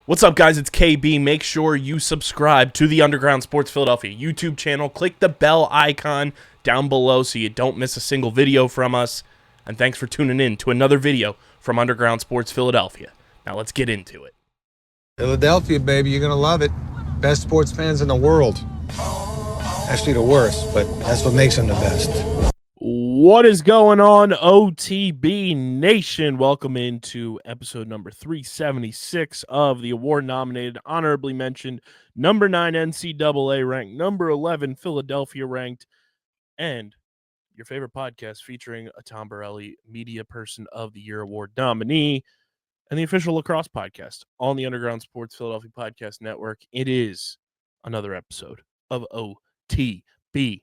What's up, guys? It's KB. Make sure you subscribe to the Underground Sports Philadelphia YouTube channel. Click the bell icon down below so you don't miss a single video from us. And thanks for tuning in to another video from Underground Sports Philadelphia. Now let's get into it. Philadelphia, baby, you're going to love it. Best sports fans in the world. Actually, the worst, but that's what makes them the best. What is going on, OTB Nation? Welcome into episode number 376 of the award-nominated, honorably mentioned, number 9 NCAA ranked, number 11 Philadelphia ranked, and your favorite podcast featuring a Tom Borelli Media Person of the Year award nominee, and the official lacrosse podcast on the Underground Sports Philadelphia Podcast Network. It is another episode of OTB,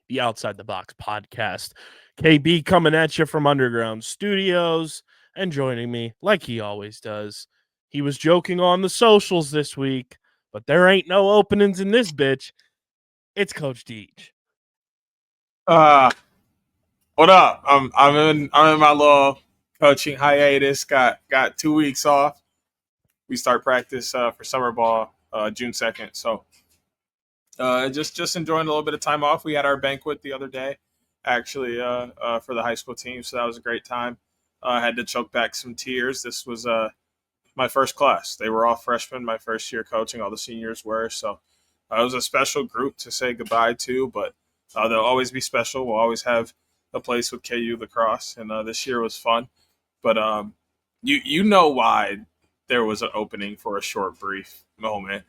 the Outside the Box podcast. KB coming at you from Underground Studios and joining me like he always does. He was joking on the socials this week, but there ain't no openings in this bitch. It's Coach Deej. What up? I'm in my little coaching hiatus. Got 2 weeks off. We start practice for summer ball June 2nd. So just enjoying a little bit of time off. We had our banquet the other day, actually, for the high school team. So that was a great time. I had to choke back some tears. This was my first class. They were all freshmen, my first year coaching. All the seniors were. So it was a special group to say goodbye to, but they'll always be special. We'll always have a place with KU Lacrosse, and this year was fun. But you know why there was an opening for a short, brief moment.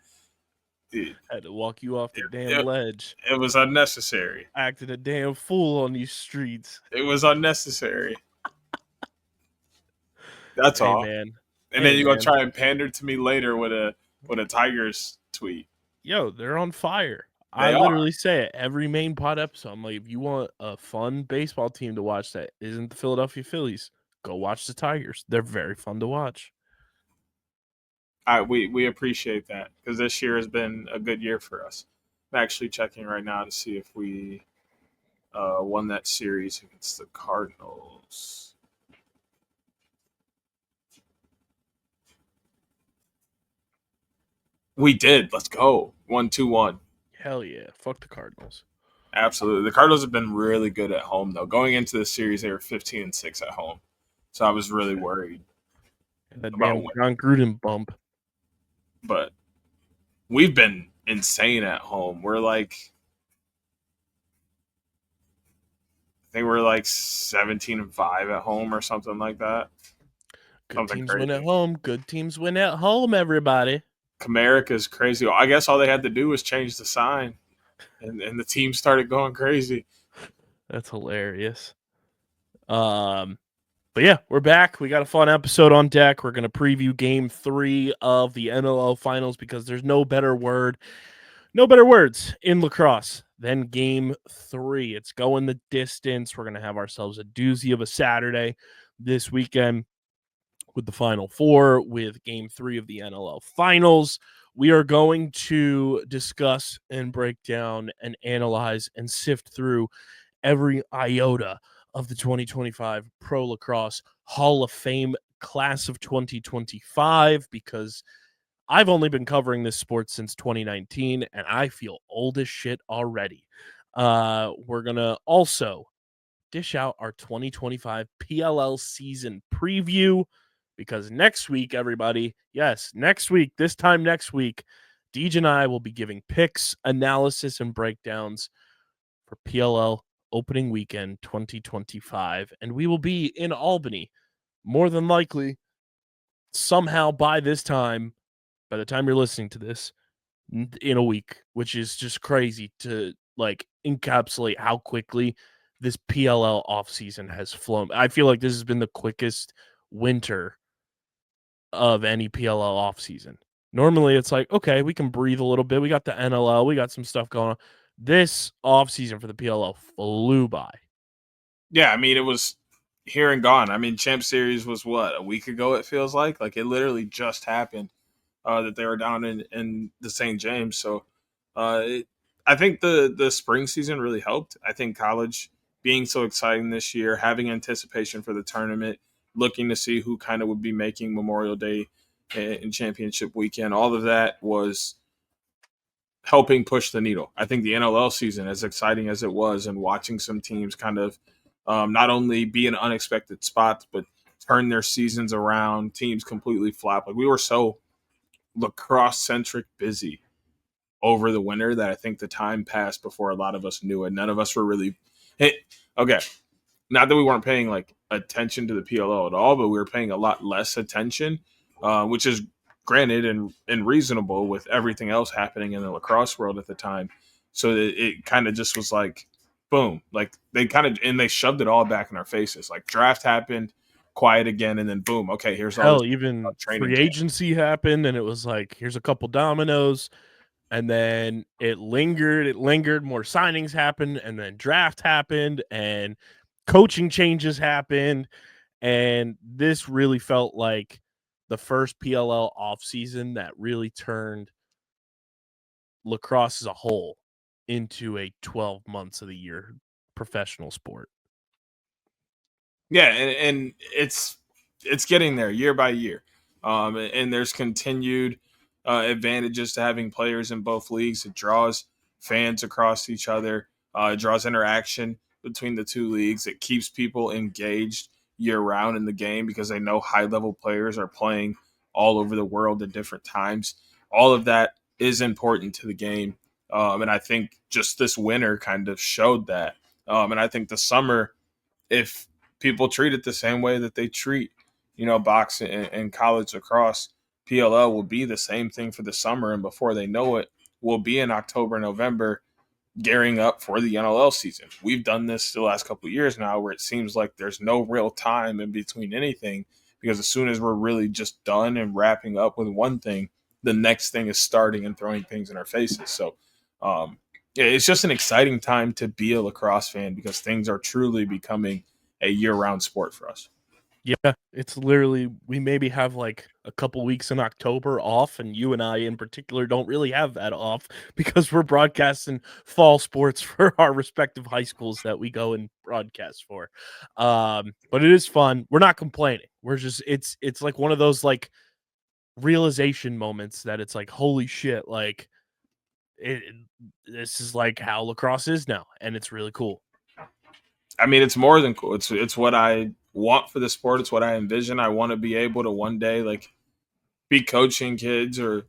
I had to walk you off the damn ledge. It was unnecessary. Acted a damn fool on these streets. It was unnecessary. That's all. Man. And then you're gonna try and pander to me later with a Tigers tweet. Yo, they're on fire. They I literally say it every main pod episode. I'm like, if you want a fun baseball team to watch that isn't the Philadelphia Phillies, go watch the Tigers. They're very fun to watch. We appreciate that because this year has been a good year for us. I'm actually checking right now to see if we won that series against the Cardinals. We did. Let's go. 1-2-1. Hell yeah. Fuck the Cardinals. Absolutely. The Cardinals have been really good at home, though. Going into the series, they were 15-6 at home. So I was really worried. That damn John Gruden bump. But we've been insane at home. We're like, I think we're like 17-5 at home or something like that. Good teams win at home. Good teams win at home, everybody. Comerica's crazy. I guess all they had to do was change the sign, and the team started going crazy. That's hilarious. But yeah, we're back. We got a fun episode on deck. We're going to preview Game 3 of the NLL Finals because there's no better words in lacrosse than Game 3. It's going the distance. We're going to have ourselves a doozy of a Saturday this weekend with the Final Four, with Game 3 of the NLL Finals. We are going to discuss and break down and analyze and sift through every iota of the 2025 Pro Lacrosse Hall of Fame class of 2025, because I've only been covering this sport since 2019, and I feel old as shit already. We're going to also dish out our 2025 PLL Season Preview, because next week, everybody, yes, next week, this time next week, Deej and I will be giving picks, analysis, and breakdowns for PLL opening weekend 2025, and we will be in Albany more than likely somehow by the time you're listening to this, in a week, which is just crazy to like encapsulate how quickly this PLL offseason has flown. I feel like this has been the quickest winter of any PLL offseason. Normally it's like, okay, we can breathe a little bit. We got the NLL, we got some stuff going on. This offseason for the PLL flew by. Yeah, I mean, it was here and gone. I mean, Champ Series was, what, a week ago, it feels like? Like, it literally just happened that they were down in the St. James. So I think the spring season really helped. I think college being so exciting this year, having anticipation for the tournament, looking to see who kind of would be making Memorial Day in championship weekend. All of that was helping push the needle. I think the NLL season, as exciting as it was, and watching some teams kind of not only be in unexpected spots, but turn their seasons around, teams completely flop. Like, we were so lacrosse-centric busy over the winter that I think the time passed before a lot of us knew it. None of us were really okay. Not that we weren't paying like attention to the PLL at all, but we were paying a lot less attention, which is granted and reasonable with everything else happening in the lacrosse world at the time. So it kind of just was like, boom, like they shoved it all back in our faces. Like, draft happened, quiet again, and then boom, okay, here's all this even training free camp. agency happened, and it was like, here's a couple dominoes, and then it lingered, more signings happened, and then draft happened, and coaching changes happened, and this really felt like the first PLL offseason that really turned lacrosse as a whole into a 12 months of the year professional sport. Yeah, and it's getting there year by year, and there's continued advantages to having players in both leagues. It draws fans across each other. It draws interaction between the two leagues. It keeps people engaged year round in the game because they know high level players are playing all over the world at different times. All of that is important to the game, and I think just this winter kind of showed that. And I think the summer, if people treat it the same way that they treat, boxing and college lacrosse, PLL will be the same thing for the summer. And before they know it, we'll be in October, November, gearing up for the NLL season. We've done this the last couple of years now where it seems like there's no real time in between anything, because as soon as we're really just done and wrapping up with one thing, the next thing is starting and throwing things in our faces. So, yeah, it's just an exciting time to be a lacrosse fan because things are truly becoming a year-round sport for us. Yeah, it's literally, we maybe have like a couple weeks in October off, and you and I in particular don't really have that off because we're broadcasting fall sports for our respective high schools that we go and broadcast for. But it is fun. We're not complaining. We're just, it's like one of those like realization moments that it's like, holy shit, like this is like how lacrosse is now, and it's really cool. I mean, it's more than cool. It's what I want for the sport. It's what I envision. I want to be able to one day like be coaching kids or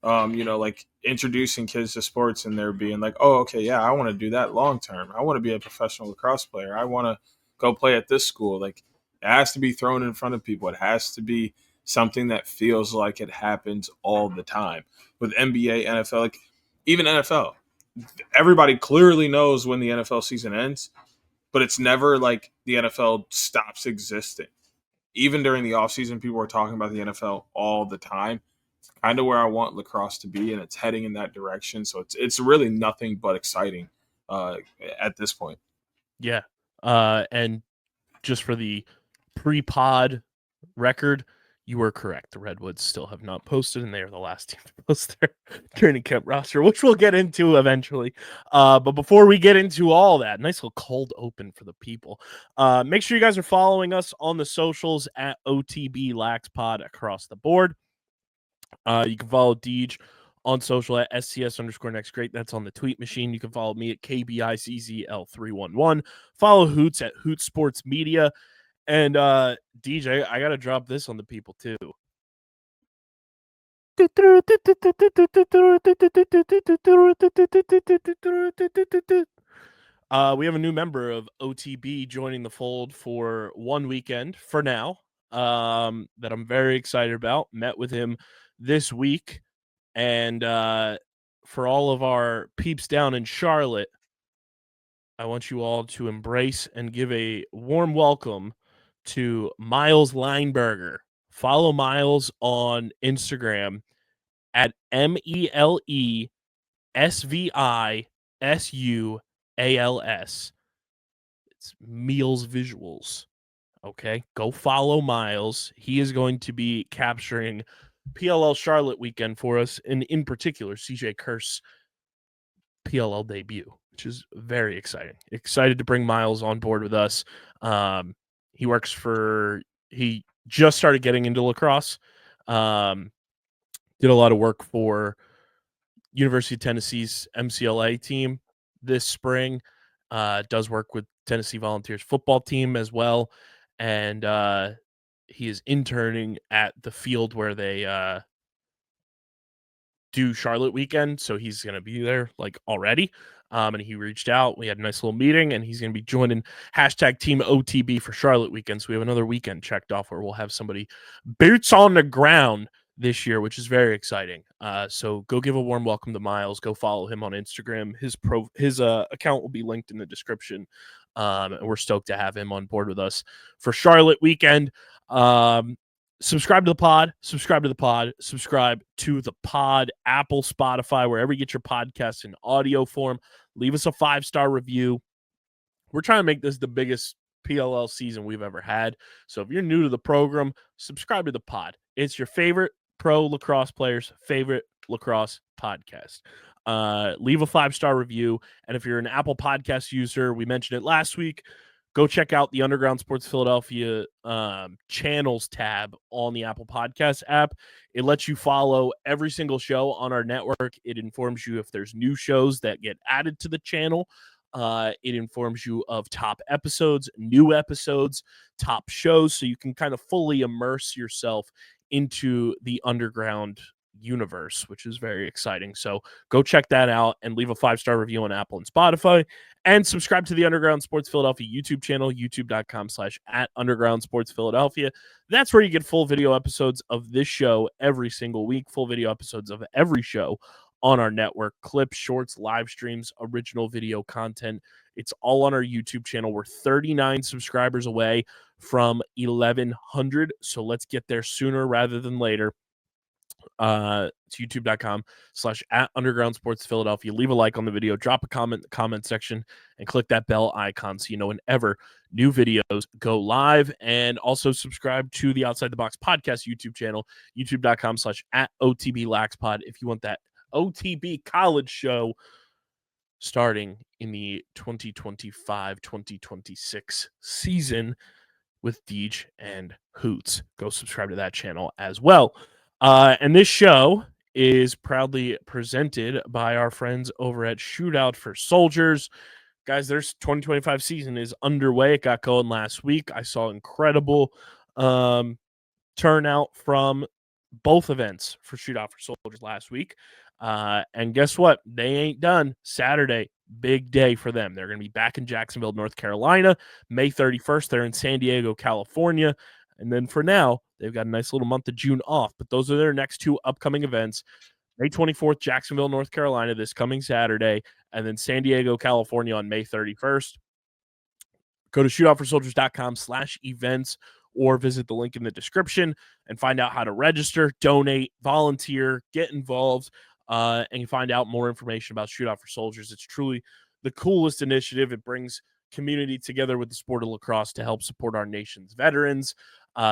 like introducing kids to sports, and they're being like, oh, okay, yeah, I want to do that long term. I want to be a professional lacrosse player. I want to go play at this school. Like, it has to be thrown in front of people. It has to be something that feels like it happens all the time. With NBA, NFL, like even NFL, everybody clearly knows when the NFL season ends, but it's never like the NFL stops existing. Even during the offseason, people are talking about the NFL all the time. It's kind of where I want lacrosse to be, and it's heading in that direction. So it's really nothing but exciting at this point. Yeah. And just for the pre-pod record, you were correct. The Redwoods still have not posted, and they are the last team to post their training camp roster, which we'll get into eventually. But before we get into all that, nice little cold open for the people. Make sure you guys are following us on the socials at OTB LaxPod across the board. You can follow Deej on social at SCS_next great. That's on the tweet machine. You can follow me at KBICZL311. Follow Hoots at Hoot Sports Media. And DJ, I gotta drop this on the people too. We have a new member of OTB joining the fold for one weekend for now. That I'm very excited about. Met with him this week, and for all of our peeps down in Charlotte, I want you all to embrace and give a warm welcome to Miles Lineberger. Follow Miles on Instagram at MELESVISUALS. It's Meals Visuals. Okay, go follow Miles. He is going to be capturing PLL Charlotte weekend for us, and in particular, CJ Kerr's PLL debut, which is very exciting. Excited to bring Miles on board with us. He just started getting into lacrosse. Did a lot of work for University of Tennessee's MCLA team this spring. Does work with Tennessee Volunteers football team as well. And he is interning at the field where they do Charlotte weekend. So he's going to be there like already. And he reached out. We had a nice little meeting, and he's going to be joining hashtag Team OTB for Charlotte weekend. So we have another weekend checked off where we'll have somebody boots on the ground this year, which is very exciting. So go give a warm welcome to Miles. Go follow him on Instagram. His account will be linked in the description. And we're stoked to have him on board with us for Charlotte weekend. Subscribe to the pod, subscribe to the pod, Apple, Spotify, wherever you get your podcasts in audio form. Leave us a 5-star review. We're trying to make this the biggest PLL season we've ever had. So if you're new to the program, subscribe to the pod. It's your favorite pro lacrosse player's favorite lacrosse podcast. Leave a 5-star review. And if you're an Apple Podcast user, we mentioned it last week, go check out the Underground Sports Philadelphia channels tab on the Apple Podcast app. It lets you follow every single show on our network. It informs you if there's new shows that get added to the channel. It informs you of top episodes, new episodes, top shows, so you can kind of fully immerse yourself into the Underground universe, which is very exciting. So go check that out and leave a 5-star review on Apple and Spotify, and subscribe to the Underground Sports Philadelphia YouTube channel, youtube.com/@Underground Sports Philadelphia. That's where you get full video episodes of this show every single week, full video episodes of every show on our network, clips, shorts, live streams, original video content. It's all on our YouTube channel. We're 39 subscribers away from 1,100, so let's get there sooner rather than later. It's youtube.com/@Underground Sports Philadelphia. Leave a like on the video, drop a comment in the comment section, and click that bell icon so you know whenever new videos go live. And also subscribe to the Outside the Box podcast YouTube channel, youtube.com/@OTBLaxPod, if you want that OTB college show starting in the 2025-2026 season with Deej and Hoots. Go subscribe to that channel as well. And this show is proudly presented by our friends over at Shootout For Soldiers. Guys, their 2025 season is underway. It got going last week. I saw incredible turnout from both events for Shootout For Soldiers last week. And guess what? They ain't done. Saturday, big day for them. They're going to be back in Jacksonville, North Carolina, May 31st. They're in San Diego, California. And then for now, they've got a nice little month of June off. But those are their next two upcoming events. May 24th, Jacksonville, North Carolina, this coming Saturday. And then San Diego, California on May 31st. Go to shootoutforsoldiers.com/events or visit the link in the description and find out how to register, donate, volunteer, get involved, and find out more information about Shootout For Soldiers. It's truly the coolest initiative. It brings community together with the sport of lacrosse to help support our nation's veterans.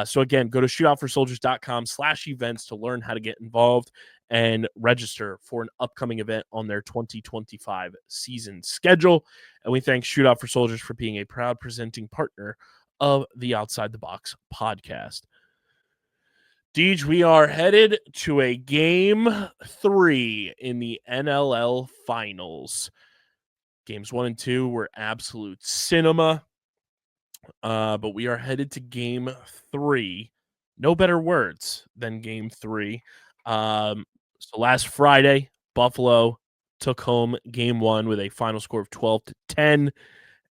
So again, go to shootoutforsoldiers.com/events to learn how to get involved and register for an upcoming event on their 2025 season schedule. And we thank Shootout For Soldiers for being a proud presenting partner of the Outside the Box podcast. Deej, we are headed to a game 3 in the NLL Finals. Games 1 and 2 were absolute cinema. But we are headed to game 3. No better words than game 3. So last Friday, Buffalo took home game 1 with a final score of 12-10.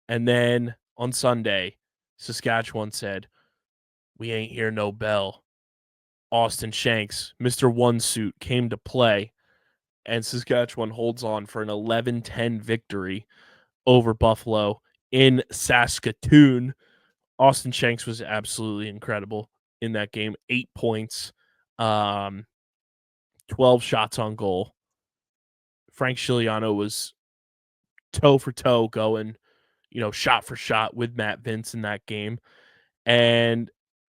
And then on Sunday, Saskatchewan said, "We ain't hear no bell." Austin Shanks, Mr. One Suit, came to play, and Saskatchewan holds on for an 11-10 victory over Buffalo in Saskatoon. Austin Shanks was absolutely incredible in that game. 8 points, 12 shots on goal. Frank Chiliano was toe for toe going, shot for shot with Matt Vince in that game. And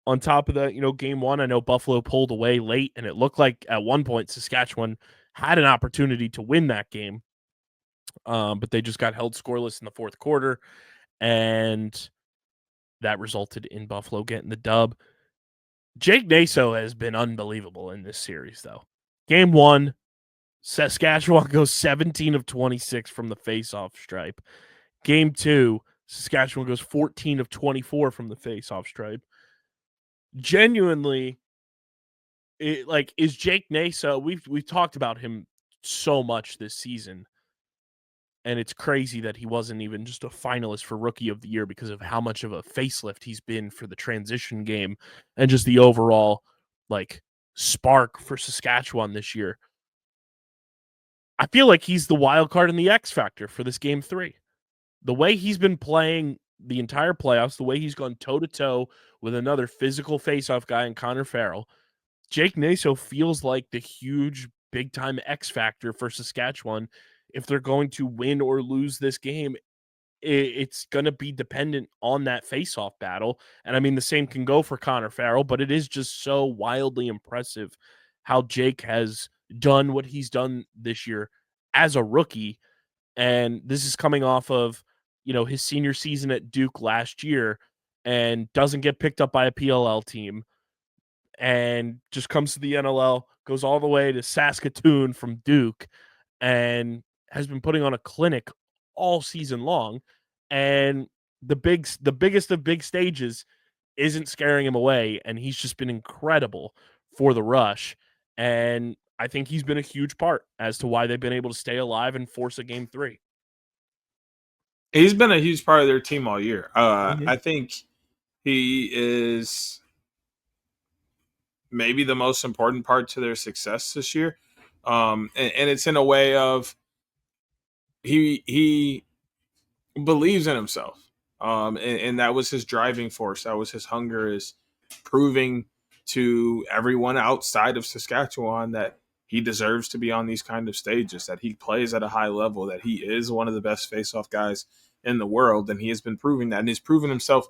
on top of that, game 1, I know Buffalo pulled away late, and it looked like at one point Saskatchewan had an opportunity to win that game. But they just got held scoreless in the fourth quarter, and that resulted in Buffalo getting the dub. Jake Naso has been unbelievable in this series, though. Game 1, Saskatchewan goes 17 of 26 from the face-off stripe. Game 2, Saskatchewan goes 14 of 24 from the face-off stripe. Genuinely, is Jake Naso, we've talked about him so much this season, and it's crazy that he wasn't even just a finalist for Rookie of the Year because of how much of a facelift he's been for the transition game and just the overall spark for Saskatchewan this year. I feel like he's the wild card and the X factor for this game 3. The way he's been playing the entire playoffs, the way he's gone toe-to-toe with another physical face-off guy in Connor Farrell, Jake Naso feels like the huge, big-time X factor for Saskatchewan. If they're going to win or lose this game, it's going to be dependent on that face-off battle. And I mean, the same can go for Connor Farrell, but it is just so wildly impressive how Jake has done what he's done this year as a rookie. And this is coming off of, his senior season at Duke last year, and doesn't get picked up by a PLL team, and just comes to the NLL, goes all the way to Saskatoon from Duke, and has been putting on a clinic all season long. And the biggest of big stages isn't scaring him away, and he's just been incredible for the Rush. And I think he's been a huge part as to why they've been able to stay alive and force a game 3. He's been a huge part of their team all year. I think he is maybe the most important part to their success this year. And it's in a way of he believes in himself. And that was his driving force. That was his hunger, is proving to everyone outside of Saskatchewan that he deserves to be on these kind of stages, that he plays at a high level, that he is one of the best face-off guys in the world. And he has been proving that. And he's proven himself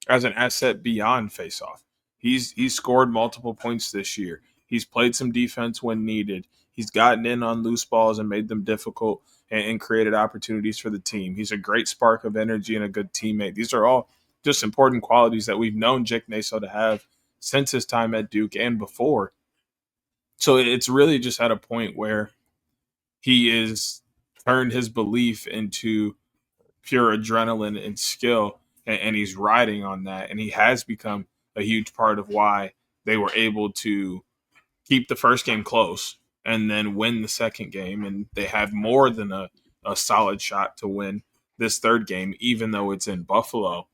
as an asset beyond face-off. He's scored multiple points this year. He's played some defense when needed. He's gotten in on loose balls and made them difficult and created opportunities for the team. He's a great spark of energy and a good teammate. These are all just important qualities that we've known Jake Naso to have since his time at Duke and before. So it's really just at a point where he is turned his belief into pure adrenaline and skill, and he's riding on that. And he has become a huge part of why they were able to keep the first game close and then win the second game. And they have more than a solid shot to win this third game, even though it's in Buffalo.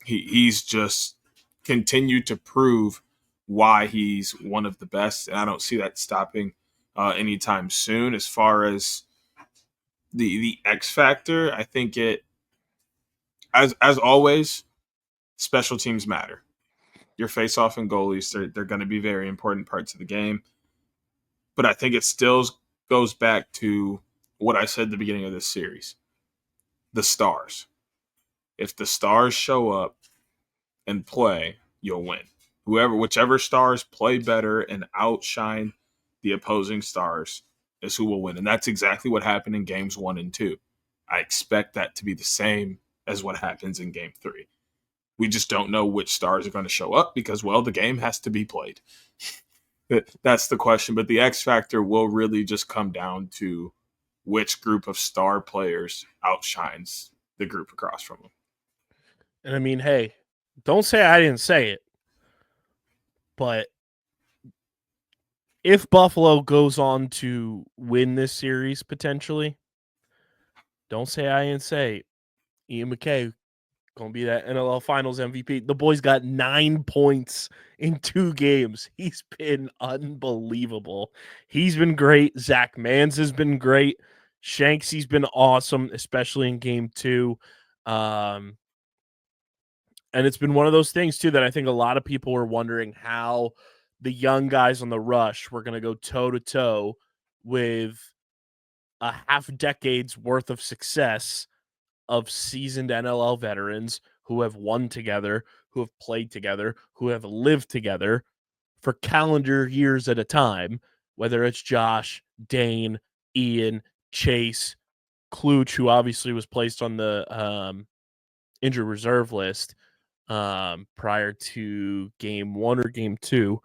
He's just continued to prove why he's one of the best. And I don't see that stopping anytime soon. As far as the X factor, I think it, as always, special teams matter. Your face-off and goalies, they're going to be very important parts of the game. But I think it still goes back to what I said at the beginning of this series. The stars. If the stars show up and play, you'll win. Whichever stars play better and outshine the opposing stars is who will win. And that's exactly what happened in games 1 and 2. I expect that to be the same as what happens in game 3. We just don't know which stars are going to show up because, well, the game has to be played. That's the question. But the X factor will really just come down to which group of star players outshines the group across from them. And I mean, hey, don't say I didn't say it, but if Buffalo goes on to win this series potentially, don't say I didn't say it. Ian McKay going to be that NLL Finals MVP. The boy's got 9 points in 2 games. He's been unbelievable. He's been great. Zach Mans has been great. Shanksy's been awesome, especially in game 2. And it's been one of those things, too, that I think a lot of people were wondering how the young guys on the Rush were going to go toe-to-toe with a half decade's worth of success of seasoned NLL veterans who have won together, who have played together, who have lived together for calendar years at a time, whether it's Josh, Dane, Ian, Chase, Kluch, who obviously was placed on the injured reserve list, prior to game 1 or game 2.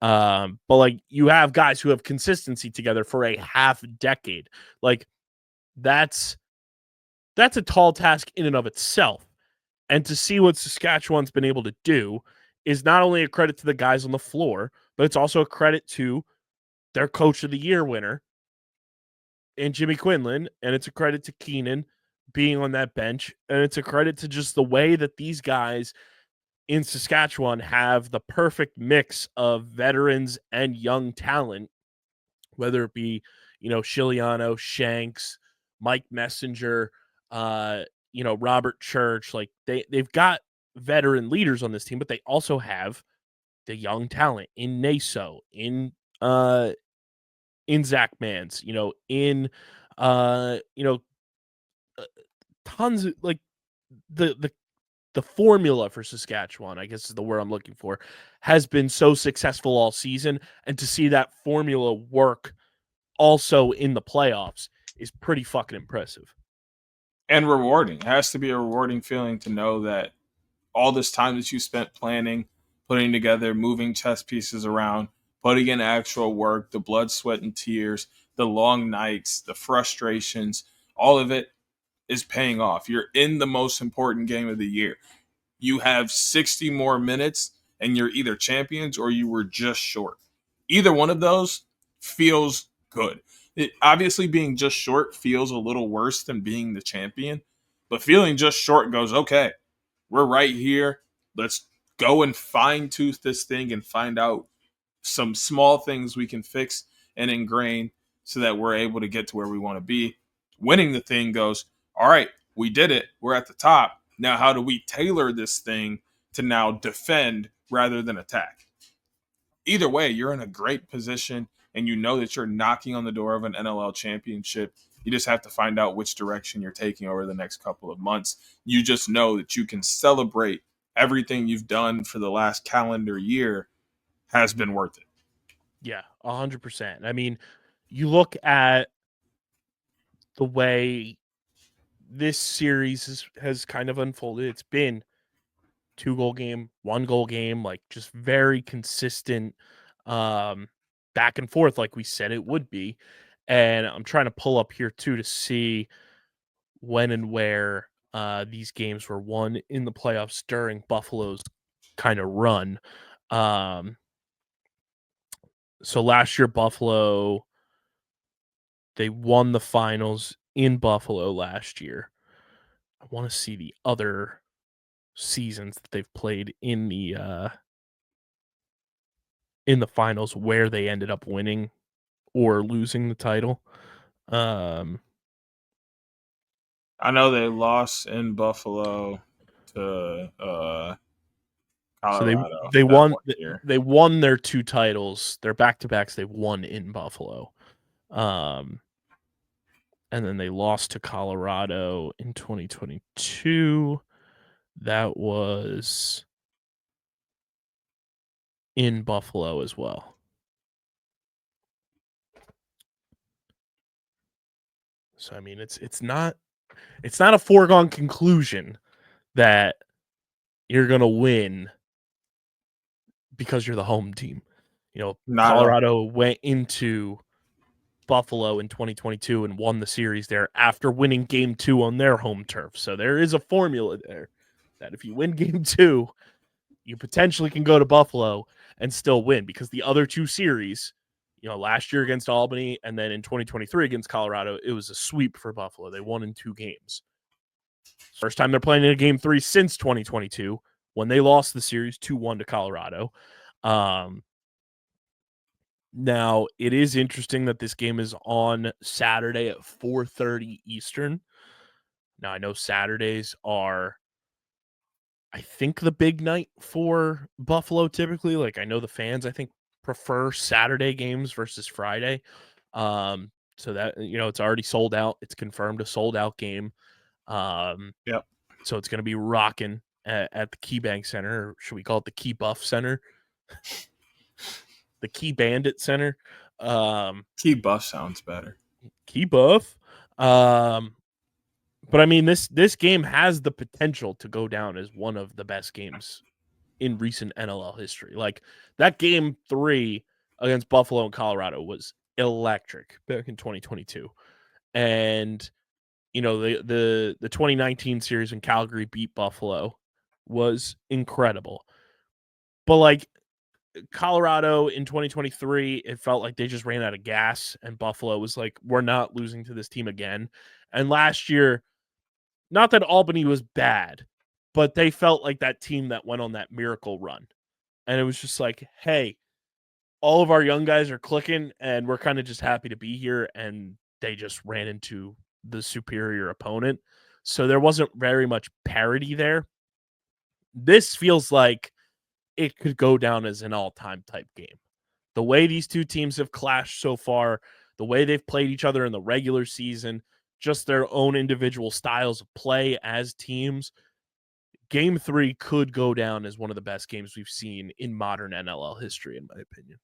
But like you have guys who have consistency together for a half decade. Like that's a tall task in and of itself. And to see what Saskatchewan's been able to do is not only a credit to the guys on the floor, but it's also a credit to their Coach of the Year winner and Jimmy Quinlan, and it's a credit to Keenan being on that bench, and it's a credit to just the way that these guys in Saskatchewan have the perfect mix of veterans and young talent, whether it be, Shiliano, Shanks, Mike Messenger, Robert Church. Like they've got veteran leaders on this team, but they also have the young talent in Naso, in Zach Mans, tons of like the formula for Saskatchewan, I guess is the word I'm looking for, has been so successful all season. And to see that formula work also in the playoffs is pretty fucking impressive. And rewarding. It has to be a rewarding feeling to know that all this time that you spent planning, putting together, moving chess pieces around, putting in actual work, the blood, sweat, and tears, the long nights, the frustrations, all of it is paying off. You're in the most important game of the year. You have 60 more minutes and you're either champions or you were just short. Either one of those feels good. Obviously, being just short feels a little worse than being the champion, but feeling just short goes, okay, we're right here. Let's go and fine tooth this thing and find out some small things we can fix and ingrain so that we're able to get to where we want to be. Winning the thing goes, all right, we did it. We're at the top. Now, how do we tailor this thing to now defend rather than attack? Either way, you're in a great position and you know that you're knocking on the door of an NLL championship. You just have to find out which direction you're taking over the next couple of months. You just know that you can celebrate everything you've done for the last calendar year has been worth it. Yeah, 100%. I mean, you look at the way this series has kind of unfolded. It's been 2-goal game, 1-goal game, like just very consistent back and forth like we said it would be. And I'm trying to pull up here too to see when and where these games were won in the playoffs during Buffalo's kind of run. So last year, Buffalo, they won the finals in Buffalo last year. I want to see the other seasons that they've played in the finals where they ended up winning or losing the title. I know they lost in Buffalo to Colorado. So they won their 2 titles, their back-to-backs they won in Buffalo. And then they lost to Colorado in 2022. That was in Buffalo as well. So I mean, it's not a foregone conclusion that you're gonna win because you're the home team. Colorado went into Buffalo in 2022 and won the series there after winning game 2 on their home turf. So there is a formula there that if you win game 2, you potentially can go to Buffalo and still win, because the other 2 series, last year against Albany and then in 2023 against Colorado, it was a sweep for Buffalo. They won in 2 games. First time they're playing in a game 3 since 2022 when they lost the series 2-1 to Colorado. Now, it is interesting that this game is on Saturday at 4:30 Eastern. Now, I know Saturdays are, I think, the big night for Buffalo typically. Like, I know the fans, I think, prefer Saturday games versus Friday. So that, it's already sold out. It's confirmed a sold-out game. Yep. So it's going to be rocking at the KeyBank Center. Or should we call it the Key Buff Center? The Key Bandit Center. Key Buff sounds better. Key Buff. But I mean, this game has the potential to go down as one of the best games in recent NLL history. Like that game 3 against Buffalo and Colorado was electric back in 2022. And the 2019 series when Calgary beat Buffalo was incredible. But like Colorado in 2023, it felt like they just ran out of gas, and Buffalo was like, we're not losing to this team again. And last year, not that Albany was bad, but they felt like that team that went on that miracle run. And it was just like, hey, all of our young guys are clicking, and we're kind of just happy to be here. And they just ran into the superior opponent. So there wasn't very much parity there. This feels like it could go down as an all-time type game. The way these two teams have clashed so far, the way they've played each other in the regular season, just their own individual styles of play as teams, Game 3 could go down as one of the best games we've seen in modern NLL history, in my opinion.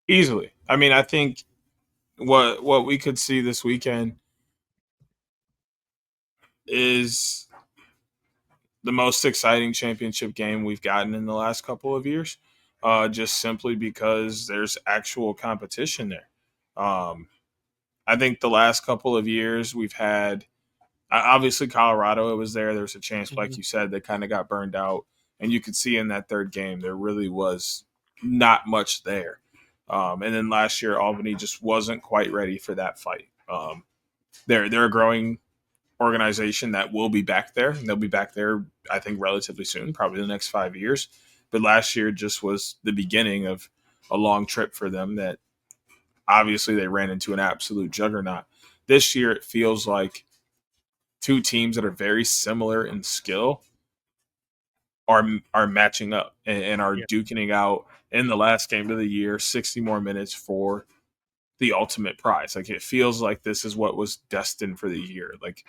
Easily. I mean, I think what we could see this weekend is the most exciting championship game we've gotten in the last couple of years, just simply because there's actual competition there. I think the last couple of years we've had, obviously Colorado, it was there. There was a chance, like you said, that kind of got burned out. And you could see in that third game, there really was not much there. And then last year, Albany just wasn't quite ready for that fight. They're a growing organization that will be back there, and they'll be back there, I think, relatively soon, probably the next 5 years. But last year just was the beginning of a long trip for them that obviously they ran into an absolute juggernaut. This year, it feels like two teams that are very similar in skill are matching up and are duking it out in the last game of the year, 60 more minutes for the ultimate prize. Like, it feels like this is what was destined for the year. Like,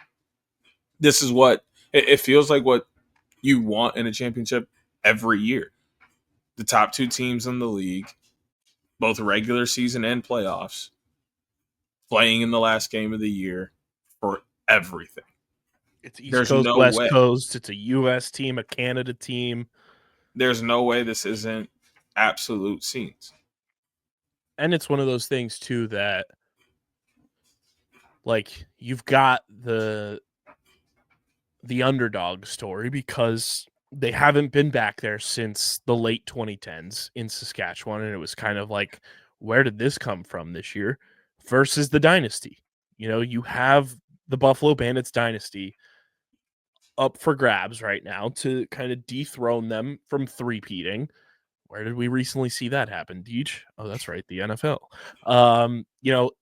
this is what it feels like what you want in a championship every year. The top two teams in the league, both regular season and playoffs, playing in the last game of the year for everything. It's East Coast, West Coast. It's a U.S. team, a Canada team. There's no way this isn't absolute scenes. And it's one of those things, too, that like you've got the underdog story because they haven't been back there since the late 2010s in Saskatchewan. And it was kind of like, where did this come from this year versus the dynasty? You have the Buffalo Bandits dynasty up for grabs right now to kind of dethrone them from three-peating. Where did we recently see that happen, Deej? Oh, that's right, the NFL.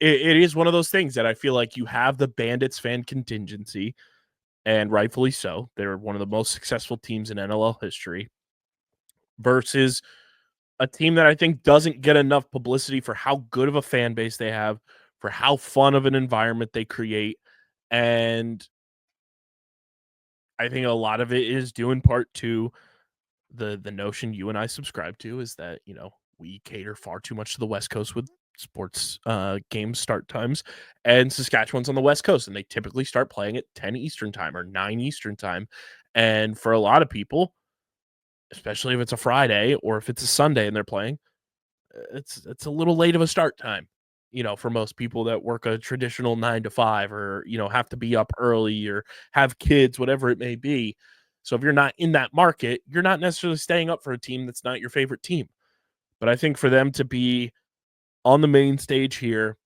It is one of those things that I feel like you have the Bandits fan contingency, and rightfully so. They're one of the most successful teams in NLL history, versus a team that I think doesn't get enough publicity for how good of a fan base they have, for how fun of an environment they create. And I think a lot of it is due in part to the notion you and I subscribe to, is that, we cater far too much to the West Coast with sports game start times, and Saskatchewan's on the West Coast, and they typically start playing at 10 Eastern time or 9 Eastern time. And for a lot of people, especially if it's a Friday or if it's a Sunday and they're playing, it's a little late of a start time, for most people that work a traditional 9 to 5 or, have to be up early or have kids, whatever it may be. So if you're not in that market, you're not necessarily staying up for a team that's not your favorite team. But I think for them to be on the main stage here,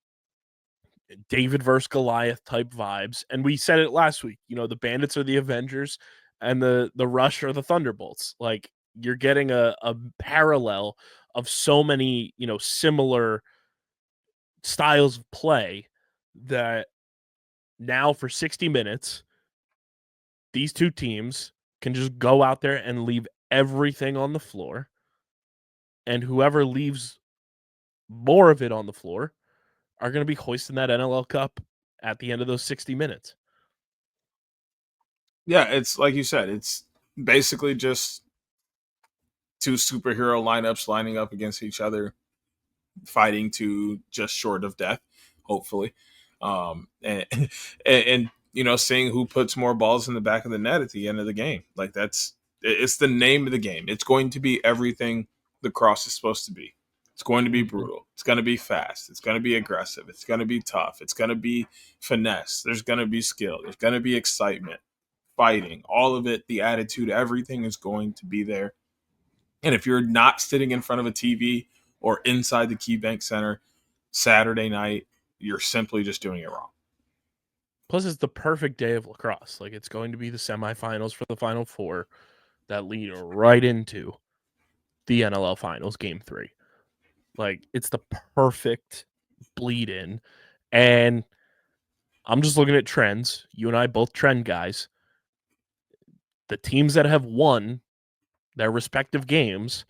David versus Goliath type vibes. And we said it last week, the Bandits are the Avengers and the Rush are the Thunderbolts. Like, you're getting a parallel of so many, similar styles of play that now for 60 minutes, these two teams can just go out there and leave everything on the floor. And whoever leaves more of it on the floor are going to be hoisting that NLL Cup at the end of those 60 minutes. Yeah, it's like you said, it's basically just two superhero lineups lining up against each other, fighting to just short of death, hopefully. And and seeing who puts more balls in the back of the net at the end of the game. Like it's the name of the game. It's going to be everything lacrosse is supposed to be. It's going to be brutal. It's going to be fast. It's going to be aggressive. It's going to be tough. It's going to be finesse. There's going to be skill. There's going to be excitement, fighting, all of it, the attitude, everything is going to be there. And if you're not sitting in front of a TV or inside the KeyBank Center Saturday night, you're simply just doing it wrong. Plus, it's the perfect day of lacrosse. Like, it's going to be the semifinals for the Final Four that lead right into the NLL Finals Game 3. Like, it's the perfect bleed in. And I'm just looking at trends. You and I both trend guys. The teams that have won their respective games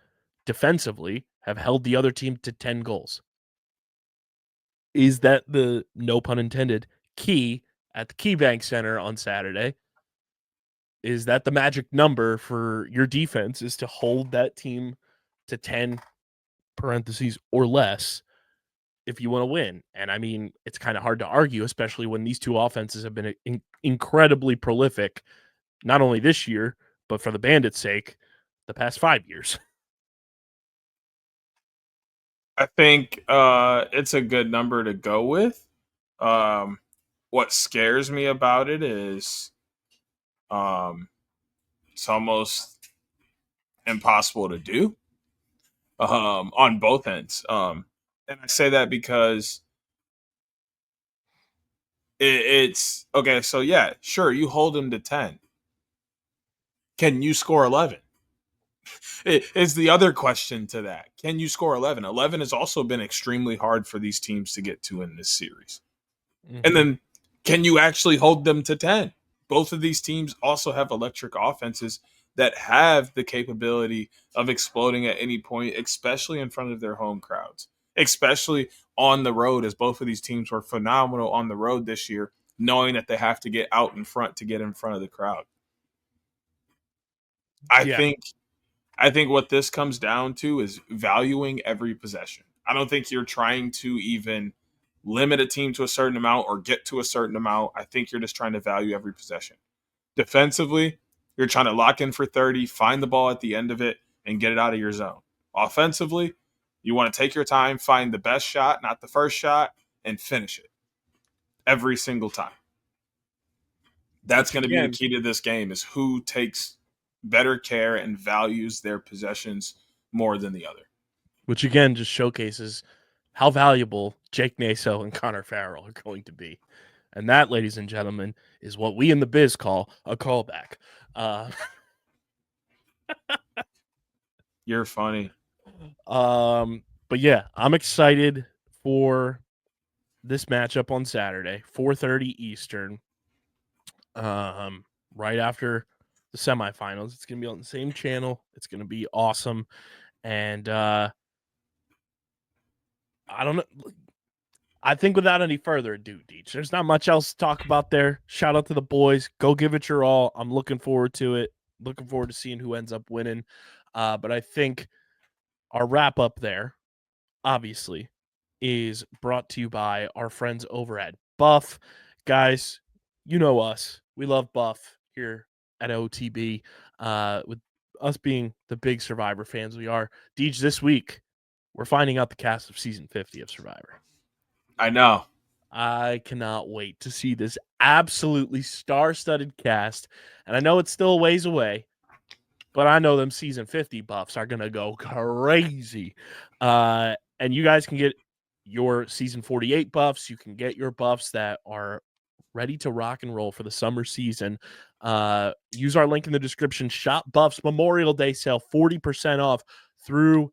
defensively have held the other team to 10 goals. Is that the, no pun intended, key at the KeyBank Center on Saturday? Is that the magic number for your defense, is to hold that team to 10 parentheses or less if you want to win? And I mean, it's kind of hard to argue, especially when these two offenses have been incredibly prolific, not only this year, but for the Bandits' sake, the past 5 years. I think it's a good number to go with. What scares me about it is it's almost impossible to do on both ends. And I say that because it's okay. So yeah, sure, you hold them to 10. Can you score 11? Is the other question to that. Can you score 11? 11 has also been extremely hard for these teams to get to in this series. Mm-hmm. And then can you actually hold them to 10? Both of these teams also have electric offenses that have the capability of exploding at any point, especially in front of their home crowds, especially on the road, as both of these teams were phenomenal on the road this year, knowing that they have to get out in front to get in front of the crowd. I think what this comes down to is valuing every possession. I don't think you're trying to even limit a team to a certain amount or get to a certain amount. I think you're just trying to value every possession. Defensively, you're trying to lock in for 30, find the ball at the end of it, and get it out of your zone. Offensively, you want to take your time, find the best shot, not the first shot, and finish it every single time. That's going to be the key to this game, is who takes better care and values their possessions more than the other. Which, again, just showcases how valuable Jake Naso and Connor Farrell are going to be. And that, ladies and gentlemen, is what we in the biz call a callback. You're funny. But yeah, I'm excited for this matchup on Saturday, 4:30 Eastern. Right after the semifinals. It's gonna be on the same channel. It's gonna be awesome. And I don't know. I think without any further ado, Deej, there's not much else to talk about there. Shout out to the boys. Go give it your all. I'm looking forward to it. Looking forward to seeing who ends up winning. But I think our wrap up there, obviously, is brought to you by our friends over at Buff. Guys, you know us. We love Buff here at OTB. With us being the big Survivor fans we are. Deej, this week, we're finding out the cast of season 50 of Survivor. I know. I cannot wait to see this absolutely star-studded cast. And I know it's still a ways away, but I know them season 50 buffs are going to go crazy. And you guys can get your season 48 buffs. You can get your buffs that are ready to rock and roll for the summer season. Use our link in the description. Shop Buffs Memorial Day sale, 40% off through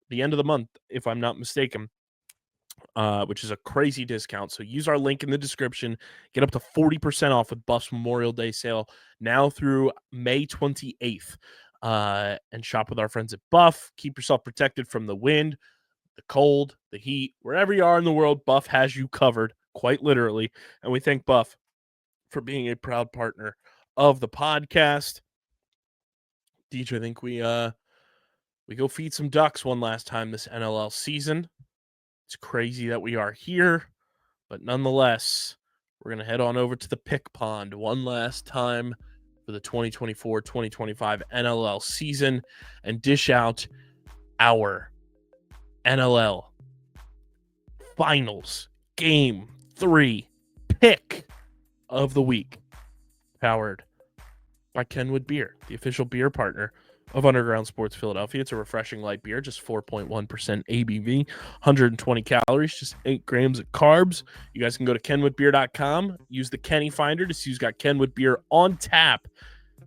the end of the month, if I'm not mistaken. Which is a crazy discount. So use our link in the description. Get up to 40% off with Buffs Memorial Day sale now through May 28th. And shop with our friends at Buff. Keep yourself protected from the wind, the cold, the heat. Wherever you are in the world, Buff has you covered, quite literally. And we thank Buff for being a proud partner of the podcast. Deej, I think we go feed some ducks one last time this NLL season. It's crazy that we are here, But nonetheless, we're going to head on over to the pick pond one last time for the 2024-2025 NLL season and dish out our NLL Finals Game 3 pick of the week, powered by Kenwood Beer, the official beer partner of Underground Sports Philadelphia. It's a refreshing light beer, just 4.1% ABV, 120 calories, just 8 grams of carbs. You guys can go to kenwoodbeer.com, use the Kenny Finder to see who's got Kenwood Beer on tap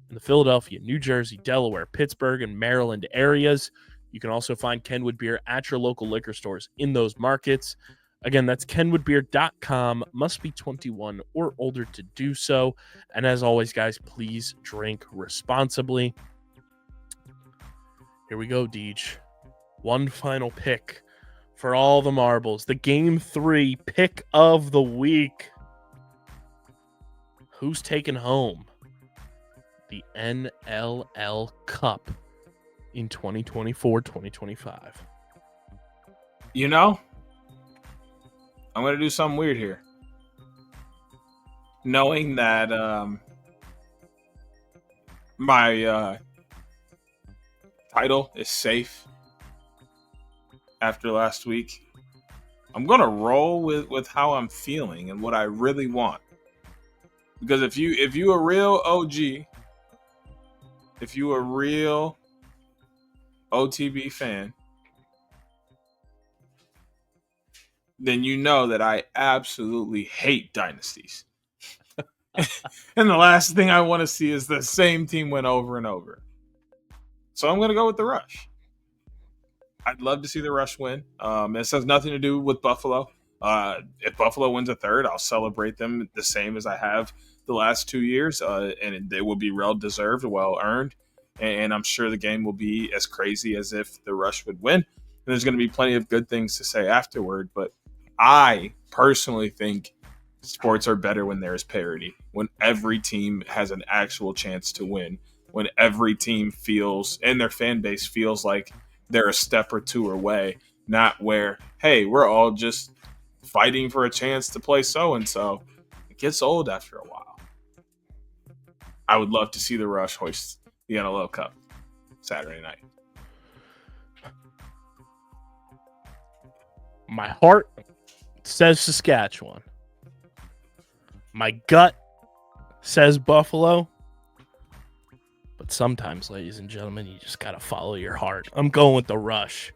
in the Philadelphia, New Jersey, Delaware, Pittsburgh, and Maryland areas. You can also find Kenwood Beer at your local liquor stores in those markets. Again, that's kenwoodbeer.com. Must be 21 or older to do so. And as always, guys, please drink responsibly. Here we go, Deej. One final pick for all the marbles. The Game 3 pick of the week. Who's taking home the NLL Cup in 2024-2025? You know, I'm going to do something weird here. Knowing that my title is safe after last week, I'm going to roll with how I'm feeling and what I really want. Because if you a real OG, if you a real OTB fan, then you know that I absolutely hate dynasties. And the last thing I want to see is the same team win over and over. So I'm going to go with the Rush. I'd love to see the Rush win. This has nothing to do with Buffalo. If Buffalo wins a third, I'll celebrate them the same as I have the last 2 years, and they will be well-deserved, well-earned. And I'm sure the game will be as crazy as if the Rush would win. And there's going to be plenty of good things to say afterward, but I personally think sports are better when there is parity, when every team has an actual chance to win, when every team feels, and their fan base feels like they're a step or two away, not where, hey, we're all just fighting for a chance to play so-and-so. It gets old after a while. I would love to see the Rush hoist the NLL Cup Saturday night. My heart says Saskatchewan. My gut says Buffalo. But sometimes, ladies and gentlemen, you just got to follow your heart. I'm going with the Rush.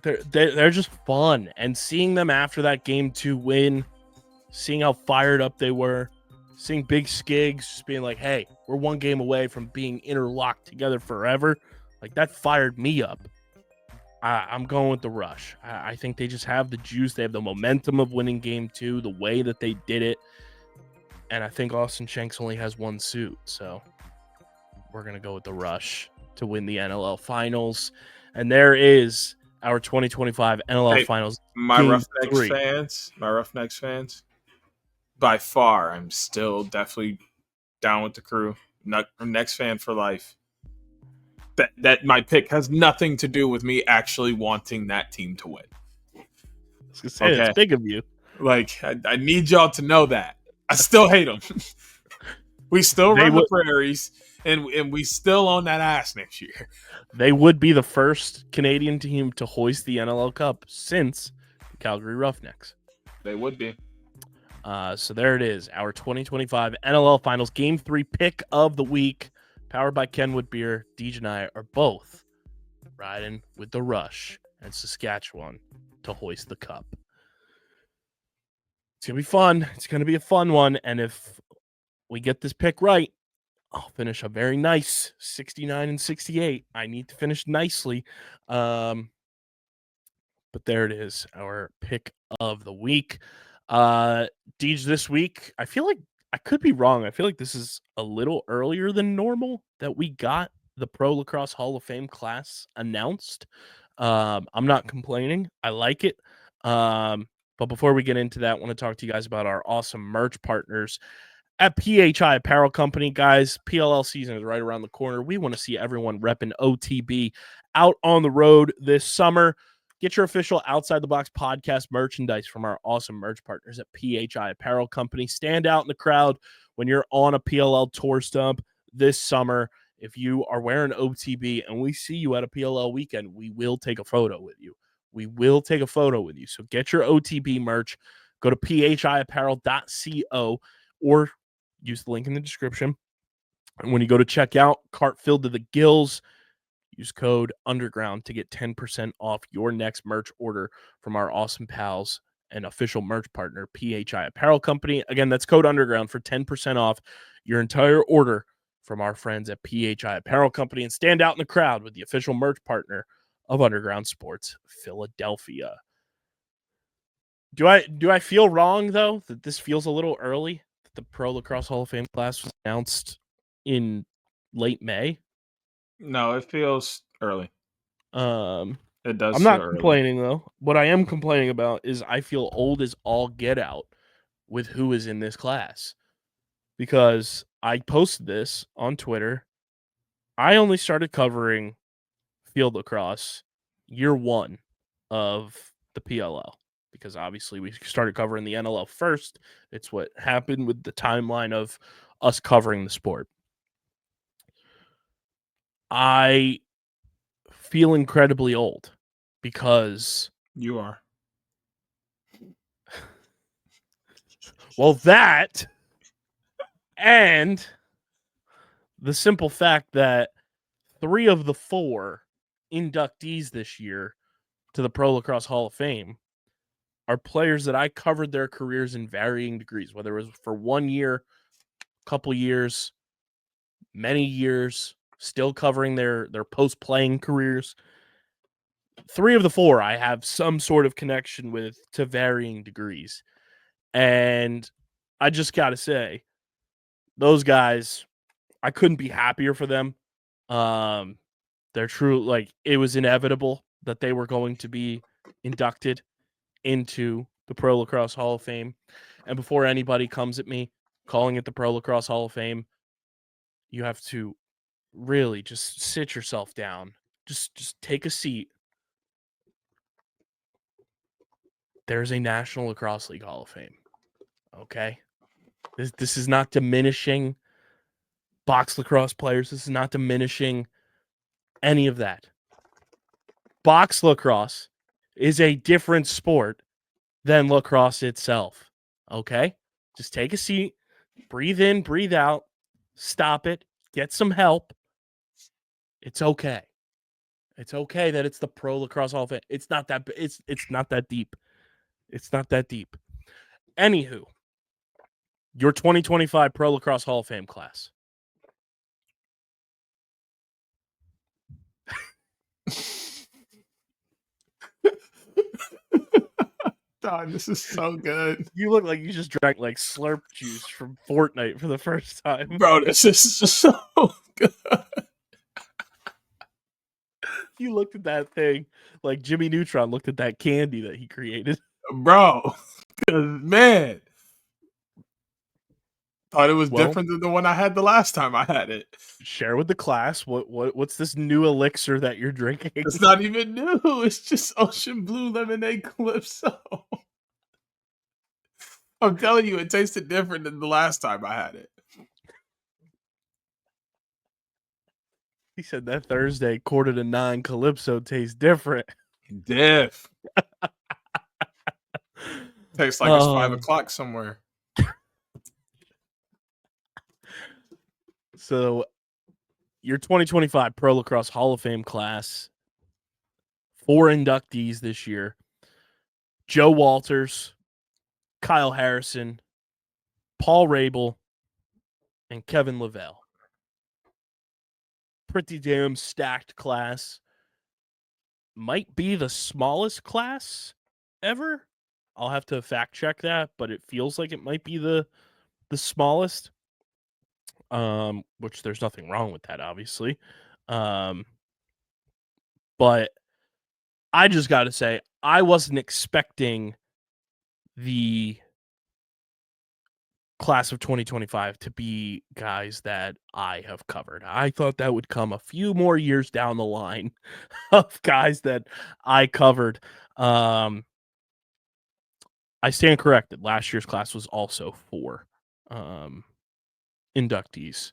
They're just fun. And seeing them after that Game 2 win, seeing how fired up they were, seeing Big Skiggs just being like, hey, we're one game away from being interlocked together forever. Like, that fired me up. I'm going with the Rush. I think they just have the juice. They have the momentum of winning Game 2, the way that they did it. And I think Austin Shanks only has one suit. So we're going to go with the Rush to win the NLL Finals. And there is our 2025 NLL Finals. My Roughnecks fans, by far, I'm still definitely down with the crew. Next fan for life. That my pick has nothing to do with me actually wanting that team to win. I was gonna say, it's big of you. Like, I need y'all to know that. I still hate them. We still run the prairies, and we still own that ass next year. They would be the first Canadian team to hoist the NLL Cup since the Calgary Roughnecks. They would be. So there it is, our 2025 NLL Finals Game 3 pick of the week, powered by Kenwood Beer. Deej and I are both riding with the Rush and Saskatchewan to hoist the cup. It's going to be fun. It's going to be a fun one. And if we get this pick right, I'll finish a very nice 69-68. I need to finish nicely. But there it is, our pick of the week. Deej, this week, I feel like I could be wrong. I feel like this is a little earlier than normal that we got the Pro Lacrosse Hall of Fame class announced. I'm not complaining. I like it. But before we get into that, I want to talk to you guys about our awesome merch partners at PHI Apparel Company. Guys, PLL season is right around the corner. We want to see everyone repping OTB out on the road this summer. Get your official Outside the Box podcast merchandise from our awesome merch partners at PHI Apparel Company. Stand out in the crowd when you're on a PLL tour stump this summer. If you are wearing OTB and we see you at a PLL weekend, we will take a photo with you. We will take a photo with you. So get your OTB merch. Go to phiapparel.co or use the link in the description. And when you go to checkout, cart filled to the gills, use code underground to get 10% off your next merch order from our awesome pals and official merch partner, PHI Apparel Company. Again, that's code underground for 10% off your entire order from our friends at PHI Apparel Company, and stand out in the crowd with the official merch partner of Underground Sports Philadelphia. Do I feel wrong, though, that this feels a little early, that the Pro Lacrosse Hall of Fame class was announced in late May? No, it feels early. It does I'm feel not early. complaining, though. What I am complaining about is I feel old as all get out with who is in this class. Because I posted this on Twitter. I only started covering field lacrosse year one of the PLL. Because obviously we started covering the NLL first. It's what happened with the timeline of us covering the sport. I feel incredibly old because You are. well, that and the simple fact that 3 of the 4 inductees this year to the Pro Lacrosse Hall of Fame are players that I covered their careers in varying degrees, whether it was for 1 year, couple years, many years, still covering their post-playing careers. 3 of the 4 I have some sort of connection with to varying degrees. And I just got to say, those guys, I couldn't be happier for them. They're true, like, it was inevitable that they were going to be inducted into the Pro Lacrosse Hall of Fame. And before anybody comes at me calling it the Pro Lacrosse Hall of Fame, you have to really just sit yourself down. Just take a seat. There's a National Lacrosse League Hall of Fame. Okay? This is not diminishing box lacrosse players. This is not diminishing any of that. Box lacrosse is a different sport than lacrosse itself. Okay? Just take a seat, breathe in, breathe out, stop it, get some help. It's okay. It's okay that it's the Pro Lacrosse Hall of Fame. It's not that not that deep. It's not that deep. Anywho, your 2025 Pro Lacrosse Hall of Fame class. God, this is so good. You look like you just drank like slurp juice from Fortnite for the first time. Bro, this is so good. You looked at that thing like Jimmy Neutron looked at that candy that he created. Bro, man. Thought it was different than the one I had the last time I had it. Share with the class what's this new elixir that you're drinking? It's not even new. It's just Ocean Blue Lemonade Calypso. I'm telling you, it tasted different than the last time I had it. He said that Thursday 8:45 Calypso tastes different. Diff. Tastes like it's 5 o'clock somewhere. So, your 2025 Pro Lacrosse Hall of Fame class, 4 inductees this year: Joe Walters, Kyle Harrison, Paul Rabel, and Kevin Lavelle. Pretty damn stacked class. Might be the smallest class ever. I'll have to fact check that, but it feels like it might be the smallest. Which there's nothing wrong with that, obviously. But I just got to say, I wasn't expecting the class of 2025 to be guys that I have covered. I thought that would come a few more years down the line of guys that I covered. I stand corrected. Last year's class was also 4 inductees.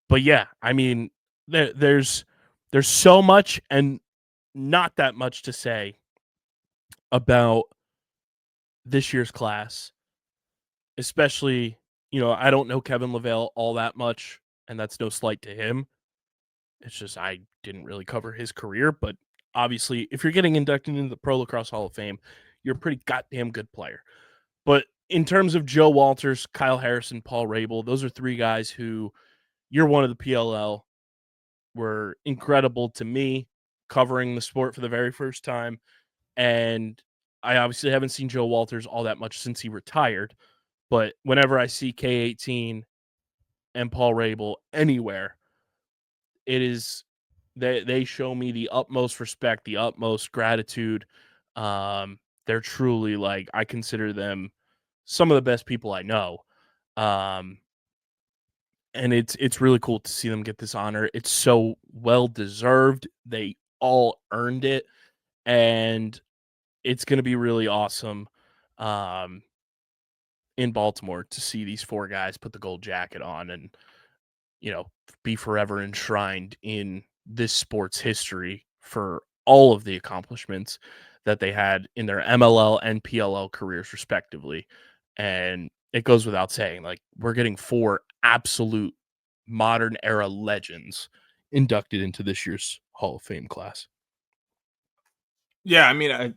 But yeah, I mean, there's so much and not that much to say about this year's class, especially, I don't know Kevin Lavelle all that much, and that's no slight to him. It's just I didn't really cover his career, but obviously, if you're getting inducted into the Pro Lacrosse Hall of Fame, you're a pretty goddamn good player. But in terms of Joe Walters, Kyle Harrison, Paul Rabel, those are 3 guys who year 1 of the PLL were incredible to me, covering the sport for the very first time. And I obviously haven't seen Joe Walters all that much since he retired. But whenever I see K18 and Paul Rabel anywhere, it is they show me the utmost respect, the utmost gratitude. They're truly, like, I consider them some of the best people I know. And it's really cool to see them get this honor. It's so well deserved. They all earned it, and it's going to be really awesome in Baltimore to see these 4 guys put the gold jacket on and be forever enshrined in this sport's history for all of the accomplishments that they had in their MLL and PLL careers respectively. And it goes without saying, like, we're getting 4 absolute modern era legends inducted into this year's Hall of Fame class. Yeah, I mean,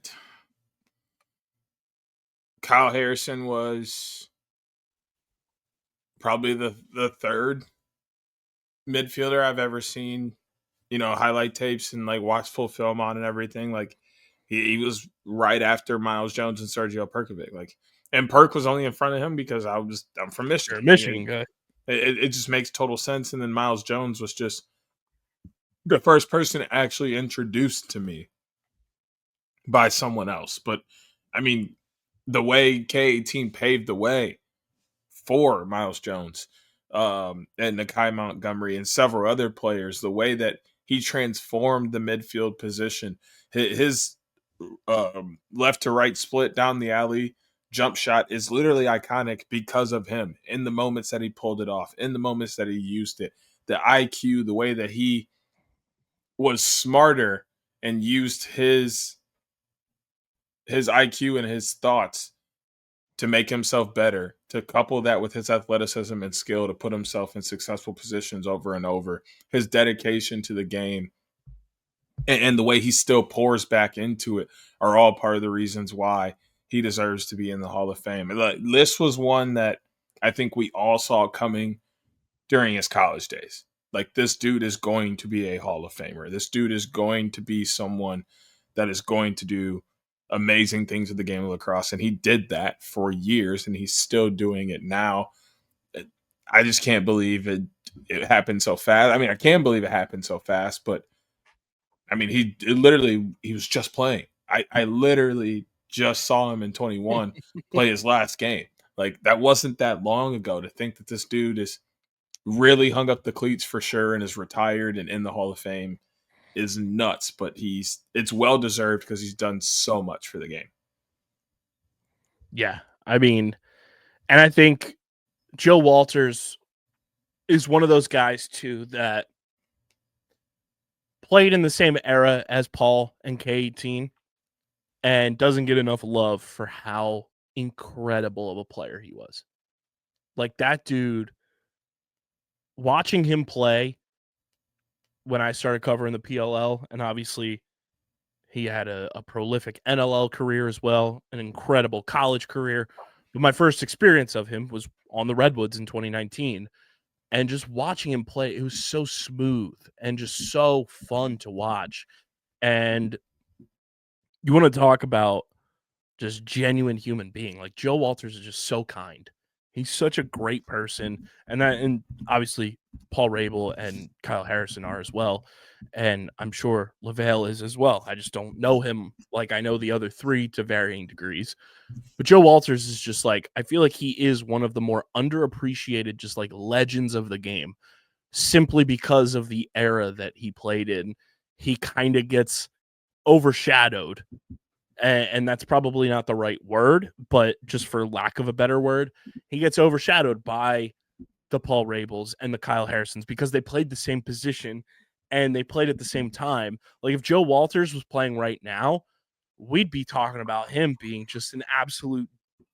Kyle Harrison was probably the 3rd midfielder I've ever seen, highlight tapes and like watch full film on and everything. Like he was right after Miles Jones and Sergio Perkovic. Like, and Perk was only in front of him because I'm from Michigan. You're a Michigan guy. It just makes total sense. And then Miles Jones was just the first person actually introduced to me by someone else. But I mean, the way K18 paved the way for Miles Jones and Nakai Montgomery and several other players, the way that he transformed the midfield position, his left to right split down the alley jump shot is literally iconic because of him, in the moments that he pulled it off, in the moments that he used it, the IQ, the way that he was smarter and used his IQ and his thoughts to make himself better, to couple that with his athleticism and skill to put himself in successful positions over and over, his dedication to the game, and the way he still pours back into it are all part of the reasons why he deserves to be in the Hall of Fame. This was one that I think we all saw coming during his college days. Like, this dude is going to be a Hall of Famer. This dude is going to be someone that is going to do amazing things with the game of lacrosse. And he did that for years, and he's still doing it now. I just can't believe it happened so fast. I mean, I can believe it happened so fast, but I mean, he was just playing. I literally just saw him in 21 play his last game. Like, that wasn't that long ago. To think that this dude is really hung up the cleats for sure and is retired and in the Hall of Fame is nuts, but it's well deserved because he's done so much for the game. Yeah, I mean, and I think Joe Walters is one of those guys too that played in the same era as Paul and K18 and doesn't get enough love for how incredible of a player he was. Like, that dude, watching him play when I started covering the PLL, and obviously he had a prolific NLL career as well, an incredible college career. But my first experience of him was on the Redwoods in 2019. And just watching him play, it was so smooth and just so fun to watch. And you want to talk about just genuine human being. Like, Joe Walters is just so kind. He's such a great person, and obviously Paul Rabel and Kyle Harrison are as well, and I'm sure LaVale is as well. I just don't know him like I know the other three to varying degrees. But Joe Walters is just like, I feel like he is one of the more underappreciated, just like legends of the game, simply because of the era that he played in. He kind of gets overshadowed, and that's probably not the right word, but just for lack of a better word, he gets overshadowed by the Paul Rabels and the Kyle Harrisons because they played the same position and they played at the same time. Like if Joe Walters was playing right now, we'd be talking about him being just an absolute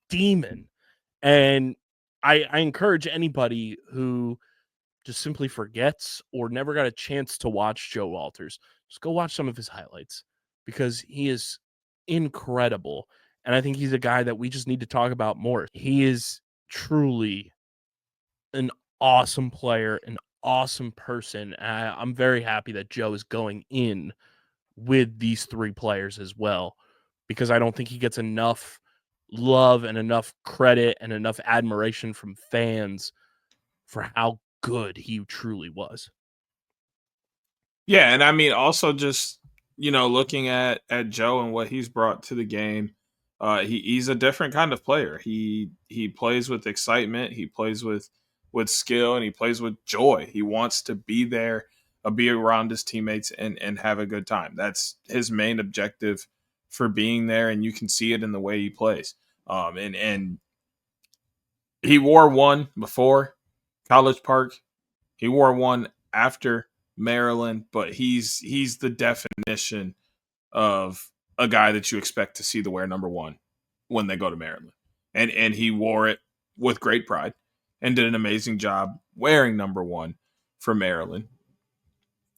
demon. And I encourage anybody who just simply forgets or never got a chance to watch Joe Walters, just go watch some of his highlights because he is incredible. And I think he's a guy that we just need to talk about more. He is truly an awesome player, an awesome person. I'm very happy that Joe is going in with these three players as well, because I don't think he gets enough love and enough credit and enough admiration from fans for how good he truly was. Yeah, and I mean also just looking at Joe and what he's brought to the game, he's a different kind of player. He plays with excitement, he plays with skill, and he plays with joy. He wants to be there, be around his teammates, and have a good time. That's his main objective for being there, and you can see it in the way he plays. And he wore one before College Park. He wore one after Maryland, but he's the definition of a guy that you expect to see the wear number one when they go to Maryland. And he wore it with great pride and did an amazing job wearing number one for Maryland.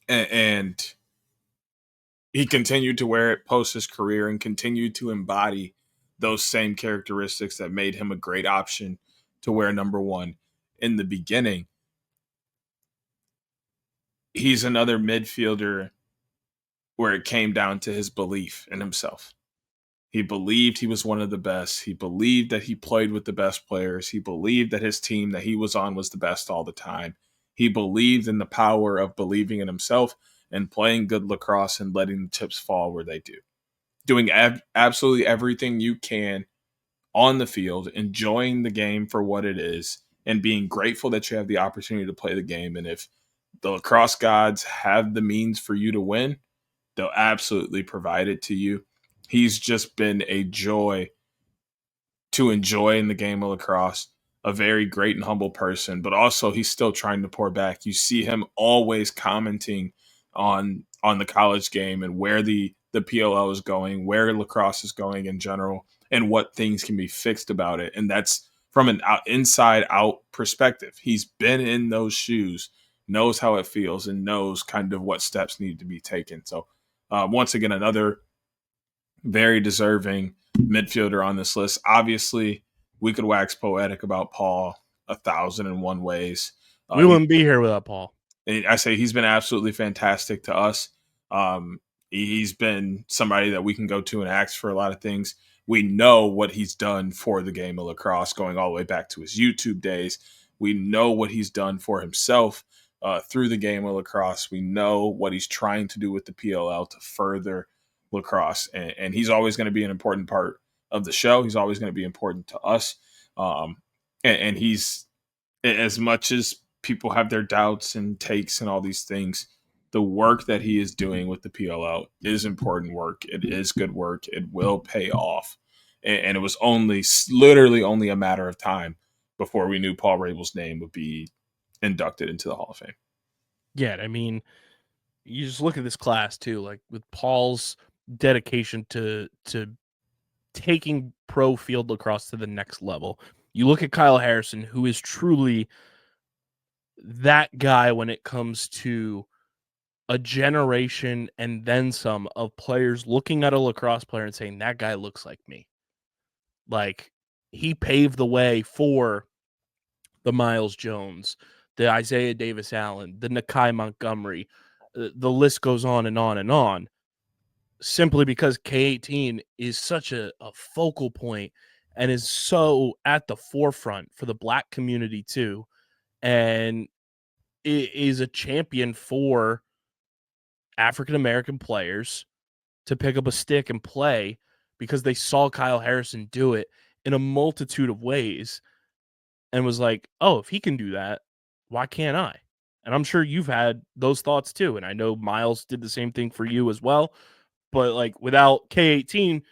And he continued to wear it post his career and continued to embody those same characteristics that made him a great option to wear number one in the beginning. He's another midfielder where it came down to his belief in himself. He believed he was one of the best. He believed that he played with the best players. He believed that his team that he was on was the best all the time. He believed in the power of believing in himself and playing good lacrosse and letting the chips fall where they do. Doing absolutely everything you can on the field, enjoying the game for what it is, and being grateful that you have the opportunity to play the game. And if the lacrosse gods have the means for you to win, they'll absolutely provide it to you. He's just been a joy to enjoy in the game of lacrosse, a very great and humble person, but also he's still trying to pour back. You see him always commenting on the college game and where the PLL is going, where lacrosse is going in general, and what things can be fixed about it. And that's from an inside out perspective. He's been in those shoes, knows how it feels, and knows kind of what steps need to be taken. So once again, another very deserving midfielder on this list. Obviously, we could wax poetic about Paul 1,001 ways. We wouldn't be here without Paul. I say he's been absolutely fantastic to us. He's been somebody that we can go to and ask for a lot of things. We know what he's done for the game of lacrosse, going all the way back to his YouTube days. We know what he's done for himself through the game of lacrosse. We know what he's trying to do with the PLL to further lacrosse, and he's always going to be an important part of the show. He's always going to be important to us, and he's, as much as people have their doubts and takes and all these things, the work that he is doing with the PLL is important work. It is good work. It will pay off, and it was literally only a matter of time before we knew Paul Rabel's name would be inducted into the Hall of Fame. Yeah, I mean, you just look at this class too, like with Paul's dedication to taking pro field lacrosse to the next level. You look at Kyle Harrison, who is truly that guy when it comes to a generation and then some of players looking at a lacrosse player and saying, that guy looks like me. Like, he paved the way for the Miles Jones, the Isaiah Davis Allen, the Nakai Montgomery. The list goes on and on and on, simply because K18 is such a focal point and is so at the forefront for the Black community too, and is a champion for African American players to pick up a stick and play because they saw Kyle Harrison do it in a multitude of ways and was like, oh, if he can do that, why can't I? And I'm sure you've had those thoughts too. And I know Miles did the same thing for you as well. But like without K18,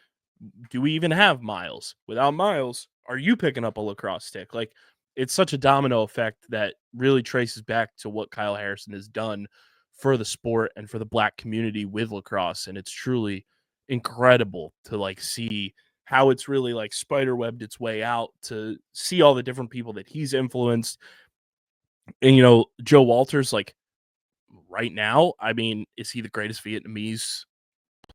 do we even have Miles? Without Miles, are you picking up a lacrosse stick? Like it's such a domino effect that really traces back to what Kyle Harrison has done for the sport and for the Black community with lacrosse. And it's truly incredible to like see how it's really like spiderwebbed its way out, to see all the different people that he's influenced. And, you know, Joe Walters, like right now, I mean, is he the greatest Vietnamese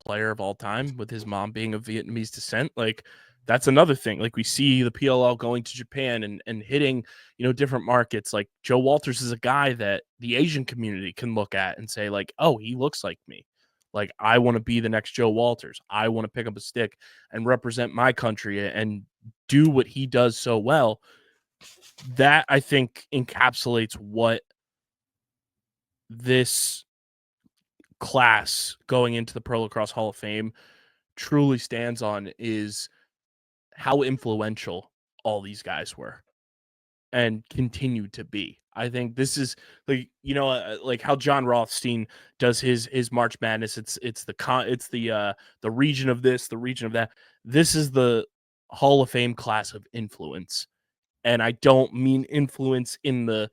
player of all time with his mom being of Vietnamese descent? Like that's another thing. Like we see the PLL going to Japan and hitting, you know, different markets. Like Joe Walters is a guy that the Asian community can look at and say like, oh, he looks like me. Like I want to be the next Joe Walters. I want to pick up a stick and represent my country and do what he does so well. That I think encapsulates what this class going into the Pro Lacrosse Hall of Fame truly stands on, is how influential all these guys were and continue to be. I think this is like, you know, like how John Rothstein does his March Madness. It's the region of this, the region of that. This is the Hall of Fame class of influence, and I don't mean influence in the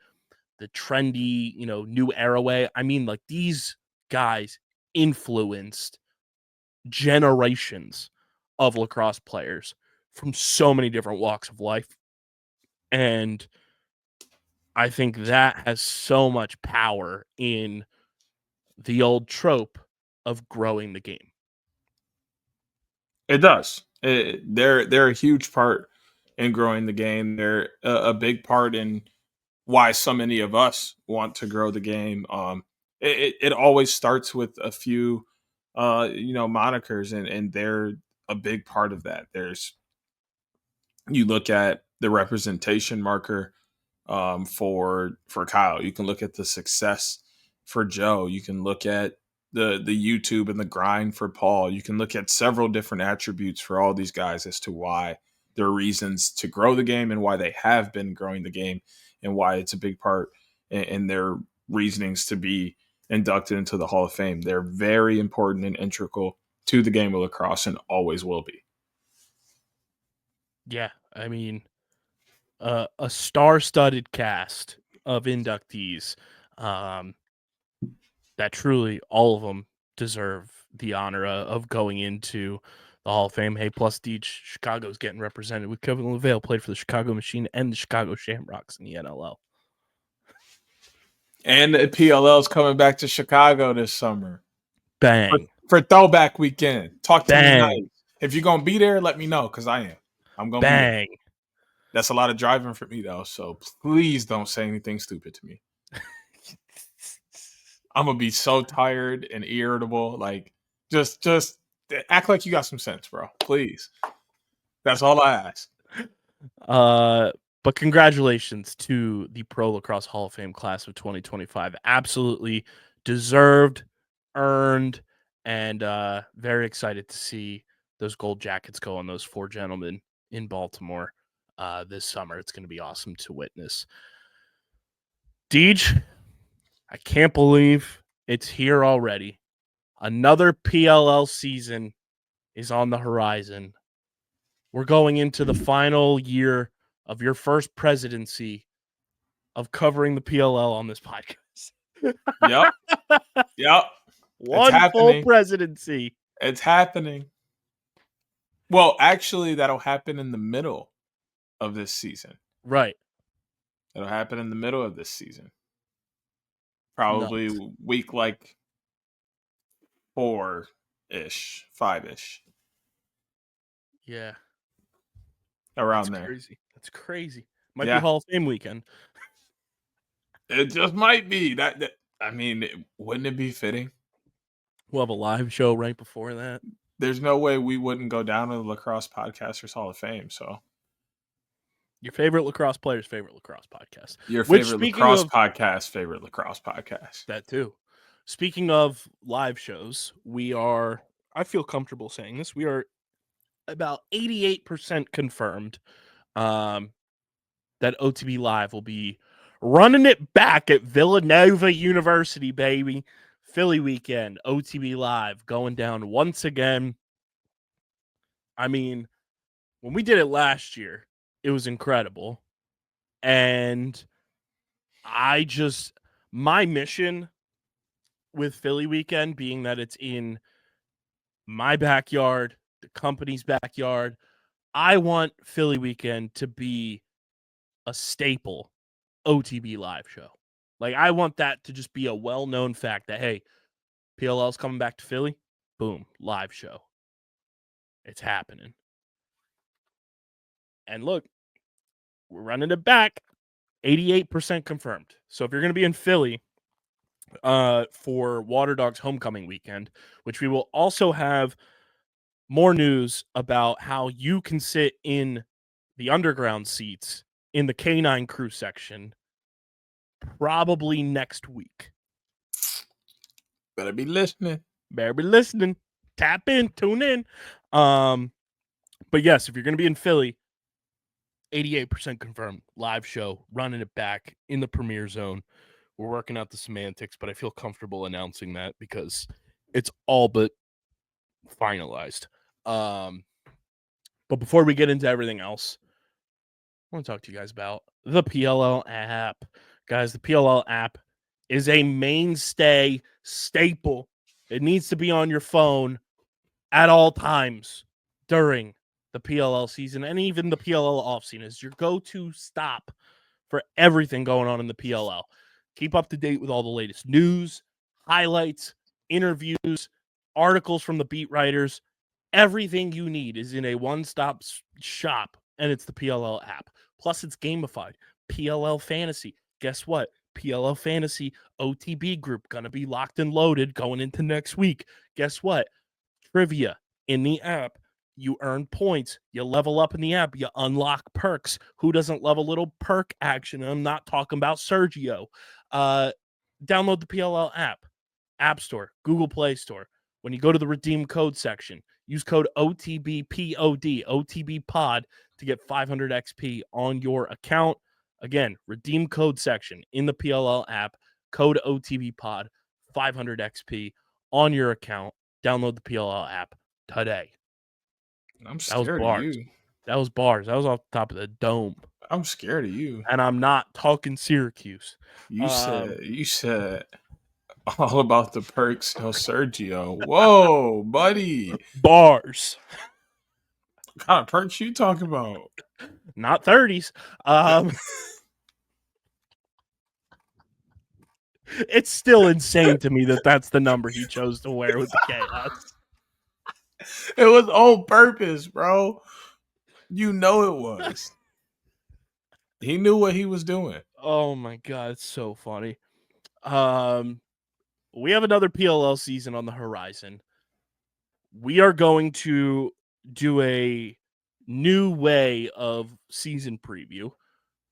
trendy, you know, new era way. I mean like these guys influenced generations of lacrosse players from so many different walks of life. And I think that has so much power in the old trope of growing the game. It does. They're a huge part in growing the game. They're a big part in why so many of us want to grow the game. It always starts with a few, monikers, and they're a big part of that. You look at the representation marker for Kyle. You can look at the success for Joe. You can look at the YouTube and the grind for Paul. You can look at several different attributes for all these guys as to why there are reasons to grow the game and why they have been growing the game and why it's a big part in their reasonings to be inducted into the Hall of Fame. They're very important and integral to the game of lacrosse and always will be. Yeah, I mean, a star-studded cast of inductees that truly all of them deserve the honor of going into the Hall of Fame. Hey, plus Deej, Chicago's getting represented with Kevin LaVale, played for the Chicago Machine and the Chicago Shamrocks in the NLL. And the PLL is coming back to Chicago this summer. Bang. For throwback weekend. Talk to me Bang. tonight. If you're going to be there, let me know, because I am. I'm going to be there. Bang. That's a lot of driving for me, though, so please don't say anything stupid to me. I'm going to be so tired and irritable. Like, just act like you got some sense, bro. Please. That's all I ask. But congratulations to the Pro Lacrosse Hall of Fame class of 2025. Absolutely deserved, earned, and very excited to see those gold jackets go on those four gentlemen in Baltimore this summer. It's going to be awesome to witness. Deej, I can't believe it's here already. Another PLL season is on the horizon. We're going into the final year of your first presidency of covering the PLL on this podcast. Yep. One full presidency. It's happening. Well, actually, that'll happen in the middle of this season. Right. It'll happen in the middle of this season. Probably week like 4-ish, 5-ish. Yeah. Around there. Crazy. That's crazy. Might be Hall of Fame weekend. It just might be. Wouldn't it be fitting? We'll have a live show right before that. there's no way we wouldn't go down to the Lacrosse Podcasters Hall of Fame. So Your favorite lacrosse player's favorite lacrosse podcast. your Which, favorite speaking lacrosse of podcast, favorite lacrosse podcast. that too. Speaking of live shows, I feel comfortable saying this, we are about 88% confirmed that OTB Live will be running it back at Villanova University, baby. Philly weekend, OTB Live going down once again. I mean, when we did it last year, it was incredible. And my mission with Philly weekend being that it's in my backyard, the company's backyard, I want Philly weekend to be a staple OTB live show. Like, I want that to just be a well-known fact that, hey, PLL's coming back to Philly. Boom, live show. It's happening. And look, we're running it back. 88% confirmed. So if you're going to be in Philly for Water Dogs homecoming weekend, which we will also have more news about how you can sit in the underground seats in the K9 crew section probably next week. Better be listening. Tap in, tune in. But yes, if you're going to be in Philly, 88% confirmed, live show, running it back in the Premier Zone. We're working out the semantics, but I feel comfortable announcing that because it's all but finalized. But before we get into everything else, I want to talk to you guys about the PLL app. Guys, the PLL app is a mainstay staple. It needs to be on your phone at all times during the PLL season and even the PLL offseason. Is your go-to stop for everything going on in the PLL. Keep up to date with all the latest news, highlights, interviews, articles from the beat writers. Everything you need is in a one-stop shop, and it's the PLL app. Plus, it's gamified. PLL Fantasy. Guess what? PLL Fantasy OTB group going to be locked and loaded going into next week. Guess what? Trivia in the app. You earn points. You level up in the app. You unlock perks. Who doesn't love a little perk action? I'm not talking about Sergio. Download the PLL app. App Store, Google Play Store. When you go to the redeem code section, use code OTBPOD, OTBPOD, to get 500 XP on your account. Again, redeem code section in the PLL app, code OTBPOD, 500 XP on your account. Download the PLL app today. I'm scared of you. That was bars. That was off the top of the dome. I'm scared of you. And I'm not talking Syracuse. You said all about the perks, no Sergio. Whoa, buddy. Bars. What kind of perks you talking about? Not 30s. It's still insane to me that that's the number he chose to wear with the chaos. It was on purpose, bro. You know it was. He knew what he was doing. Oh my god, it's so funny. We have another PLL season on the horizon. We are going to do a new way of season preview.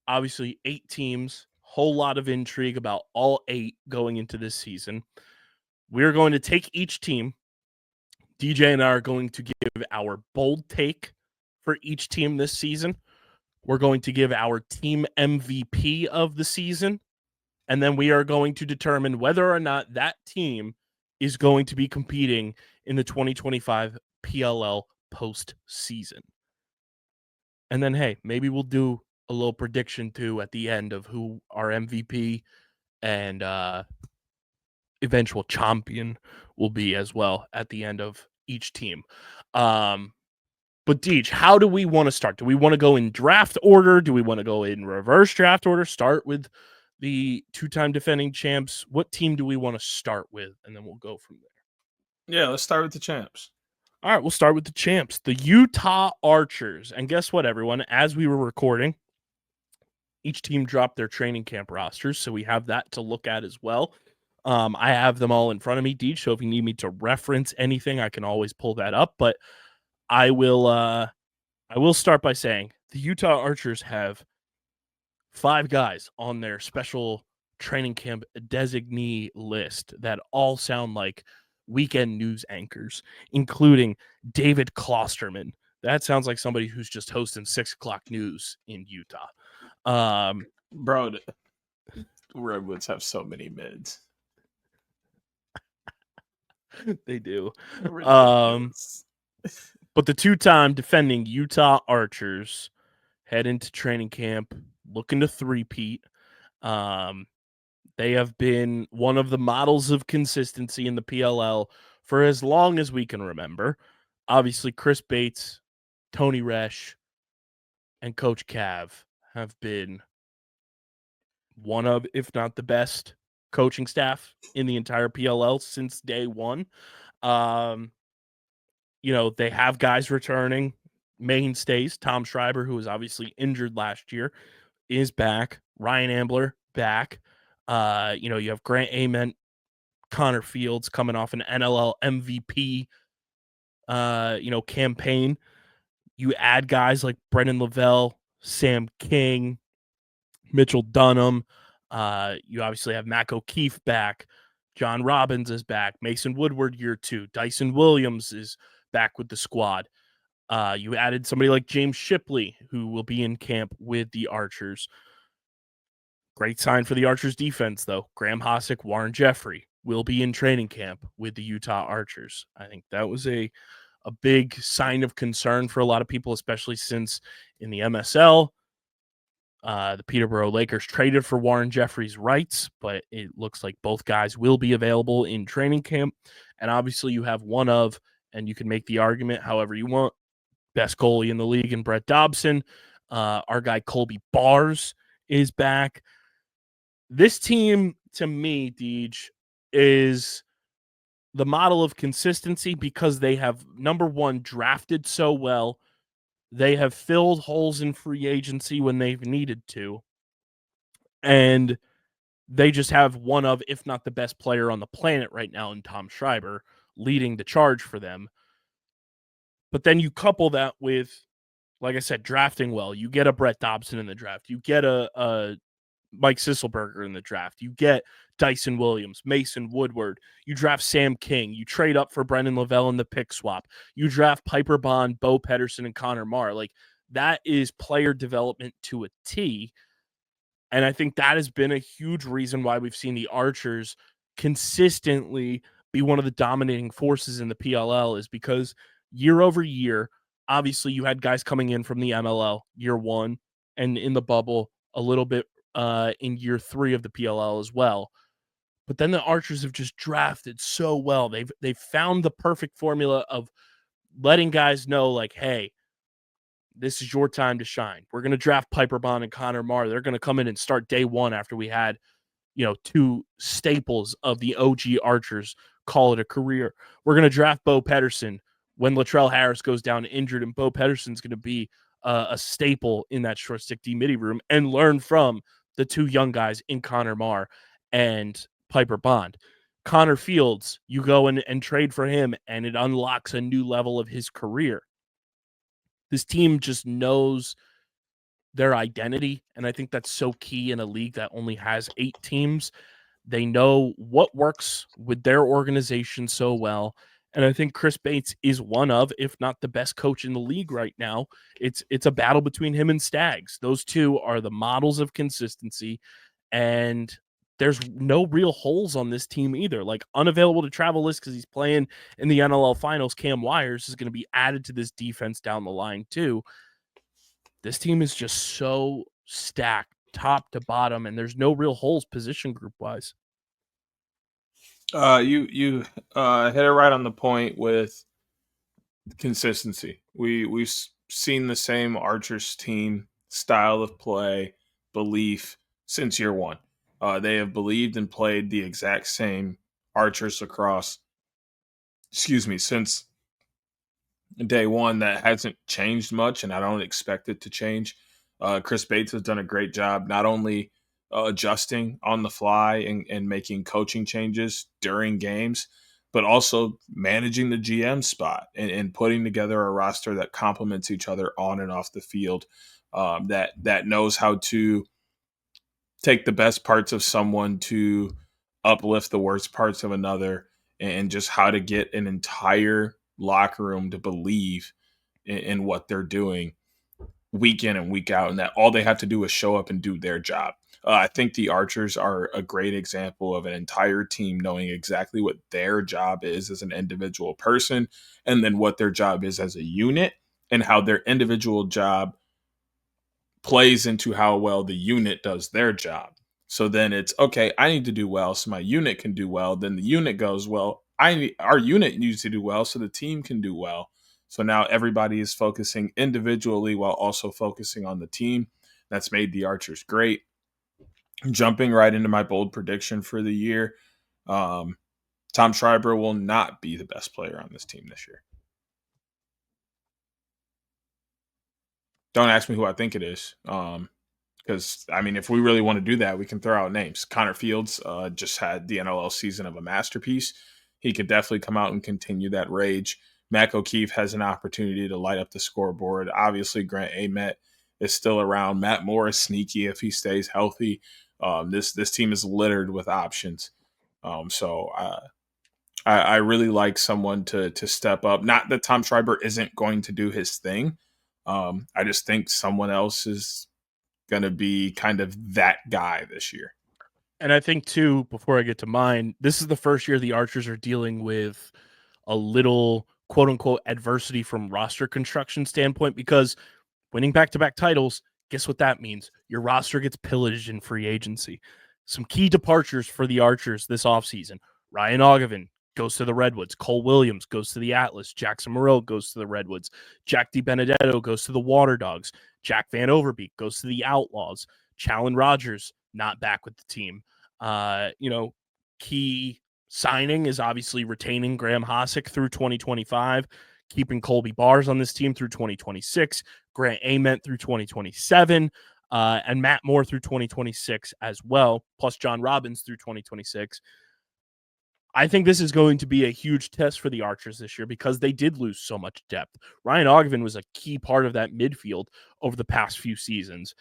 Obviously, 8 teams, whole lot of intrigue about all 8 going into this season. We're going to take each team. DJ and I are going to give our bold take for each team this season. We're going to give our team MVP of the season. And then we are going to determine whether or not that team is going to be competing in the 2025 PLL postseason. And then, hey, maybe we'll do a little prediction too at the end of who our MVP and eventual champion will be as well at the end of each team. But Deej, how do we want to start? Do we want to go in draft order? Do we want to go in reverse draft order? Start with the 2-time defending champs. What team do we want to start with? And then we'll go from there. Yeah, let's start with the champs. All right, we'll start with the champs, the Utah Archers. And guess what, everyone? As we were recording, each team dropped their training camp rosters, so we have that to look at as well. I have them all in front of me, Deej, so if you need me to reference anything, I can always pull that up. But I will start by saying the Utah Archers have 5 guys on their special training camp designee list that all sound like weekend news anchors, including David Klosterman. That sounds like somebody who's just hosting 6 o'clock news in Utah. Bro, the Redwoods have so many mids. They do. Ridiculous. But the 2-time defending Utah Archers head into training camp looking to three-peat. They have been one of the models of consistency in the PLL for as long as we can remember. Obviously, Chris Bates, Tony Resch, and Coach Cav have been one of, if not the best, coaching staff in the entire PLL since day one. They have guys returning, mainstays. Tom Schreiber, who was obviously injured last year, is back. Ryan Ambler, back. You have Grant Ament, Connor Fields coming off an NLL MVP, campaign. You add guys like Brendan Lavelle, Sam King, Mitchell Dunham. You obviously have Mac O'Keefe back. John Robbins is back. Mason Woodward year 2. Dyson Williams is back with the squad. You added somebody like James Shipley, who will be in camp with the Archers. Great sign for the Archers defense, though. Graham Hossack, Warren Jeffrey will be in training camp with the Utah Archers. I think that was a big sign of concern for a lot of people, especially since in the MSL, the Peterborough Lakers traded for Warren Jeffrey's rights, but it looks like both guys will be available in training camp. And obviously you have one of, and you can make the argument however you want, best goalie in the league in Brett Dobson. Our guy Colby Bars is back. This team, to me, Deej, is the model of consistency because they have, number one, drafted so well. They have filled holes in free agency when they've needed to. And they just have one of, if not the best player on the planet right now in Tom Schreiber, leading the charge for them. But then you couple that with, like I said, drafting well. You get a Brett Dobson in the draft. You get a Mike Sisselberger in the draft. You get Dyson Williams, Mason Woodward. You draft Sam King. You trade up for Brendan Lavelle in the pick swap. You draft Piper Bond, Bo Pedersen, and Connor Marr. Like, that is player development to a T. And I think that has been a huge reason why we've seen the Archers consistently be one of the dominating forces in the PLL, is because year over year, obviously you had guys coming in from the MLL year 1 and in the bubble a little bit in year 3 of the PLL as well. But then the Archers have just drafted so well. They've found the perfect formula of letting guys know, like, hey, this is your time to shine. We're going to draft Piper Bond and Connor Marr. They're going to come in and start day 1 after we had, 2 staples of the OG Archers call it a career. We're going to draft Bo Pedersen when Latrell Harris goes down injured, and Bo Pedersen's going to be a staple in that short stick D midi room, and learn from the 2 young guys in Connor Marr and Piper Bond. Connor Fields, you go in and trade for him, and it unlocks a new level of his career. This team just knows their identity, and I think that's so key in a league that only has 8 teams. They know what works with their organization so well, and I think Chris Bates is one of, if not the best coach in the league right now. It's a battle between him and Staggs. Those 2 are the models of consistency, and there's no real holes on this team either. Like, unavailable to travel list because he's playing in the NLL Finals, Cam Wires is going to be added to this defense down the line too. This team is just so stacked top to bottom, and there's no real holes position group wise. You hit it right on the point with consistency. We've seen the same Archers team style of play, belief since year 1. They have believed and played the exact same Archers lacrosse, since day 1. That hasn't changed much, and I don't expect it to change. Chris Bates has done a great job, not only adjusting on the fly and making coaching changes during games, but also managing the GM spot and putting together a roster that complements each other on and off the field, that knows how to take the best parts of someone to uplift the worst parts of another, and just how to get an entire locker room to believe in what they're doing week in and week out, and that all they have to do is show up and do their job. I think the Archers are a great example of an entire team knowing exactly what their job is as an individual person, and then what their job is as a unit, and how their individual job plays into how well the unit does their job. So then it's, okay, I need to do well so my unit can do well. Then the unit goes, well, our unit needs to do well so the team can do well. So now everybody is focusing individually while also focusing on the team. That's made the Archers great. Jumping right into my bold prediction for the year, Tom Schreiber will not be the best player on this team this year. Don't ask me who I think it is, because, I mean, if we really want to do that, we can throw out names. Connor Fields just had the NLL season of a masterpiece. He could definitely come out and continue that rage. Mac O'Keefe has an opportunity to light up the scoreboard. Obviously, Grant Ament is still around. Matt Moore is sneaky if he stays healthy. This team is littered with options. So I really like someone to step up. Not that Tom Schreiber isn't going to do his thing. I just think someone else is going to be kind of that guy this year. And I think, too, before I get to mine, this is the first year the Archers are dealing with a little, quote-unquote, adversity from roster construction standpoint, because winning back-to-back titles, guess what that means? Your roster gets pillaged in free agency. Some key departures for the Archers this offseason. Ryan Ogevin goes to the Redwoods. Cole Williams goes to the Atlas. Jackson Moreau goes to the Redwoods. Jack DiBenedetto goes to the Water Dogs. Jack Van Overbeek goes to the Outlaws. Challen Rogers not back with the team. Key signing is obviously retaining Graham Hossack through 2025, keeping Colby Bars on this team through 2026, Grant Ament through 2027, and Matt Moore through 2026 as well, plus John Robbins through 2026. I think this is going to be a huge test for the Archers this year because they did lose so much depth. Ryan Ogevin was a key part of that midfield over the past few seasons.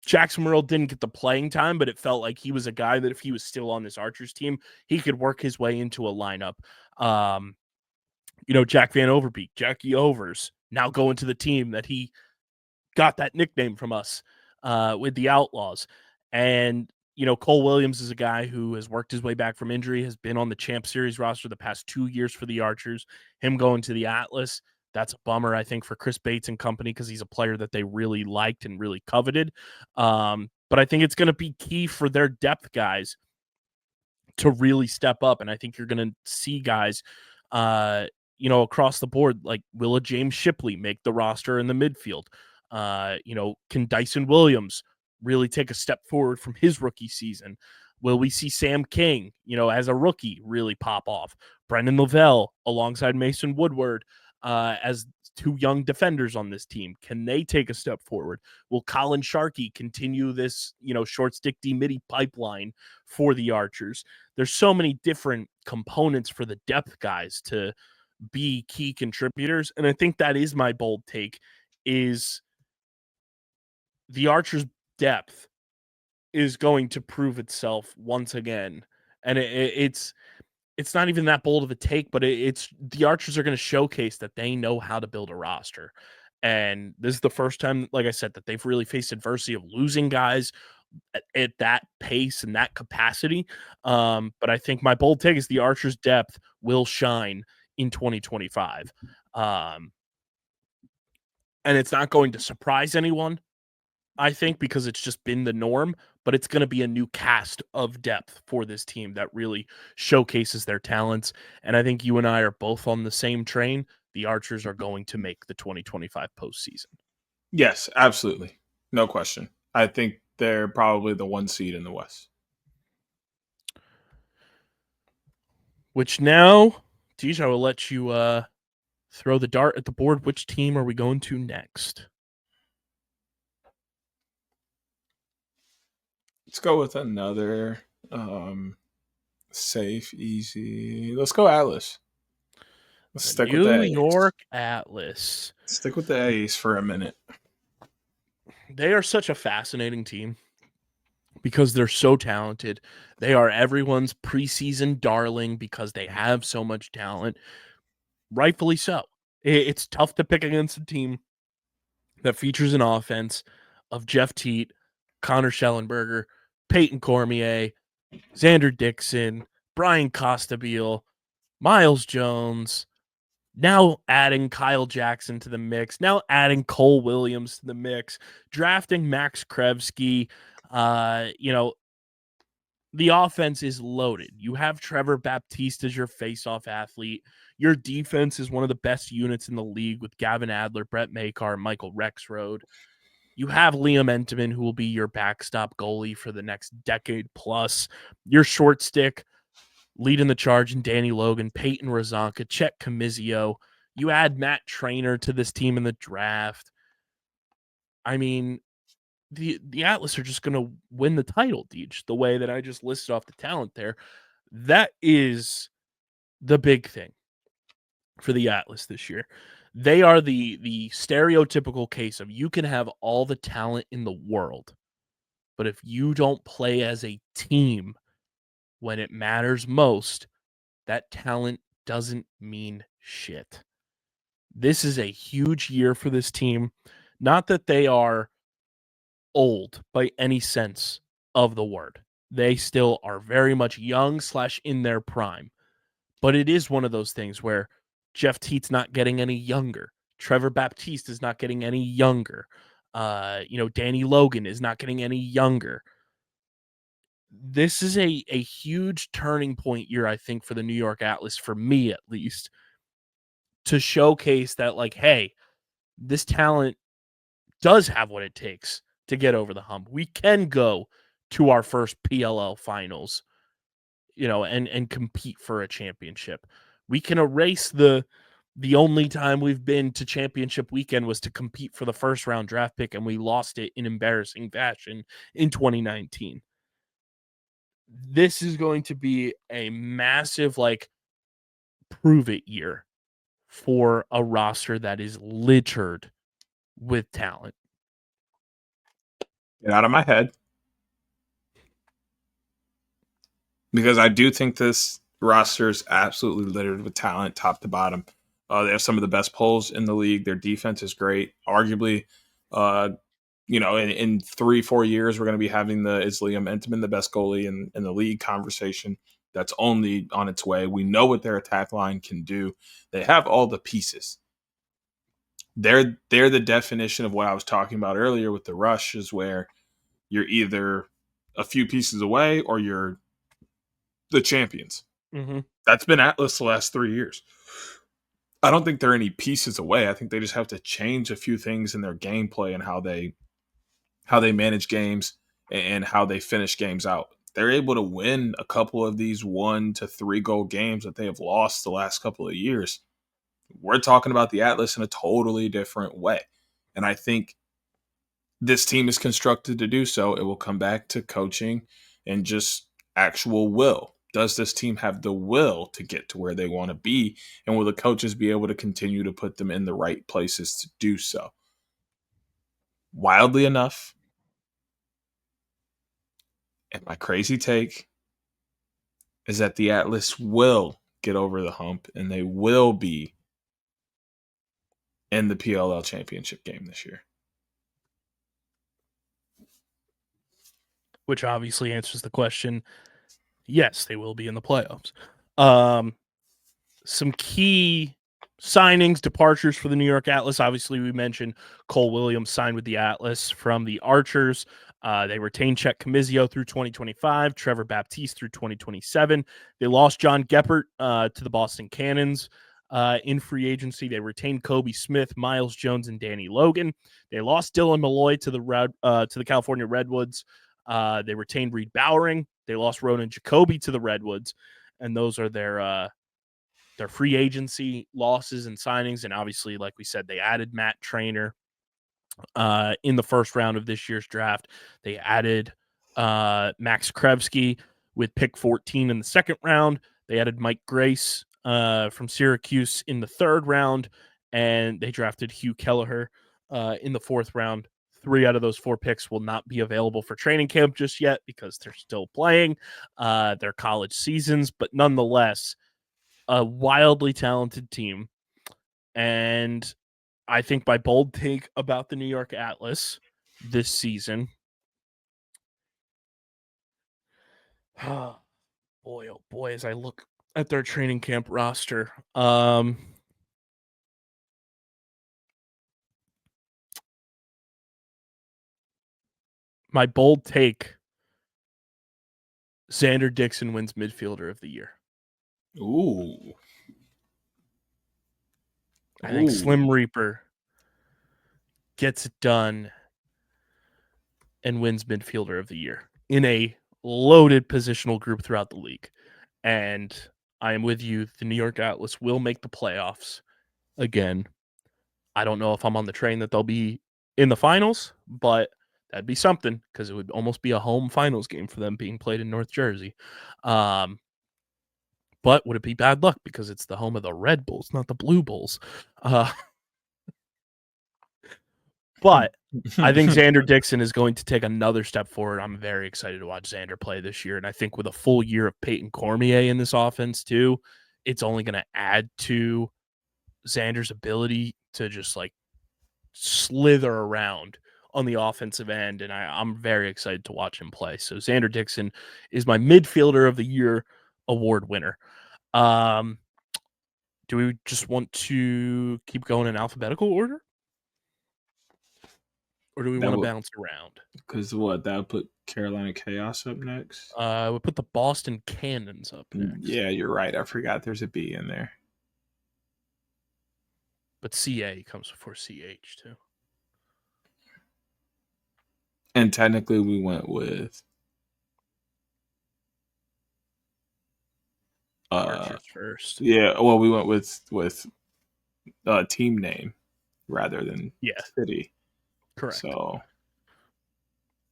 Jackson Merle didn't get the playing time, but it felt like he was a guy that if he was still on this Archers team, he could work his way into a lineup. Jack Van Overbeek, Jackie Overs, now going to the team that he got that nickname from us with the Outlaws. And Cole Williams is a guy who has worked his way back from injury, has been on the Champ Series roster the past 2 years for the Archers. Him going to the Atlas, that's a bummer, I think, for Chris Bates and company, because he's a player that they really liked and really coveted. But I think it's going to be key for their depth guys to really step up. And I think you're going to see guys, across the board, like Willa James Shipley make the roster in the midfield. Can Dyson Williams really take a step forward from his rookie season? Will we see Sam King, as a rookie, really pop off? Brendan Lavelle alongside Mason Woodward as two young defenders on this team. Can they take a step forward? Will Colin Sharkey continue this, short stick D-midi pipeline for the Archers? There's so many different components for the depth guys to be key contributors. And I think that is my bold take, is the Archers' depth is going to prove itself once again. And it's not even that bold of a take, but it's the Archers are going to showcase that they know how to build a roster. And this is the first time, like I said, that they've really faced adversity of losing guys at that pace and that capacity. But I think my bold take is the Archers' depth will shine in 2025. And it's not going to surprise anyone, I think, because it's just been the norm, but it's going to be a new cast of depth for this team that really showcases their talents. And I think you and I are both on the same train. The Archers are going to make the 2025 postseason. Yes, absolutely. No question. I think they're probably the 1 seed in the West. Which now, Tej, I will let you throw the dart at the board. Which team are we going to next? Let's go with another safe, easy. Let's go Atlas. Let's The stick with the New A's. York Atlas. Stick with the A's for a minute. They are such a fascinating team because they're so talented. They are everyone's preseason darling because they have so much talent. Rightfully so. It's tough to pick against a team that features an offense of Jeff Teat, Connor Schellenberger, Peyton Cormier, Xander Dixon, Brian Costabile, Miles Jones, now adding Kyle Jackson to the mix, now adding Cole Williams to the mix, drafting Max Krevsky. The offense is loaded. You have Trevor Baptiste as your face-off athlete. Your defense is one of the best units in the league with Gavin Adler, Brett Makar, Michael Rexroad. You have Liam Entenmann, who will be your backstop goalie for the next decade plus. Your short stick, leading the charge in Danny Logan, Peyton Rozonka, Chet Comizio. You add Matt Trainer to this team in the draft. I mean, the Atlas are just going to win the title, Deej, the way that I just listed off the talent there. That is the big thing for the Atlas this year. They are the stereotypical case of you can have all the talent in the world, but if you don't play as a team when it matters most, that talent doesn't mean shit. This is a huge year for this team. Not that they are old by any sense of the word. They still are very much young / in their prime. But it is one of those things where Jeff Teat's not getting any younger. Trevor Baptiste is not getting any younger. Danny Logan is not getting any younger. This is a huge turning point year, I think, for the New York Atlas, for me at least, to showcase that, like, hey, this talent does have what it takes to get over the hump. We can go to our first PLL Finals, and compete for a championship. We can erase the only time we've been to championship weekend was to compete for the first round draft pick, and we lost it in embarrassing fashion in 2019. This is going to be a massive, prove it year for a roster that is littered with talent. Get out of my head. Because I do think this roster is absolutely littered with talent, top to bottom. They have some of the best pulls in the league. Their defense is great. Arguably, in 3-4 years, we're going to be having is Liam Entenmann the best goalie in the league conversation. That's only on its way. We know what their attack line can do. They have all the pieces. They're the definition of what I was talking about earlier with the rush, is where you're either a few pieces away or you're the champions. Mm-hmm. That's been Atlas the last 3 years. I don't think they're any pieces away. I think they just have to change a few things in their gameplay and how they manage games and how they finish games out. They're able to win a couple of these 1 to 3 goal games that they have lost the last couple of years. We're talking about the Atlas in a totally different way. And I think this team is constructed to do so. It will come back to coaching and just actual will. Does this team have the will to get to where they want to be? And will the coaches be able to continue to put them in the right places to do so? Wildly enough, and my crazy take is that the Atlas will get over the hump and they will be in the PLL championship game this year. Which obviously answers the question. Yes, they will be in the playoffs. Some key signings, departures for the New York Atlas. Obviously, we mentioned Cole Williams signed with the Atlas from the Archers. They retained Chet Comizio through 2025, Trevor Baptiste through 2027. They lost John Geppert to the Boston Cannons in free agency. They retained Kobe Smith, Miles Jones, and Danny Logan. They lost Dylan Malloy to the California Redwoods. They retained Reed Bowering. They lost Ronan Jacoby to the Redwoods, and those are their free agency losses and signings. And obviously, like we said, they added Matt Trainer in the first round of this year's draft. They added Max Krevsky with pick 14 in the second round. They added Mike Grace from Syracuse in the third round, and they drafted Hugh Kelleher in the fourth round. 3 out of those 4 picks will not be available for training camp just yet because they're still playing their college seasons, but nonetheless, a wildly talented team. And I think my bold take about the New York Atlas this season, boy, oh boy, as I look at their training camp roster, my bold take, Xander Dixon wins midfielder of the year. Ooh. I think Slim Reaper gets it done and wins midfielder of the year in a loaded positional group throughout the league. And I am with you. The New York Atlas will make the playoffs again. I don't know if I'm on the train that they'll be in the finals, but that'd be something because it would almost be a home finals game for them being played in North Jersey. But would it be bad luck because it's the home of the Red Bulls, not the Blue Bulls? But I think Xander Dixon is going to take another step forward. I'm very excited to watch Xander play this year. And I think with a full year of Peyton Cormier in this offense too, it's only going to add to Xander's ability to just like slither around on the offensive end. And I'm very excited to watch him play. So Xander Dixon is my midfielder of the year award winner. Do we just want to keep going in alphabetical order? Or do we want to bounce around? Because what? That would put Carolina Chaos up next? We'll put the Boston Cannons up next. Yeah, you're right. I forgot there's a B in there. But CA comes before CH, too. And technically, we went with Archers first. Yeah, well, we went with team name rather than city. Correct. So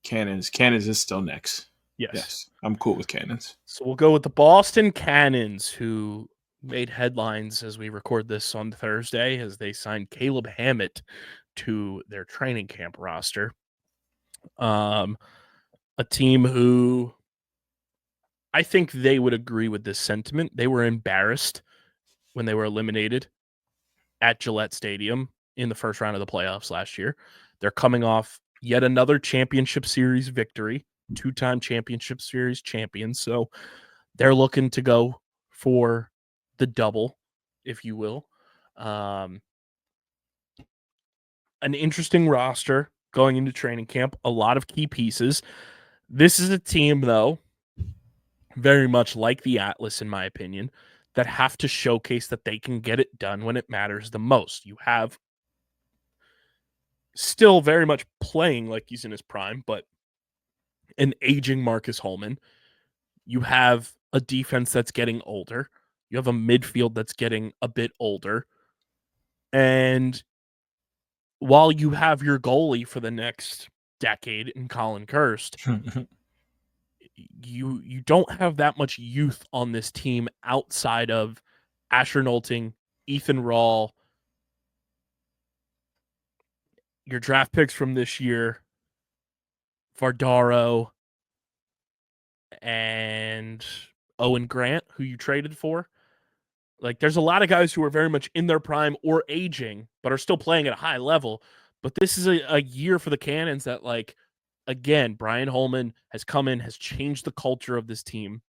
Cannons is still next. Yes, I'm cool with Cannons. So we'll go with the Boston Cannons, who made headlines as we record this on Thursday as they signed Caleb Hammett to their training camp roster. A team who I think they would agree with this sentiment. They were embarrassed when they were eliminated at Gillette Stadium in the first round of the playoffs last year. They're coming off yet another championship series victory, 2-time championship series champions. So they're looking to go for the double, if you will. An interesting roster going into training camp, a lot of key pieces. This is a team, though, very much like the Atlas, in my opinion, that have to showcase that they can get it done when it matters the most. You have still very much playing like he's in his prime, but an aging Marcus Holman. You have a defense that's getting older. You have a midfield that's getting a bit older. And while you have your goalie for the next decade in Colin Kirst, you don't have that much youth on this team outside of Asher Nolting, Ethan Rawl, your draft picks from this year, Vardaro, and Owen Grant, who you traded for. Like, there's a lot of guys who are very much in their prime or aging, but are still playing at a high level. But this is a year for the Cannons that, like, again, Brian Holman has come in, has changed the culture of this team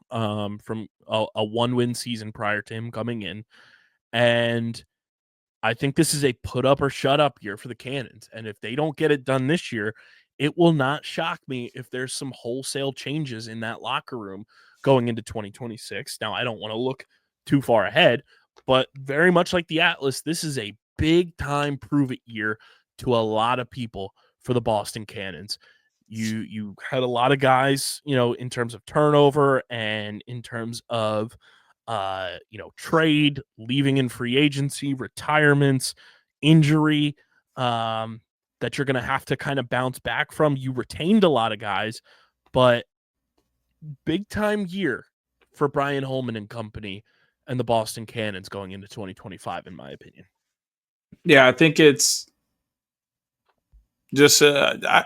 from a one-win season prior to him coming in. And I think this is a put up or shut up year for the Cannons. And if they don't get it done this year, it will not shock me if there's some wholesale changes in that locker room going into 2026. Now, I don't want to look too far ahead, but very much like the Atlas, this is a big time prove it year to a lot of people for the Boston Cannons. You had a lot of guys, in terms of turnover and in terms of trade, leaving in free agency, retirements, injury. that you're going to have to kind of bounce back from. You retained a lot of guys, but big time year for Brian Holman and company and the Boston Cannons going into 2025, in my opinion. Yeah, I think it's just I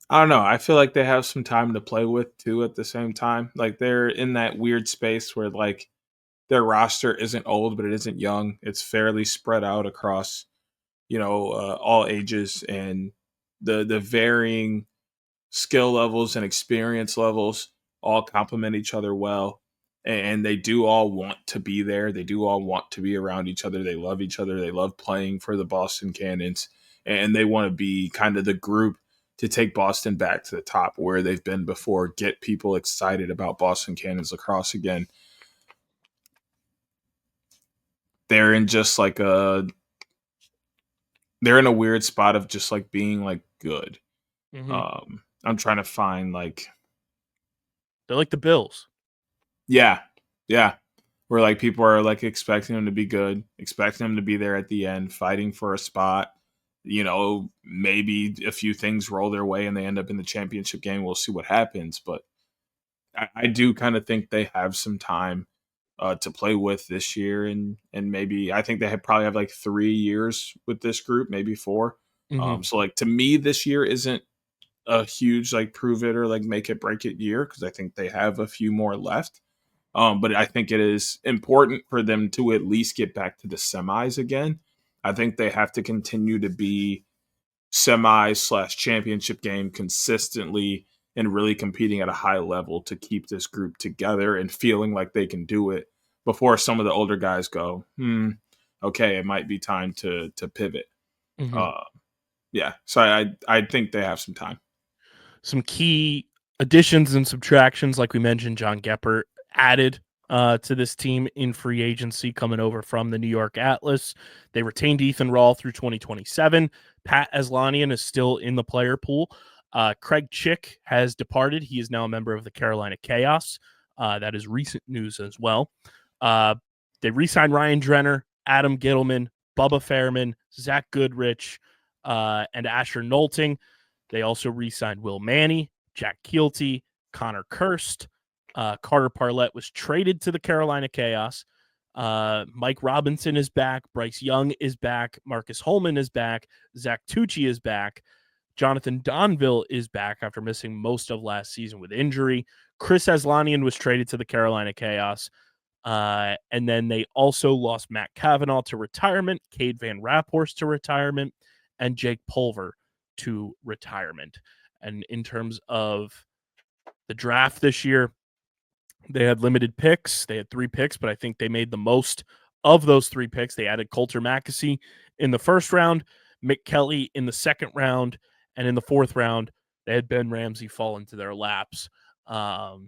don't know. I feel like they have some time to play with too. At the same time, like they're in that weird space where like their roster isn't old, but it isn't young. It's fairly spread out across, all ages, and the varying skill levels and experience levels all complement each other well. And they do all want to be there. They do all want to be around each other. They love each other. They love playing for the Boston Cannons. And they want to be kind of the group to take Boston back to the top where they've been before, get people excited about Boston Cannons lacrosse again. They're in just like they're in a weird spot of just like being like good. Mm-hmm. I'm trying to find like, they're like the Bills. Yeah. Where like people are like expecting them to be good, expecting them to be there at the end, fighting for a spot. Maybe a few things roll their way and they end up in the championship game. We'll see what happens. But I do kind of think they have some time to play with this year. And maybe I think they probably have like 3 years with this group, maybe 4. Mm-hmm. So like to me, this year isn't a huge like prove it or like make it break it year because I think they have a few more left. But I think it is important for them to at least get back to the semis again. I think they have to continue to be semi/championship game consistently and really competing at a high level to keep this group together and feeling like they can do it before some of the older guys go, okay, it might be time to pivot. Mm-hmm. So I think they have some time. Some key additions and subtractions, like we mentioned, John Geppert added to this team in free agency coming over from the New York Atlas. They retained Ethan Rawl through 2027. Pat Aslanian is still in the player pool. Craig Chick has departed. He is now a member of the Carolina Chaos. That is recent news as well. They re-signed Ryan Drenner, Adam Gittleman, Bubba Fairman, Zach Goodrich, and Asher Nolting. They also re-signed Will Manny, Jack Keelty, Connor Kirst. Carter Parlett was traded to the Carolina Chaos. Mike Robinson is back. Bryce Young is back. Marcus Holman is back. Zach Tucci is back. Jonathan Donville is back after missing most of last season with injury. Chris Aslanian was traded to the Carolina Chaos. And then they also lost Matt Kavanaugh to retirement, Cade Van Raphorst to retirement, and Jake Pulver to retirement. And in terms of the draft this year, they had limited picks. They had 3 picks, but I think they made the most of those 3 picks. They added Coulter Mackesy in the first round, Mick Kelly in the second round, and in the 4th round, they had Ben Ramsey fall into their laps. So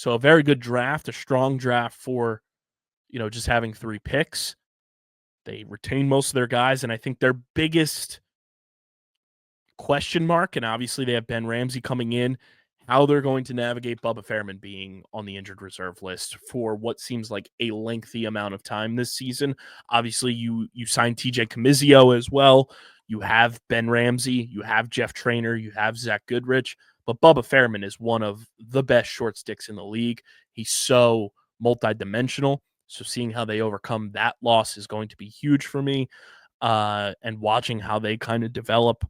a very good draft, a strong draft for, just having 3 picks. They retain most of their guys, and I think their biggest question mark, and obviously they have Ben Ramsey coming in, how they're going to navigate Bubba Fairman being on the injured reserve list for what seems like a lengthy amount of time this season. Obviously, you signed TJ Camizio as well. You have Ben Ramsey, you have Jeff Traynor, you have Zach Goodrich, but Bubba Fairman is one of the best short sticks in the league. He's so multidimensional. So seeing how they overcome that loss is going to be huge for me. And watching how they kind of develop.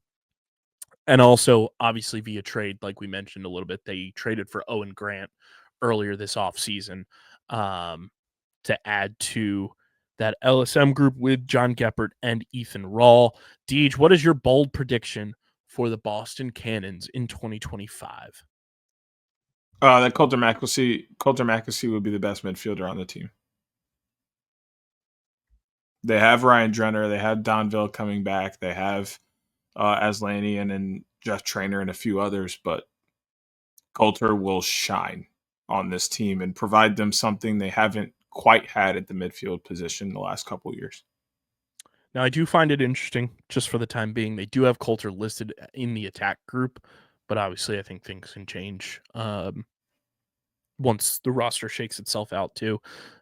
And also, obviously, via trade, like we mentioned a little bit, they traded for Owen Grant earlier this offseason to add to that LSM group with John Geppert and Ethan Rawl. Deej, what is your bold prediction for the Boston Cannons in 2025? That Coulter Mackesy would be the best midfielder on the team. They have Ryan Drenner. They have Donville coming back. They have Aslanian and Jeff Traynor and a few others, but Coulter will shine on this team and provide them something they haven't quite had at the midfield position in the last couple of years. Now, I do find it interesting, just for the time being, they do have Coulter listed in the attack group, but obviously I think things can change once the roster shakes itself out too.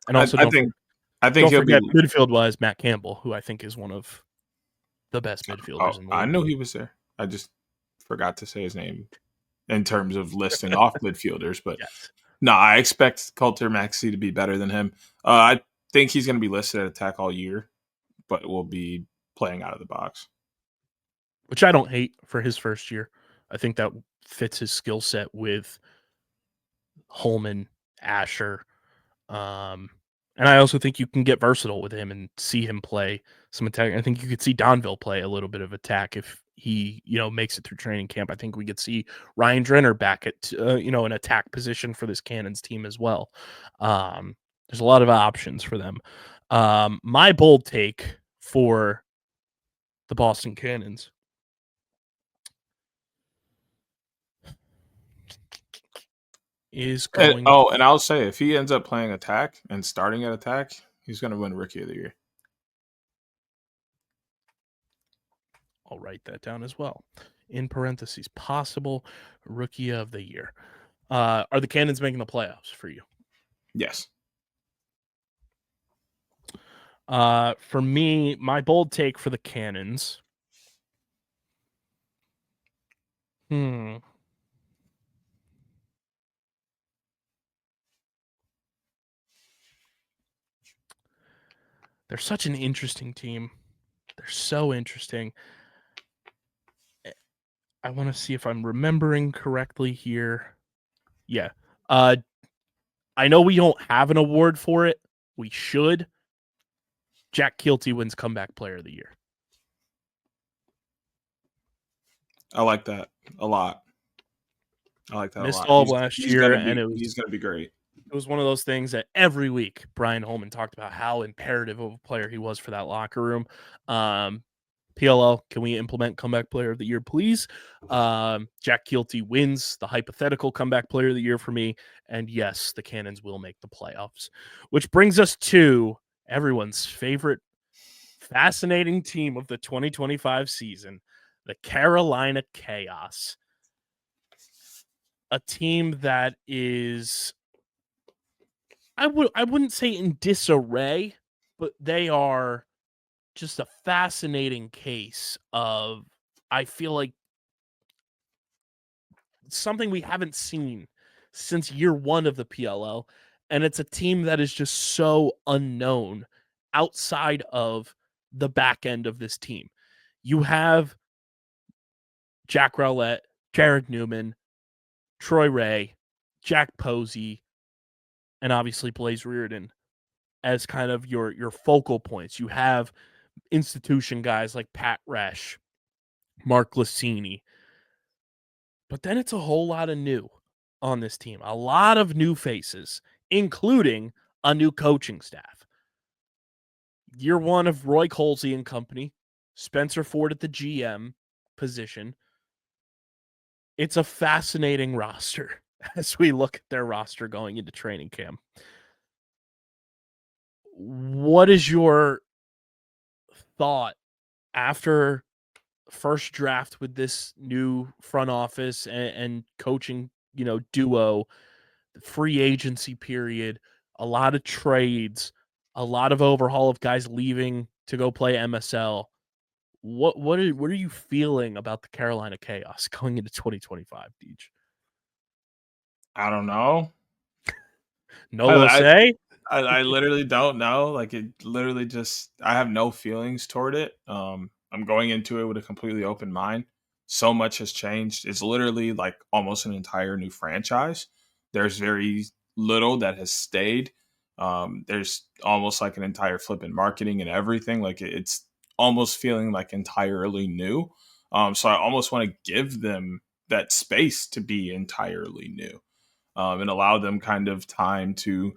And also, don't forget midfield-wise, Matt Campbell, who I think is one of the best midfielders in the I league. knew he was there. I just forgot to say his name in terms of listing off midfielders. But Yes. no, I expect Coulter Maxey to be better than him. I think he's going to be listed at attack all year, but will be playing out of the box. Which I don't hate for his first year. I think that fits his skill set with Holman, Asher. And I also think you can get versatile with him and see him play some attack. I think you could see Donville play a little bit of attack if he, makes it through training camp. I think we could see Ryan Drenner back at, an attack position for this Cannons team as well. There's a lot of options for them. My bold take for the Boston Cannons is going. And I'll say, if he ends up playing attack and starting at attack, he's going to win Rookie of the Year. I'll write that down as well. In parentheses, possible Rookie of the Year. Are the Cannons making the playoffs for you? Yes. For me, my bold take for the Cannons. They're such an interesting team. They're so interesting. I want to see if I'm remembering correctly here. Yeah. I know we don't have an award for it. We should. Jack Keelty wins Comeback Player of the Year. I like that a lot. Missed all of last year, and he's going to be great. It was one of those things that every week Brian Holman talked about how imperative of a player he was for that locker room. PLL, can we implement Comeback Player of the Year, please? Jack Keelty wins the hypothetical Comeback Player of the Year for me. And yes, the Cannons will make the playoffs. Which brings us to everyone's favorite fascinating team of the 2025 season, the Carolina Chaos. A team that is, I wouldn't say in disarray, but they are just a fascinating case of, I feel like, something we haven't seen since year one of the PLL. And it's a team that is just so unknown outside of the back end of this team. You have Jack Rowlett, Jared Newman, Troy Ray, Jack Posey, and obviously Blaze Reardon as kind of your focal points. You have institution guys like Pat Resch, Mark Lassini. But then it's a whole lot of new on this team. A lot of new faces, including a new coaching staff. Year one of Roy Colsey and company, Spencer Ford at the GM position. It's a fascinating roster as we look at their roster going into training camp. What is your thought after first draft with this new front office and coaching, duo, the free agency period, a lot of trades, a lot of overhaul of guys leaving to go play MSL? What are you feeling about the Carolina Chaos going into 2025, Deej? I don't know. I literally don't know. Like, it literally just, I have no feelings toward it. I'm going into it with a completely open mind. So much has changed. It's literally like almost an entire new franchise. There's very little that has stayed. There's almost like an entire flip in marketing and everything. Like, it's almost feeling like entirely new. So I almost want to give them that space to be entirely new, and allow them kind of time to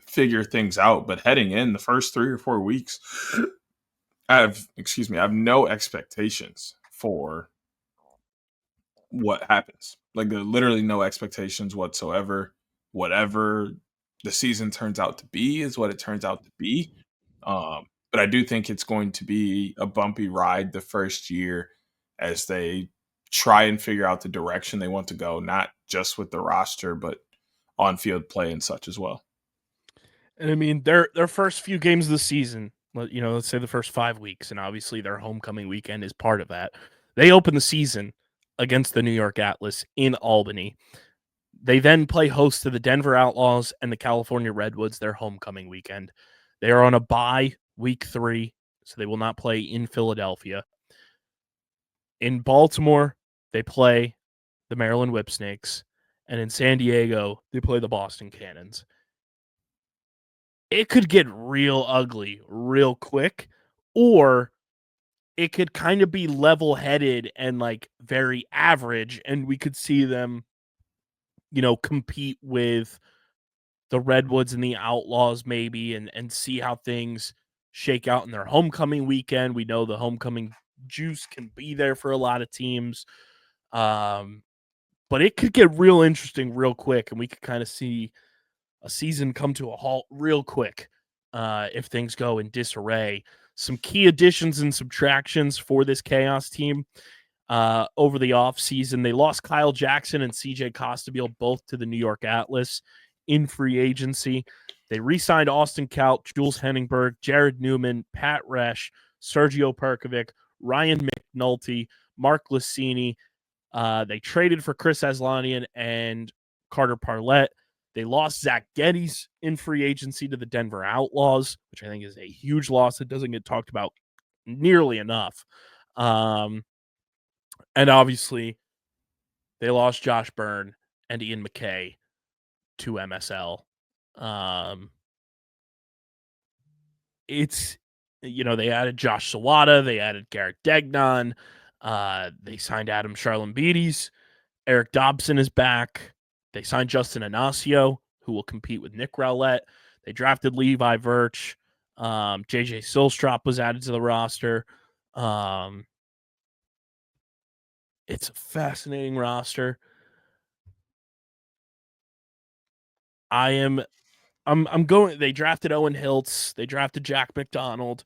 figure things out. But heading in the first 3 or 4 weeks, I have no expectations for what happens. Like, literally no expectations whatsoever. Whatever the season turns out to be is what it turns out to be. But I do think it's going to be a bumpy ride the first year as they try and figure out the direction they want to go, not just with the roster, but on-field play and such as well. And I mean, their first few games of the season, let's say the first 5 weeks, and obviously their homecoming weekend is part of that. They open the season against the New York Atlas in Albany. They then play host to the Denver Outlaws and the California Redwoods their homecoming weekend. They are on a bye week 3, so they will not play in Philadelphia. In Baltimore, they play the Maryland Whipsnakes, and in San Diego, they play the Boston Cannons. It could get real ugly real quick, or it could kind of be level-headed and like very average, and we could see them, compete with the Redwoods and the Outlaws maybe, and see how things shake out in their homecoming weekend. We know the homecoming juice can be there for a lot of teams. But it could get real interesting real quick, and we could kind of see a season come to a halt real quick if things go in disarray. Some key additions and subtractions for this Chaos team over the offseason. They lost Kyle Jackson and CJ Costabile both to the New York Atlas in free agency. They re-signed Austin Kaut, Jules Henningberg, Jared Newman, Pat Resch, Sergio Perkovic, Ryan McNulty, Mark Lucini. They traded for Chris Aslanian and Carter Parlett. They lost Zach Geddes in free agency to the Denver Outlaws, which I think is a huge loss that doesn't get talked about nearly enough. And obviously, they lost Josh Byrne and Ian McKay to MSL. They added Josh Sawada, they added Garrett Degnan, they signed Adam Charlambides, Eric Dobson is back. They signed Justin Inacio, who will compete with Nick Rowlett. They drafted Levi Virch. JJ Silstrop was added to the roster. It's a fascinating roster. I'm going. They drafted Owen Hiltz. They drafted Jack McDonald.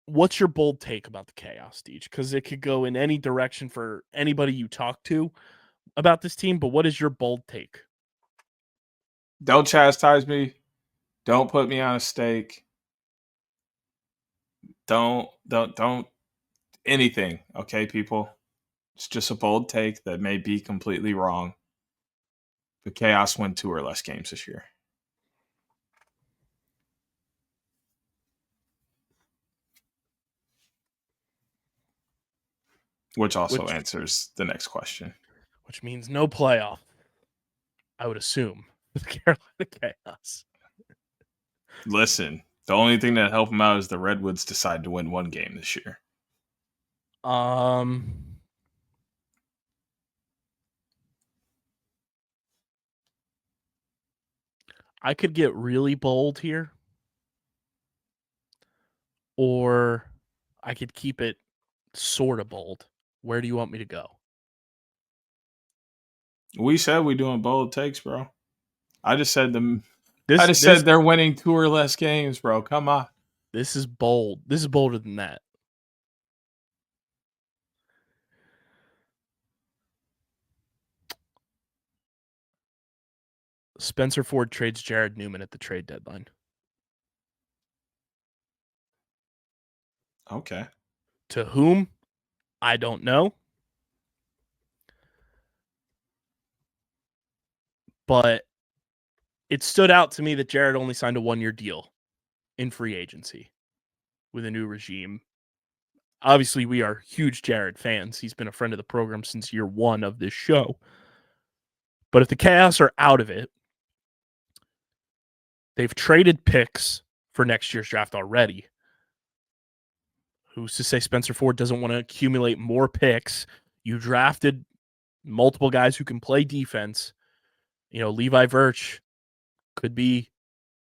What's your bold take about the Chaos, Deej? Because it could go in any direction for anybody you talk to about this team, but what is your bold take? Don't chastise me. Don't put me on a stake. Don't anything, okay, people? It's just a bold take that may be completely wrong. The Chaos win 2 or less games this year. Which also answers the next question. Which means no playoff, I would assume, with Carolina Chaos. Listen, the only thing that helped them out is the Redwoods decide to win 1 game this year. I could get really bold here, or I could keep it sort of bold. Where do you want me to go? We said we're doing bold takes, bro. I just said said they're winning 2 or less games, bro. Come on. This is bold. This is bolder than that. Spencer Ford trades Jared Newman at the trade deadline. Okay. To whom? I don't know. But it stood out to me that Jared only signed a 1-year deal in free agency with a new regime. Obviously, we are huge Jared fans. He's been a friend of the program since year 1 of this show. But if the Chaos are out of it, they've traded picks for next year's draft already. Who's to say Spencer Ford doesn't want to accumulate more picks? You drafted multiple guys who can play defense. Levi Virch could be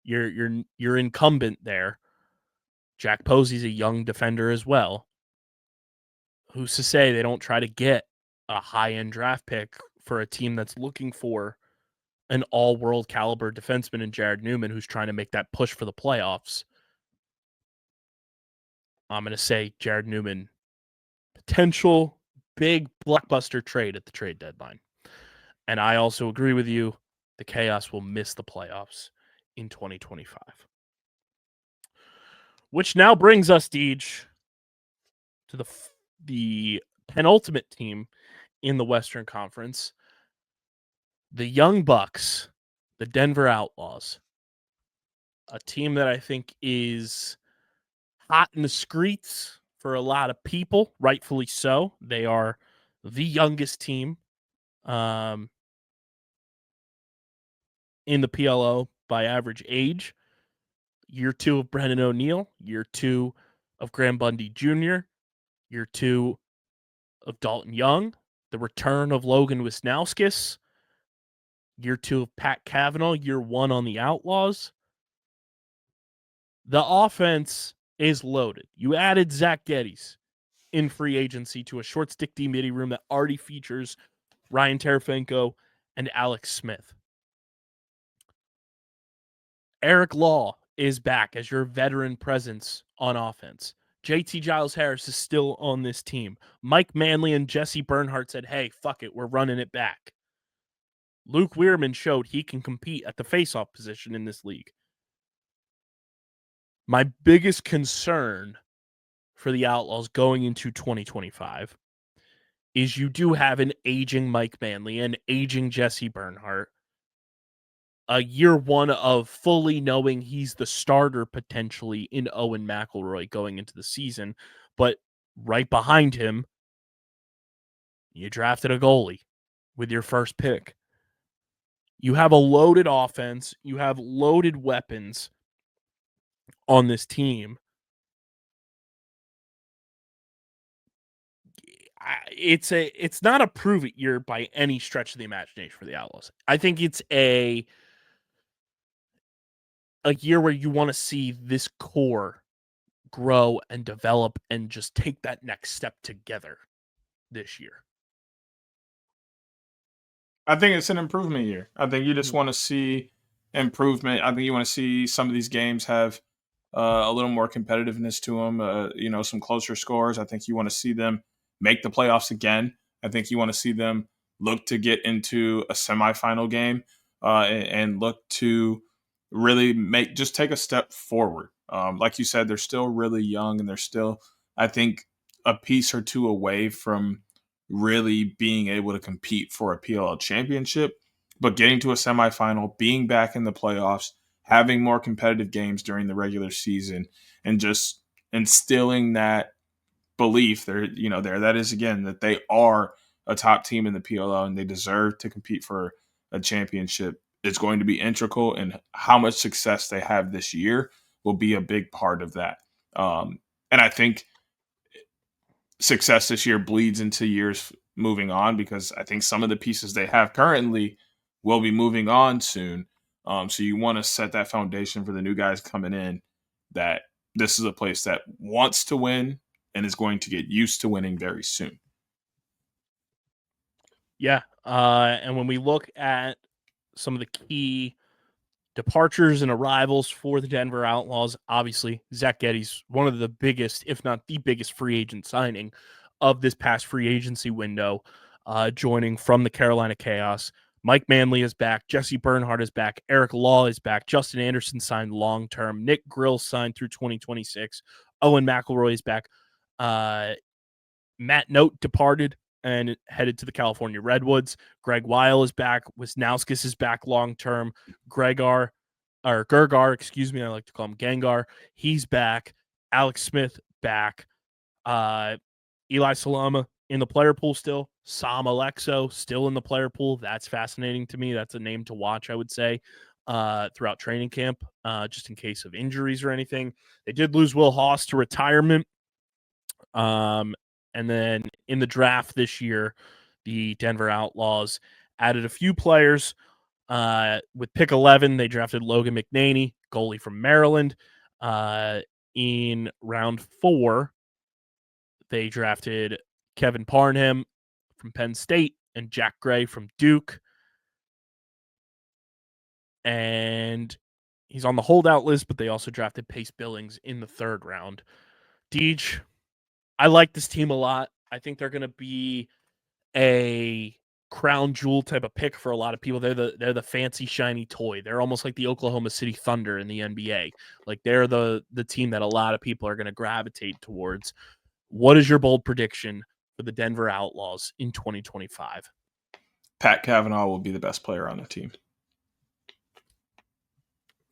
your incumbent there. Jack Posey's a young defender as well. Who's to say they don't try to get a high-end draft pick for a team that's looking for an all-world caliber defenseman in Jared Newman who's trying to make that push for the playoffs? I'm going to say Jared Newman, potential big blockbuster trade at the trade deadline. And I also agree with you. The Chaos will miss the playoffs in 2025. Which now brings us, Deej, to the penultimate team in the Western Conference, the Young Bucks, the Denver Outlaws, a team that I think is hot in the streets for a lot of people, rightfully so. They are the youngest team in the PLO by average age. Year 2 of Brendan O'Neill, year 2 of Graham Bundy Jr., year 2 of Dalton Young, the return of Logan Wisnauskas, year 2 of Pat Cavanaugh, year 1 on the Outlaws. The offense is loaded. You added Zach Geddes in free agency to a short stick D midi room that already features Ryan Terefenko and Alex Smith. Eric Law is back as your veteran presence on offense. JT Giles Harris is still on this team. Mike Manley and Jesse Bernhardt said, hey, fuck it, we're running it back. Luke Weirman showed he can compete at the faceoff position in this league. My biggest concern for the Outlaws going into 2025 is you do have an aging Mike Manley and aging Jesse Bernhardt. A year 1 of fully knowing he's the starter potentially in Owen McElroy going into the season. But right behind him, you drafted a goalie with your first pick. You have a loaded offense. You have loaded weapons on this team. It's not a prove it year by any stretch of the imagination for the Outlaws. I think it's a year where you want to see this core grow and develop and just take that next step together this year. I think it's an improvement year. I think you just want to see improvement. I think you want to see some of these games have a little more competitiveness to them, some closer scores. I think you want to see them make the playoffs again. I think you want to see them look to get into a semifinal game and look to really take a step forward. Like you said, they're still really young and they're still, I think, a piece or two away from really being able to compete for a PLL championship, but getting to a semifinal, being back in the playoffs, having more competitive games during the regular season, and just instilling that belief that is again that they are a top team in the PLL and they deserve to compete for a championship is going to be integral, and how much success they have this year will be a big part of that. And I think success this year bleeds into years moving on, because I think some of the pieces they have currently will be moving on soon. So you want to set that foundation for the new guys coming in, that this is a place that wants to win and is going to get used to winning very soon. Yeah. And when we look at some of the key departures and arrivals for the Denver Outlaws, obviously Zach Geddes, one of the biggest, if not the biggest free agent signing of this past free agency window, joining from the Carolina Chaos. Mike Manley is back. Jesse Bernhardt is back. Eric Law is back. Justin Anderson signed long-term. Nick Grill signed through 2026. Owen McElroy is back. Matt Note departed and headed to the California Redwoods. Greg Weil is back. Wisnauskas is back long-term. Gergar, excuse me, I like to call him Gengar. He's back. Alex Smith back. Eli Salama in the player pool still. Sam Alexo still in the player pool. That's fascinating to me. That's a name to watch, I would say, throughout training camp, just in case of injuries or anything. They did lose Will Haas to retirement. And then in the draft this year, the Denver Outlaws added a few players. With pick 11, they drafted Logan McNaney, goalie from Maryland. In round 4, they drafted Kevin Parnham from Penn State and Jack Gray from Duke. And he's on the holdout list, but they also drafted Pace Billings in the 3rd round. Deej, I like this team a lot. I think they're going to be a crown jewel type of pick for a lot of people. They're the fancy shiny toy. They're almost like the Oklahoma City Thunder in the NBA. Like they're the team that a lot of people are going to gravitate towards. What is your bold prediction for the Denver Outlaws in 2025? Pat Cavanaugh will be the best player on the team.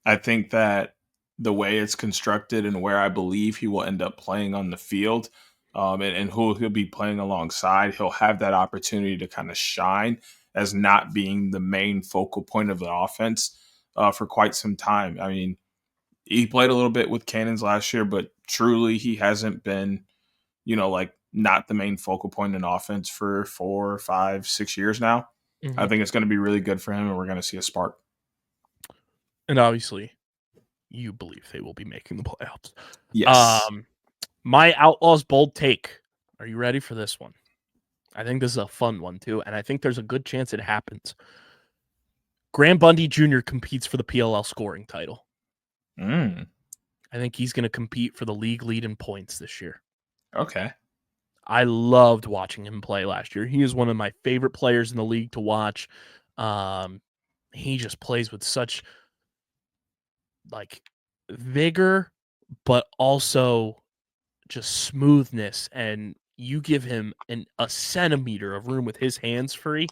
I think that the way it's constructed and where I believe he will end up playing on the field, and who he'll be playing alongside, he'll have that opportunity to kind of shine as not being the main focal point of the offense for quite some time. I mean, he played a little bit with Cannons last year, but truly he hasn't been, like not the main focal point in offense for 4, 5, 6 years now. Mm-hmm. I think it's going to be really good for him, and we're going to see a spark. And obviously, you believe they will be making the playoffs. Yes. My Outlaws bold take. Are you ready for this one? I think this is a fun one, too, and I think there's a good chance it happens. Graham Bundy Jr. competes for the PLL scoring title. I think he's going to compete for the league lead in points this year. Okay. I loved watching him play last year. He is one of my favorite players in the league to watch. He just plays with such vigor, but also just smoothness. And you give him a centimeter of room with his hands free,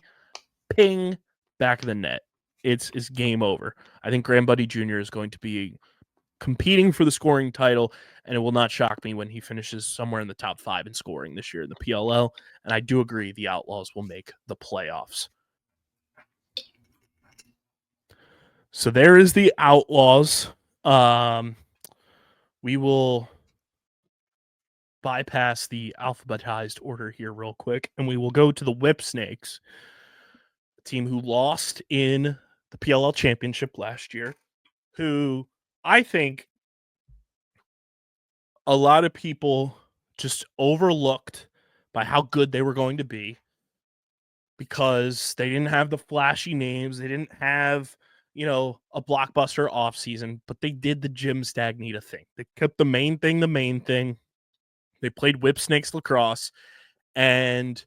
ping, back of the net. It's game over. I think Graham Bundy Jr. is going to be competing for the scoring title, and it will not shock me when he finishes somewhere in the top 5 in scoring this year in the PLL. And I do agree the Outlaws will make the playoffs. So there is the Outlaws. We will bypass the alphabetized order here real quick, and we will go to the Whip Snakes, a team who lost in the PLL championship last year, who I think a lot of people just overlooked by how good they were going to be because they didn't have the flashy names. They didn't have, a blockbuster offseason, but they did the Jim Stagnita thing. They kept the main thing the main thing. They played Whip Snakes lacrosse, and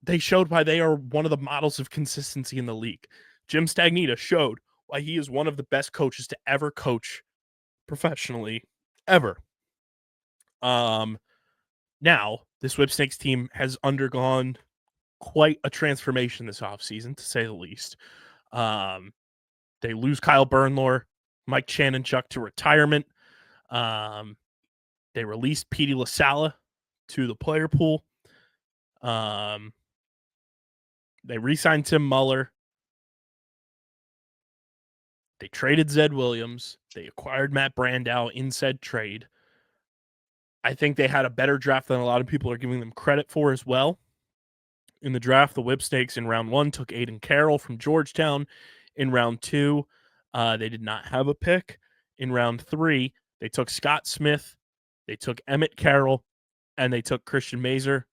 they showed why they are one of the models of consistency in the league. Jim Stagnita showed why he is one of the best coaches to ever coach professionally, ever. Now, this Whip Snakes team has undergone quite a transformation this offseason, to say the least. They lose Kyle Bernlor, Mike Chanonchuk to retirement. They released Petey LaSala to the player pool. They re-signed Tim Muller. They traded Zed Williams. They acquired Matt Brandow in said trade. I think they had a better draft than a lot of people are giving them credit for as well. In the draft, the Whip Snakes in round 1 took Aiden Carroll from Georgetown. In round 2, they did not have a pick. In round 3, they took Scott Smith, they took Emmett Carroll, and they took Christian Mazer.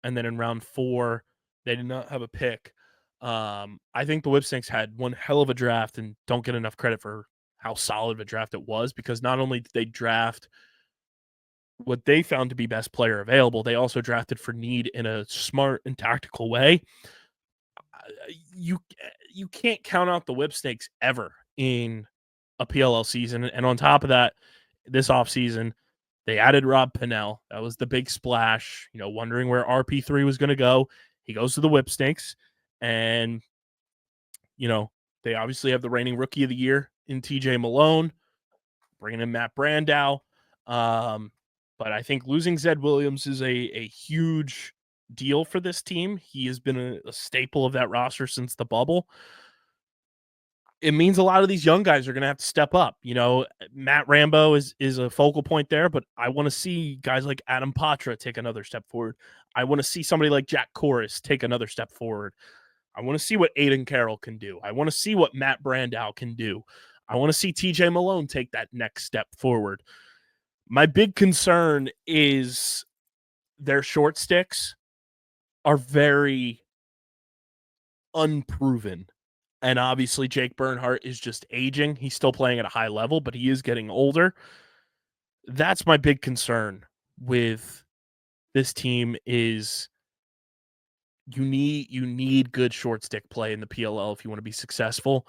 And then in round 4, they did not have a pick. I think the Whip Snakes had one hell of a draft and don't get enough credit for how solid of a draft it was, because not only did they draft what they found to be best player available, they also drafted for need in a smart and tactical way. You can't count out the Whip Snakes ever in a PLL season. And on top of that, this offseason, they added Rob Pinnell. That was the big splash, wondering where RP3 was going to go. He goes to the Whip Snakes, and, they obviously have the reigning rookie of the year in TJ Malone, bringing in Matt Brandow. But I think losing Zed Williams is a huge deal for this team. He has been a staple of that roster since the bubble. It means a lot of these young guys are going to have to step up. Matt Rambo is a focal point there, but I want to see guys like Adam Patra take another step forward. I want to see somebody like Jack Corris take another step forward. I want to see what Aiden Carroll can do. I want to see what Matt Brandow can do. I want to see TJ Malone take that next step forward. My big concern is their short sticks are very unproven. And obviously Jake Bernhardt is just aging. He's still playing at a high level, but he is getting older. That's my big concern with this team is you need good short stick play in the PLL if you want to be successful.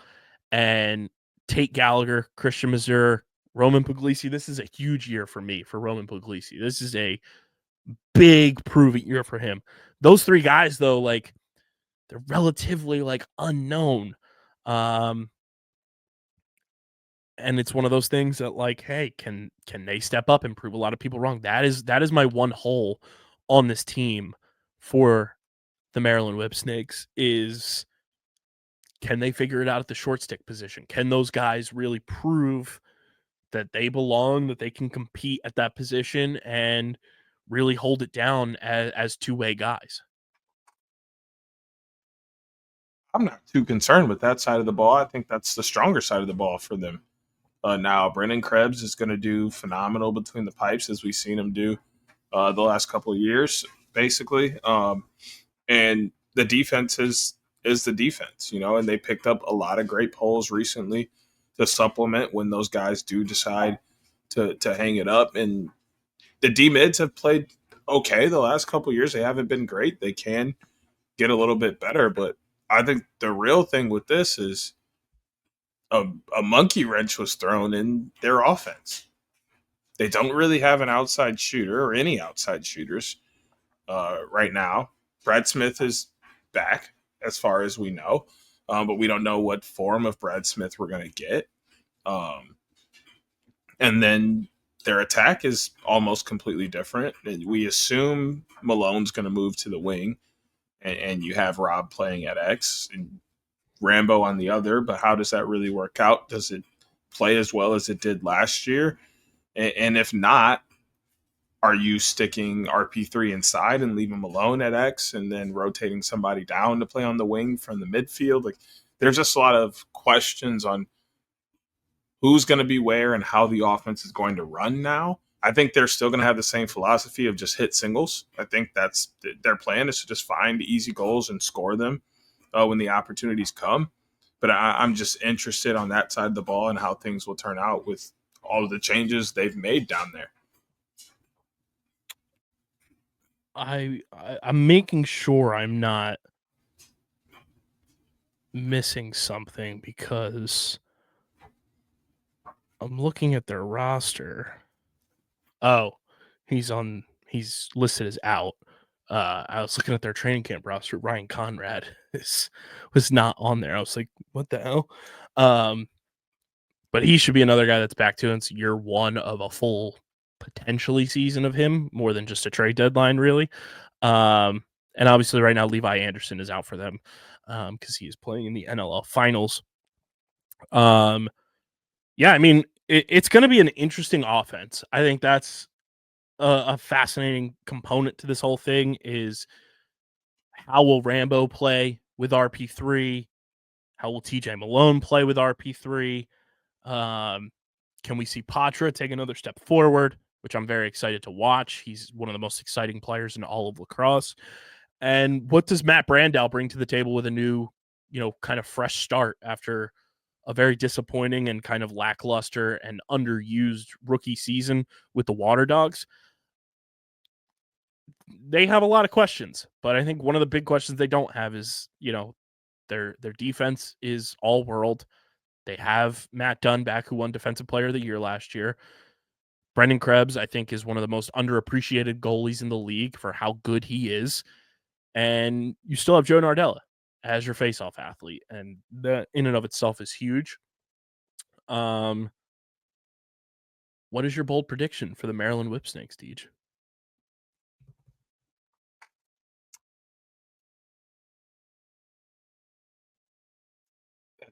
And Tate Gallagher, Christian Mazur, Roman Puglisi. This is a huge year for me for Roman Puglisi. This is a big proving year for him. Those three guys, though, like they're relatively like unknown. And it's one of those things that like, hey, can they step up and prove a lot of people wrong? That is my one hole on this team for the Maryland Whipsnakes is can they figure it out at the short stick position? Can those guys really prove that they belong, that they can compete at that position and really hold it down as two-way guys? I'm not too concerned with that side of the ball. I think that's the stronger side of the ball for them. Now, Brendan Krebs is going to do phenomenal between the pipes, as we've seen him do the last couple of years, basically. And the defense is the defense, and they picked up a lot of great polls recently to supplement when those guys do decide to hang it up. And the D-mids have played okay the last couple of years. They haven't been great. They can get a little bit better, but I think the real thing with this is a monkey wrench was thrown in their offense. They don't really have an outside shooter or any outside shooters right now. Brad Smith is back, as far as we know, but we don't know what form of Brad Smith we're going to get. And then their attack is almost completely different. We assume Malone's going to move to the wing, and you have Rob playing at X and Rambo on the other, but how does that really work out? Does it play as well as it did last year? And if not, are you sticking RP3 inside and leaving him alone at X and then rotating somebody down to play on the wing from the midfield? Like, there's just a lot of questions on who's going to be where and how the offense is going to run now. I think they're still going to have the same philosophy of just hit singles. I think that's their plan, is to just find easy goals and score them when the opportunities come. But I'm just interested on that side of the ball and how things will turn out with all of the changes they've made down there. I'm making sure I'm not missing something because I'm looking at their roster. Oh, he's listed as out. I was looking at their training camp roster. Ryan Conrad was not on there. I was like, what the hell? But he should be another guy that's back to it. It's year one of a full potentially season of him, more than just a trade deadline, really. And obviously right now Levi Anderson is out for them because he is playing in the NLL Finals. Yeah, I mean, it's going to be an interesting offense. I think that's a fascinating component to this whole thing is how will Rambo play with RP3? How will TJ Malone play with RP3? Can we see Patra take another step forward, which I'm very excited to watch. He's one of the most exciting players in all of lacrosse. And what does Matt Brandow bring to the table with a new, kind of fresh start after a very disappointing and kind of lackluster and underused rookie season with the Water Dogs? They have a lot of questions, but I think one of the big questions they don't have is, their defense is all world. They have Matt Dunn back, who won Defensive Player of the Year last year. Brendan Krebs, I think, is one of the most underappreciated goalies in the league for how good he is. And you still have Joe Nardella as your faceoff athlete, and that in and of itself is huge. What is your bold prediction for the Maryland Whipsnakes, Deej?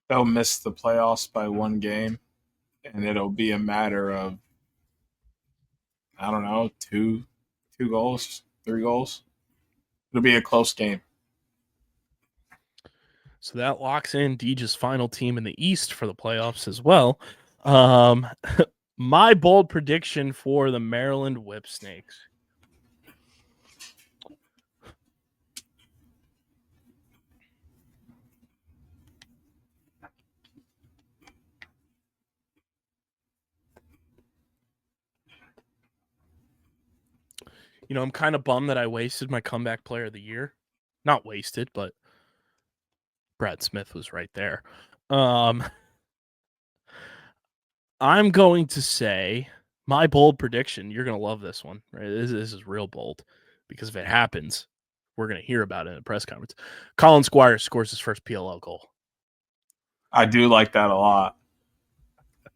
They'll miss the playoffs by one game, and it'll be a matter of, I don't know, two goals, 3 goals. It'll be a close game. So that locks in Deej's final team in the East for the playoffs as well. My bold prediction for the Maryland Whipsnakes. I'm kind of bummed that I wasted my comeback player of the year Not wasted, but Brad Smith was right there. I'm going to say my bold prediction. You're going to love this one. Right? This is real bold because if it happens, we're going to hear about it in a press conference. Colin Squires scores his first PLL goal. I do like that a lot.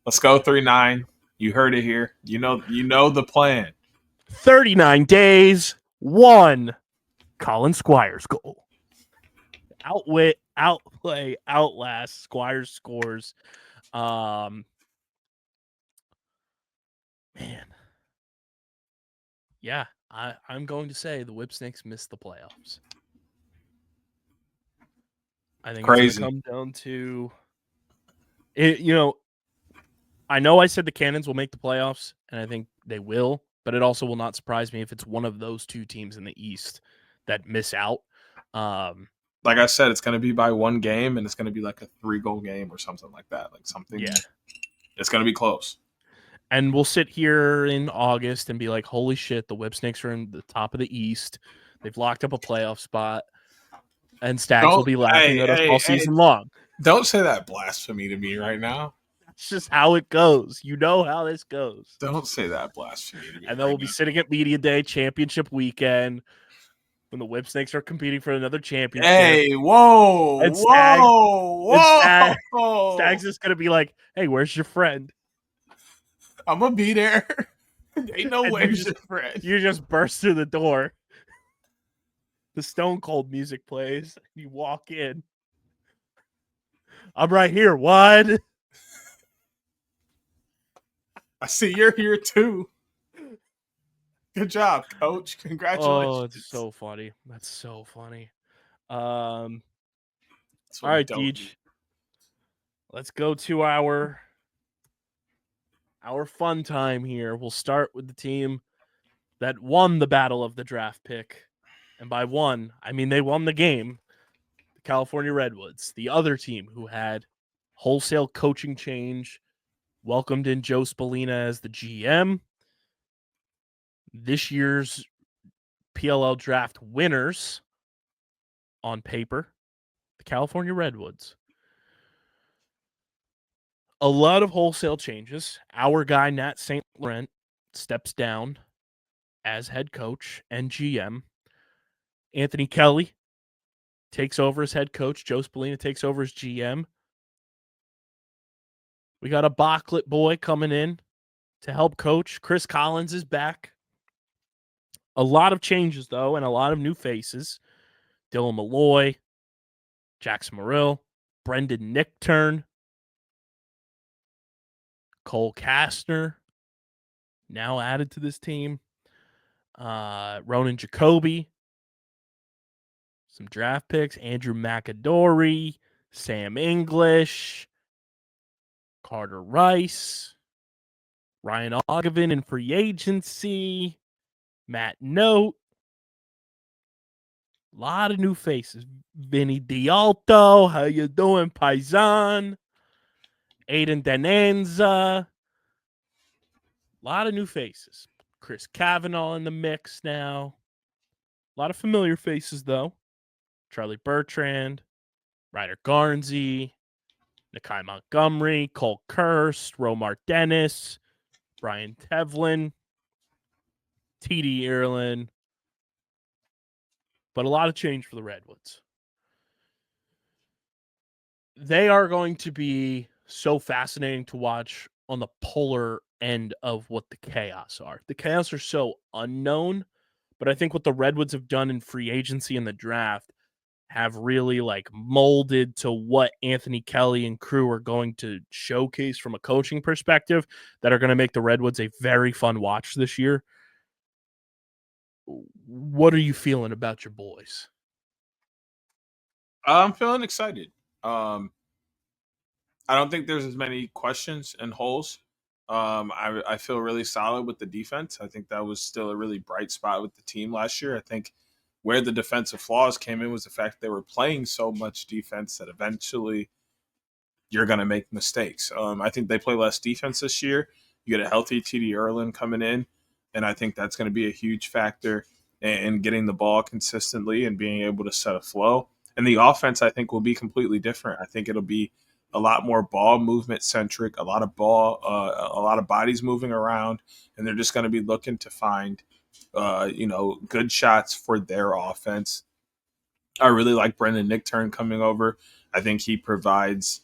Let's go 3-9. You heard it here. You know the plan. 39 days, 1 Colin Squires goal. Outwit, outplay, outlast. Squires scores. Man. Yeah, I'm going to say the Whipsnakes missed the playoffs. I think Crazy. it's going to come down to it. I know I said the Cannons will make the playoffs, and I think they will, but it also will not surprise me if it's one of those two teams in the East that miss out. Like I said, it's going to be by one game, and it's going to be like a 3-goal game or something like that. Like something. Yeah. It's going to be close. And we'll sit here in August and be like, holy shit, the Whipsnakes are in the top of the East. They've locked up a playoff spot. And Stags will be laughing at us all season long. Don't say that blasphemy to me right now. That's just how it goes. You know how this goes. Don't say that blasphemy to me. And then we'll be sitting at Media Day, championship weekend, when the Whipsnakes are competing for another championship. Hey, whoa, and Stags is going to be like, hey, where's your friend? I'm going to be there. Ain't no way your friend. You just burst through the door. The Stone Cold music plays. You walk in. I'm right here. What? I see you're here too. Good job, Coach. Congratulations. Oh, it's so funny. That's so funny. All right, Deej. Let's go to our fun time here. We'll start with the team that won the battle of the draft pick. And by won, I mean they won the game. The California Redwoods, the other team who had wholesale coaching change, welcomed in Joe Spallina as the GM. This year's PLL draft winners on paper, the California Redwoods. A lot of wholesale changes. Our guy, Nat St. Laurent, steps down as head coach and GM. Anthony Kelly takes over as head coach. Joe Spallina takes over as GM. We got a Bocklet boy coming in to help coach. Chris Collins is back. A lot of changes, though, and a lot of new faces. Dylan Malloy, Jackson Morrill, Brendan Nickturn, Cole Kastner, now added to this team. Ronan Jacoby, some draft picks. Andrew McAdory, Sam English, Carter Rice, Ryan Ogevin in free agency, Matt Note. A lot of new faces. Vinny Dialto, how you doing, Paisan? Aiden Denenza. A lot of new faces. Chris Kavanaugh in the mix now. A lot of familiar faces, though. Charlie Bertrand, Ryder Garnsey, Nakai Montgomery, Cole Kirst, Romar Dennis, Brian Tevlin, TD Ireland. But a lot of change for the Redwoods. They are going to be so fascinating to watch on the polar end of what the chaos are. The chaos are so unknown, but I think what the Redwoods have done in free agency and the draft have really molded to what Anthony Kelly and crew are going to showcase from a coaching perspective that are going to make the Redwoods a very fun watch this year. What are you feeling about your boys? I'm feeling excited. I don't think there's as many questions and holes. I feel really solid with the defense. I think that was still a really bright spot with the team last year. I think where the defensive flaws came in was the fact they were playing so much defense that eventually you're going to make mistakes. I think they play less defense this year. You get a healthy TD Erlin coming in, and I think that's going to be a huge factor. and getting the ball consistently and being able to set a flow. And the offense, I think, will be completely different. I think it'll be a lot more ball movement centric, a lot of bodies moving around, and they're just going to be looking to find, good shots for their offense. I really like Brendan Nickturn coming over. I think he provides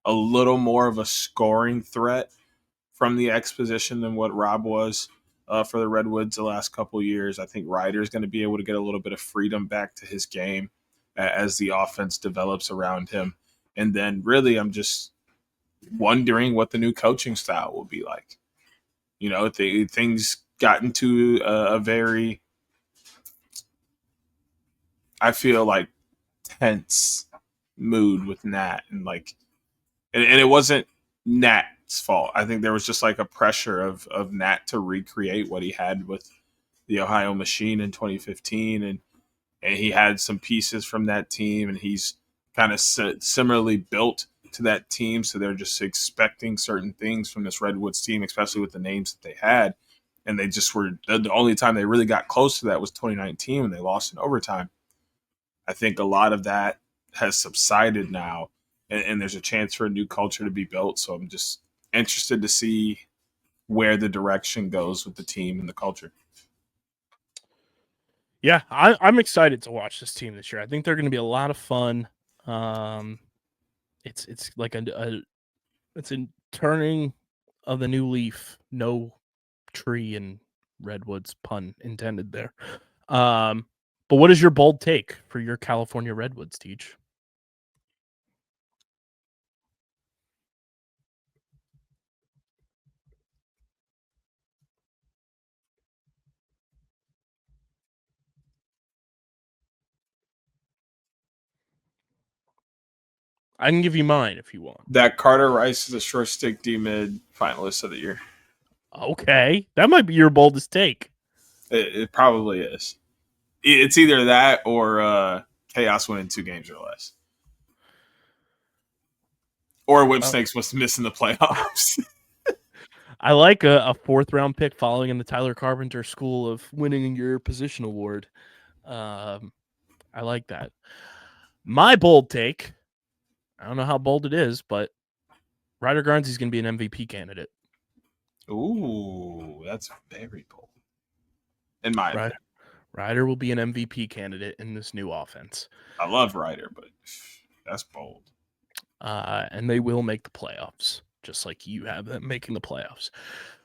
a little more of a scoring threat from the X position than what Rob was for the Redwoods the last couple of years. I think Ryder is going to be able to get a little bit of freedom back to his game as the offense develops around him. And then really I'm just wondering what the new coaching style will be like. Things got into a very, I feel like, tense mood with Nat. And it wasn't Nat's fault. I think there was just like a pressure of Nat to recreate what he had with the Ohio Machine in 2015. And he had some pieces from that team, and he's kind of similarly built to that team. So they're just expecting certain things from this Redwoods team, especially with the names that they had. And they just were the only time they really got close to that was 2019 when they lost in overtime. I think a lot of that has subsided now, and there's a chance for a new culture to be built. So I'm just interested to see where the direction goes with the team and the culture. Yeah, I'm excited to watch this team this year. I think they're going to be a lot of fun. It's like it's a turning of the new leaf. No tree in Redwoods, pun intended there. But what is your bold take for your California Redwoods, Teach? I can give you mine if you want. That Carter Rice is a short stick D-mid finalist of the year. Okay, that might be your boldest take. It probably is. It's either that or Chaos winning 2 games or less. Or Whipsnakes was missing the playoffs. I like a 4th round pick following in the Tyler Carpenter School of winning your position award. I like that. My bold take, I don't know how bold it is, but Ryder Garnsey is going to be an MVP candidate. Ooh, that's very bold. In my opinion. Ryder will be an MVP candidate in this new offense. I love Ryder, but that's bold. And they will make the playoffs, just like you have them making the playoffs.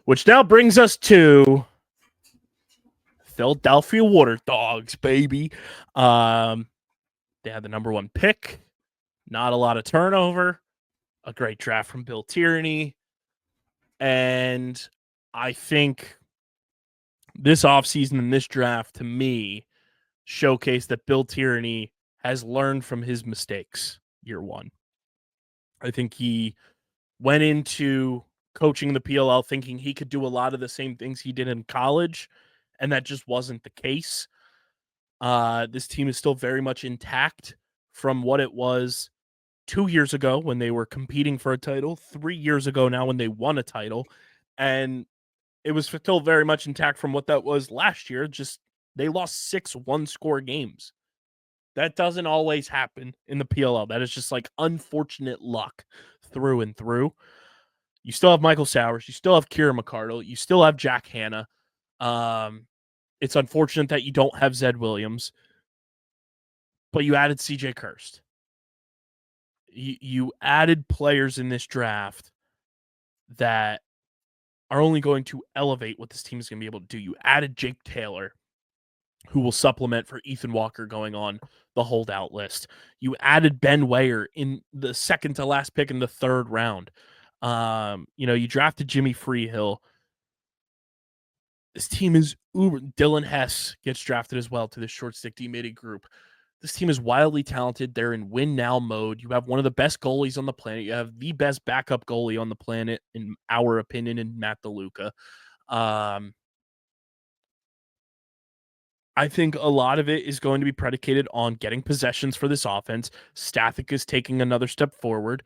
Which now brings us to Philadelphia Water Dogs, baby. They had the number 1 pick. Not a lot of turnover. A great draft from Bill Tierney. And I think this offseason and this draft, to me, showcased that Bill Tierney has learned from his mistakes year 1. I think he went into coaching the PLL thinking he could do a lot of the same things he did in college, and that just wasn't the case. This team is still very much intact from what it was 2 years ago when they were competing for a title, 3 years ago now when they won a title, and it was still very much intact from what that was last year. Just they lost 6 one-score games. That doesn't always happen in the PLL. That is just like unfortunate luck through and through. You still have Michael Sowers. You still have Kieran McCardle. You still have Jack Hanna. It's unfortunate that you don't have Zed Williams, but you added CJ Kirst. You added players in this draft that are only going to elevate what this team is going to be able to do. You added Jake Taylor, who will supplement for Ethan Walker going on the holdout list. You added Ben Weyer in the second to last pick in the 3rd round. You drafted Jimmy Freehill. This team is uber. Dylan Hess gets drafted as well to the short stick D-mid group. This team is wildly talented. They're in win now mode. You have one of the best goalies on the planet. You have the best backup goalie on the planet, in our opinion, in Matt DeLuca. I think a lot of it is going to be predicated on getting possessions for this offense. Stathik is taking another step forward,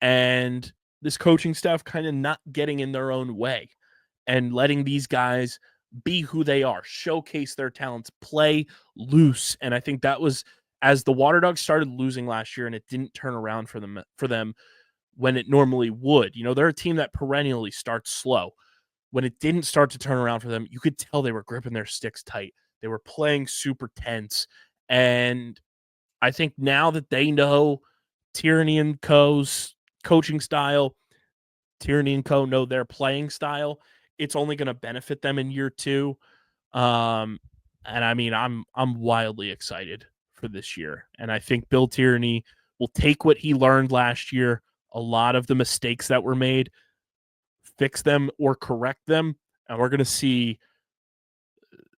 and this coaching staff kind of not getting in their own way and letting these guys be who they are, showcase their talents, play loose. And I think that was as the Water Dogs started losing last year and it didn't turn around for them when it normally would. They're a team that perennially starts slow. When it didn't start to turn around for them, you could tell they were gripping their sticks tight. They were playing super tense. And I think now that they know Tierney and Co.'s coaching style, Tierney and Co. know their playing style, it's only going to benefit them in year 2. And I mean, I'm wildly excited for this year. And I think Bill Tierney will take what he learned last year, a lot of the mistakes that were made, fix them or correct them, and we're going to see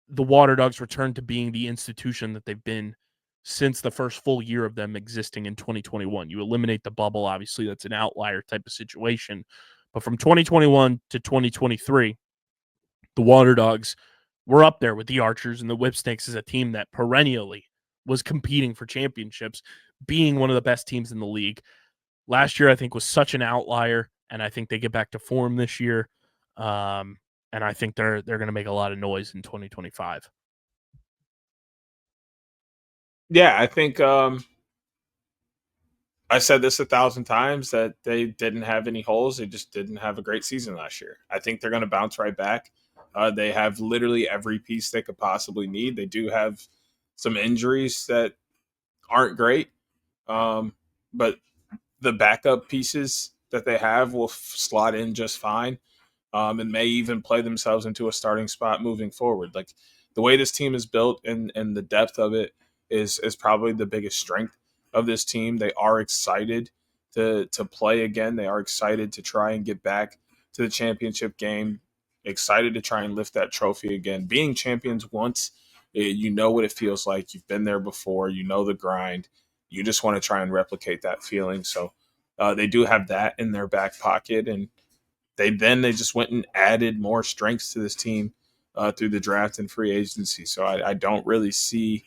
the Water Dogs return to being the institution that they've been since the first full year of them existing in 2021. You eliminate the bubble, obviously that's an outlier type of situation, but from 2021 to 2023, the Water Dogs were up there with the Archers and the Whipsnakes as a team that perennially was competing for championships, being one of the best teams in the league. Last year, I think, was such an outlier, and I think they get back to form this year. And I think they're going to make a lot of noise in 2025. Yeah, I think I said this 1,000 times that they didn't have any holes. They just didn't have a great season last year. I think they're going to bounce right back. They have literally every piece they could possibly need. They do have some injuries that aren't great, but the backup pieces that they have will slot in just fine, and may even play themselves into a starting spot moving forward. Like the way this team is built and the depth of it is probably the biggest strength of this team. They are excited to play again. They are excited to try and get back to the championship game, excited to try and lift that trophy again. Being champions once, you know what it feels like. You've been there before. You know the grind. You just want to try and replicate that feeling. So they do have that in their back pocket, and they just went and added more strengths to this team through the draft and free agency. So I don't really see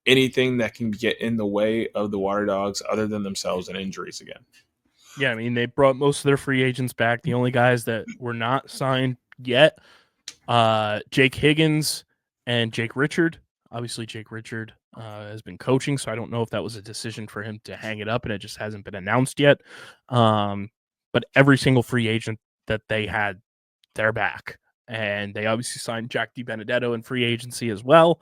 anything that can get in the way of the Water Dogs other than themselves and injuries again. Yeah, I mean, they brought most of their free agents back. The only guys that were not signed yet, Jake Higgins and Jake Richard. Obviously, Jake Richard has been coaching, so I don't know if that was a decision for him to hang it up, and it just hasn't been announced yet. But every single free agent that they had, they're back. And they obviously signed Jack DiBenedetto in free agency as well.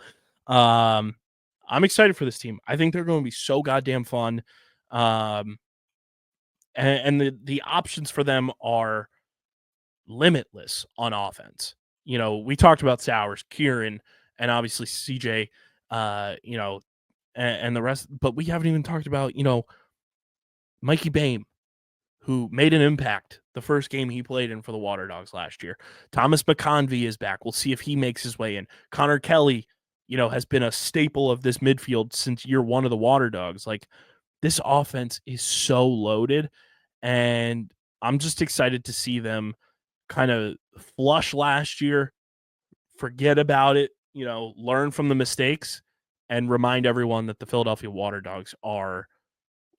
I'm excited for this team. I think they're going to be so goddamn fun. And the options for them are limitless on offense. We talked about Sowers, Kieran, and obviously CJ, and the rest, but we haven't even talked about, Mikey Boehm, who made an impact the first game he played in for the Water Dogs last year. Thomas McConvey is back. We'll see if he makes his way in. Connor Kelly, has been a staple of this midfield since year 1 of the Water Dogs. Like, this offense is so loaded, and I'm just excited to see them kind of flush last year, forget about it, learn from the mistakes, and remind everyone that the Philadelphia Water Dogs are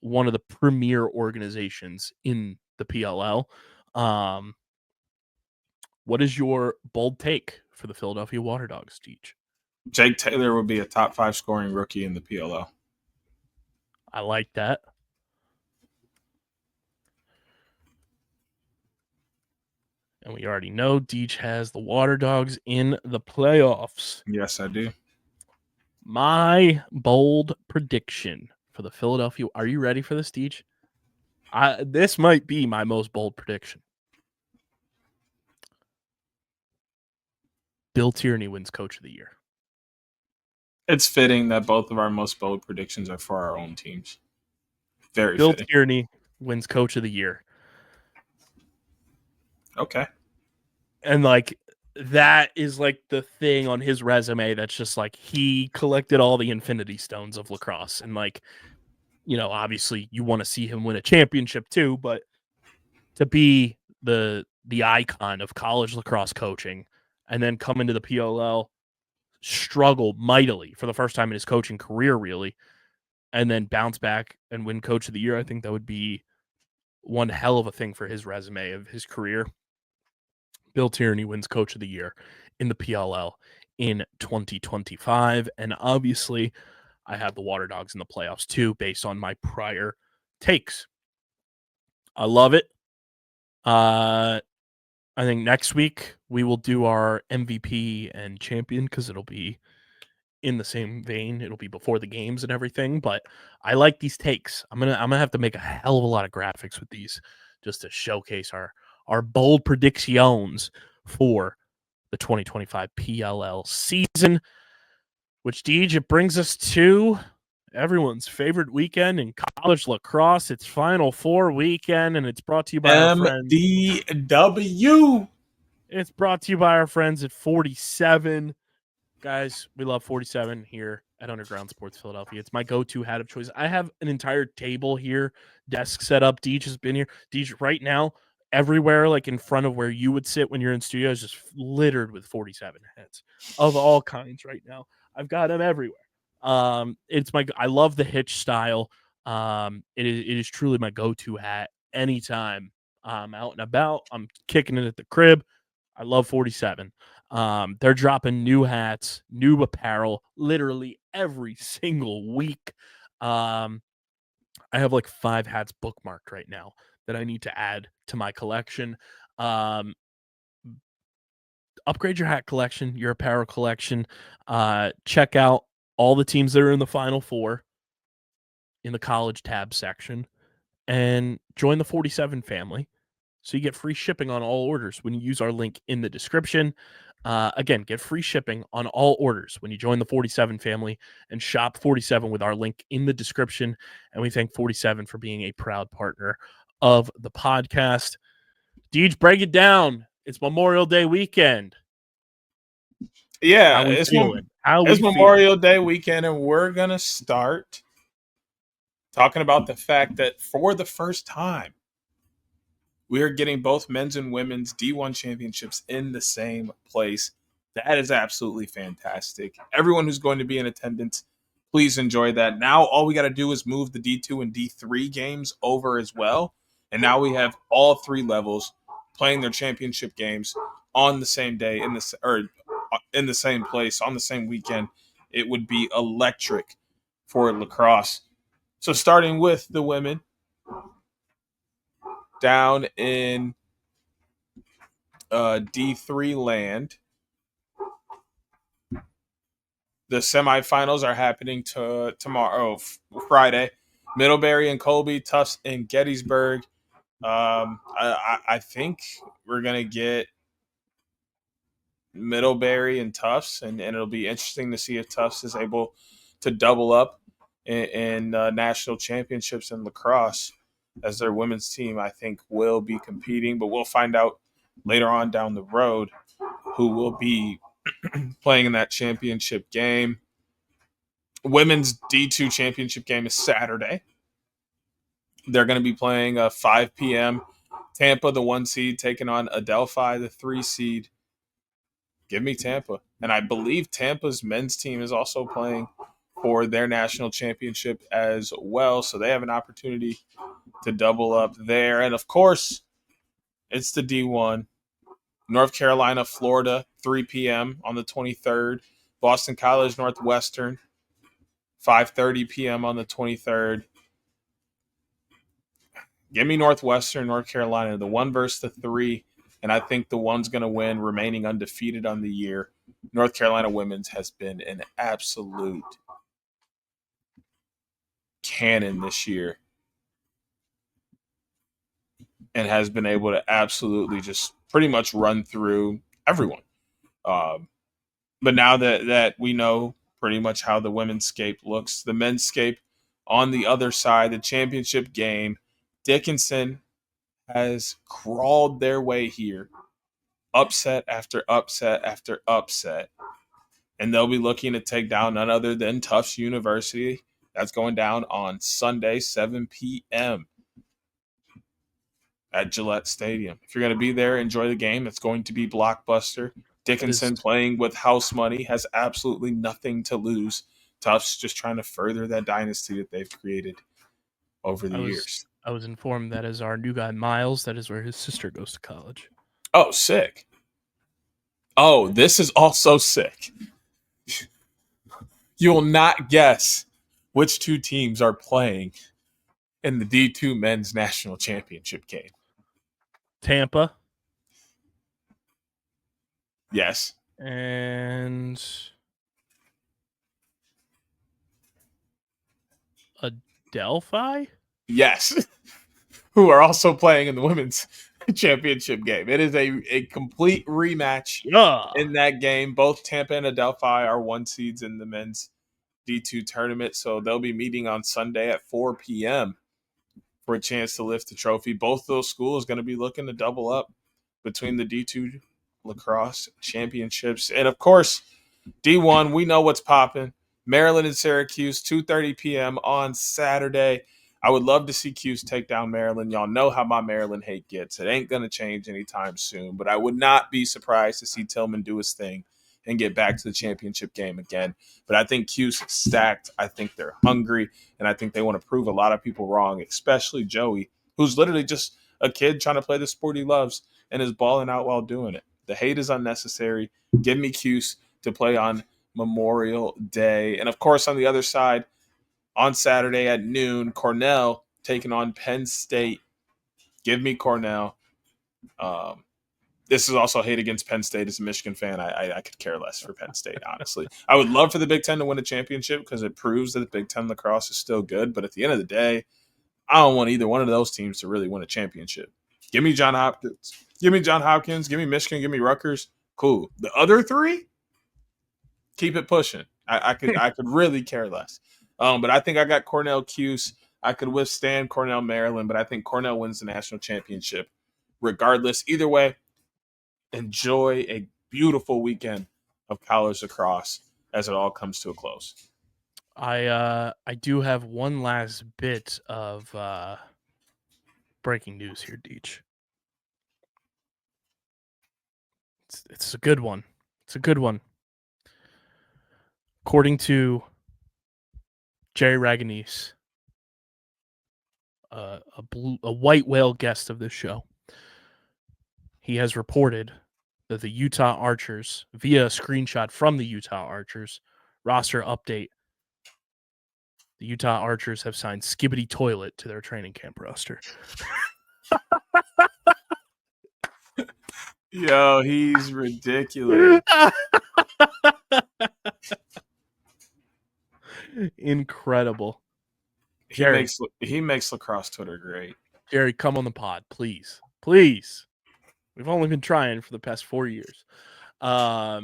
one of the premier organizations in the PLL. What is your bold take for the Philadelphia Water Dogs, Deej? Jake Taylor will be a top 5 scoring rookie in the PLL. I like that. And we already know Deej has the Water Dogs in the playoffs. Yes, I do. My bold prediction for the Philadelphia. Are you ready for this, Deej? This might be my most bold prediction. Bill Tierney wins Coach of the Year. It's fitting that both of our most bold predictions are for our own teams. Very Bill fitting. Tierney wins Coach of the Year. Okay. And that is the thing on his resume that's just he collected all the Infinity Stones of lacrosse. And obviously you want to see him win a championship too, but to be the icon of college lacrosse coaching and then come into the PLL, struggle mightily for the first time in his coaching career, really, and then bounce back and win Coach of the Year, I think that would be one hell of a thing for his resume of his career. Bill Tierney wins Coach of the Year in the PLL in 2025. And obviously, I have the Water Dogs in the playoffs too, based on my prior takes. I love it. I think next week we will do our MVP and champion because it'll be in the same vein. It'll be before the games and everything. But I like these takes. I'm gonna have to make a hell of a lot of graphics with these just to showcase our bold predictions for the 2025 PLL season. Which, Deej, it brings us to everyone's favorite weekend in college lacrosse. It's Final Four weekend, and it's brought to you by our friends. MDW. It's brought to you by our friends at 47. Guys, we love 47 here at Underground Sports Philadelphia. It's my go-to hat of choice. I have an entire table here, desk set up. Deej has been here. Deej, right now, everywhere, like in front of where you would sit when you're in studio, is just littered with 47 hats of all kinds right now. I've got them everywhere. I love the hitch style. It is truly my go-to hat anytime I'm out and about. I'm kicking it at the crib. I love 47. They're dropping new hats, new apparel, literally every single week. I have like 5 hats bookmarked right now that I need to add to my collection. Upgrade your hat collection, your apparel collection. Check out all the teams that are in the Final Four in the college tab section and join the 47 family. So you get free shipping on all orders when you use our link in the description. Again, get free shipping on all orders when you join the 47 family and shop 47 with our link in the description. And we thank 47 for being a proud partner of the podcast. Deej, break it down. It's Memorial Day weekend. Yeah, How we it's feeling? it's Memorial Day weekend, and we're gonna start talking about the fact that for the first time, we are getting both men's and women's D1 championships in the same place. That is absolutely fantastic. Everyone who's going to be in attendance, please enjoy that. Now, all we got to do is move the D2 and D3 games over as well. And now we have all 3 levels playing their championship games on the same day in the same place on the same weekend. It would be electric for lacrosse. So starting with the women, down in D3 land, the semifinals are happening tomorrow, Friday. Middlebury and Colby, Tufts and Gettysburg. I think we're gonna get Middlebury and Tufts, and it'll be interesting to see if Tufts is able to double up in national championships in lacrosse, as their women's team, I think, will be competing. But we'll find out later on down the road who will be playing in that championship game. Women's D2 championship game is Saturday. They're going to be playing 5 p.m. Tampa, the 1 seed, taking on Adelphi, the 3 seed. Give me Tampa. And I believe Tampa's men's team is also playing for their national championship as well. So they have an opportunity to double up there. And, of course, it's the D1. North Carolina, Florida, 3 p.m. on the 23rd. Boston College, Northwestern, 5:30 p.m. on the 23rd. Give me Northwestern, North Carolina, the 1 versus the 3. And I think the 1's going to win, remaining undefeated on the year. North Carolina women's has been an absolute cannon this year and has been able to absolutely just pretty much run through everyone. But now that we know pretty much how the women's scape looks, the men's scape on the other side, the championship game, Dickinson has crawled their way here, upset after upset after upset. And they'll be looking to take down none other than Tufts University. That's going down on Sunday, 7 p.m. at Gillette Stadium. If you're going to be there, enjoy the game. It's going to be blockbuster. Dickinson playing with house money has absolutely nothing to lose. Tufts just trying to further that dynasty that they've created over the years. I was informed that is our new guy, Miles. That is where his sister goes to college. Oh, sick. Oh, this is also sick. You will not guess which two teams are playing in the D2 Men's National Championship game. Tampa. Yes. And Adelphi? Yes. Who are also playing in the Women's Championship game. It is a complete rematch in that game. Both Tampa and Adelphi are 1 seeds in the men's D2 tournament, so they'll be meeting on Sunday at 4 p.m. for a chance to lift the trophy. Both those schools going to be looking to double up between the D2 lacrosse championships. And, of course, D1, we know what's popping. Maryland and Syracuse, 2:30 p.m. on Saturday. I would love to see Cuse take down Maryland. Y'all know how my Maryland hate gets. It ain't going to change anytime soon, but I would not be surprised to see Tillman do his thing and get back to the championship game again. But I think Cuse is stacked. I think they're hungry, and I think they want to prove a lot of people wrong, especially Joey, who's literally just a kid trying to play the sport he loves and is balling out while doing it. The hate is unnecessary. Give me Cuse to play on Memorial Day. And, of course, on the other side, on Saturday at noon, Cornell taking on Penn State. Give me Cornell. This is also hate against Penn State. As a Michigan fan, I could care less for Penn State, honestly. I would love for the Big Ten to win a championship because it proves that the Big Ten lacrosse is still good. But at the end of the day, I don't want either one of those teams to really win a championship. Give me John Hopkins. Give me John Hopkins. Give me Michigan. Give me Rutgers. Cool. The other three, keep it pushing. I could really care less. But I think I got Cornell Cuse. I could withstand Cornell Maryland, but I think Cornell wins the national championship regardless. Either way, enjoy a beautiful weekend of college lacrosse as it all comes to a close. I do have one last bit of breaking news here, Deej. It's a good one. It's a good one. According to Jerry Raganese, a white whale guest of this show, he has reported that the Utah Archers, via a screenshot from the Utah Archers roster update, the Utah Archers have signed Skibbity Toilet to their training camp roster. Yo, he's ridiculous. Incredible. Jerry, He makes lacrosse Twitter great. Jerry, come on the pod, please. Please. We've only been trying for the past 4 years. That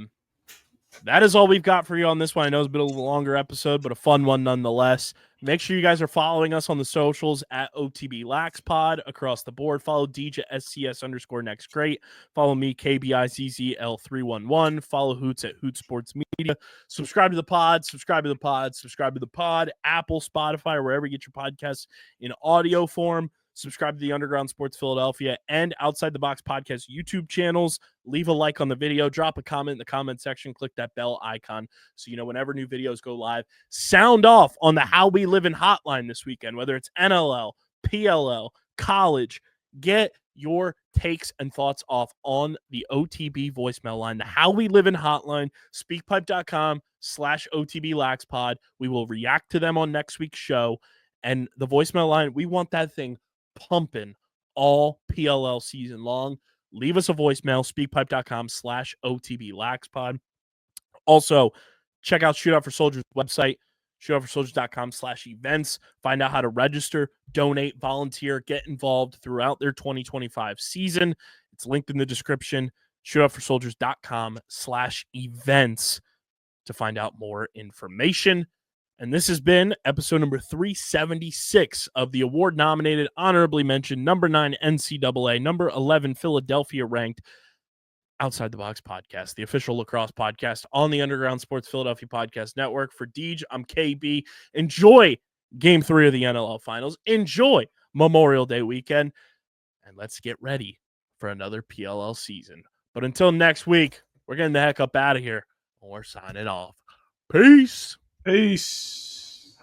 is all we've got for you on this one. I know it's been a little longer episode, but a fun one nonetheless. Make sure you guys are following us on the socials at OTB Lax Pod across the board. Follow DJ at SCS_next great. Follow me, KBIZZL311. Follow Hoots at Hoot Sports Media. Subscribe to the pod, subscribe to the pod, subscribe to the pod, Apple, Spotify, or wherever you get your podcasts in audio form. Subscribe to the Underground Sports Philadelphia and Outside the Box Podcast YouTube channels. Leave a like on the video. Drop a comment in the comment section. Click that bell icon so you know whenever new videos go live. Sound off on the How We Live in hotline this weekend, whether it's NLL, PLL, college. Get your takes and thoughts off on the OTB voicemail line, the How We Live in hotline, speakpipe.com/OTBLaxPod. We will react to them on next week's show. And the voicemail line, we want that thing pumping all PLL season long. Leave us a voicemail, speakpipe.com/OTBLaxPod. Also, check out Shootout For Soldiers website, shootoutforsoldiers.com/events. Find out how to register, donate, volunteer, get involved throughout their 2025 season. It's linked in the description, shootoutforsoldiers.com/events to find out more information. And this has been episode number 376 of the award-nominated, honorably mentioned, number 9 NCAA, number 11 Philadelphia ranked Outside the Box podcast, the official lacrosse podcast on the Underground Sports Philadelphia Podcast Network. For Deej, I'm KB. Enjoy Game 3 of the NLL Finals. Enjoy Memorial Day weekend. And let's get ready for another PLL season. But until next week, we're getting the heck up out of here. We're signing off. Peace. Peace.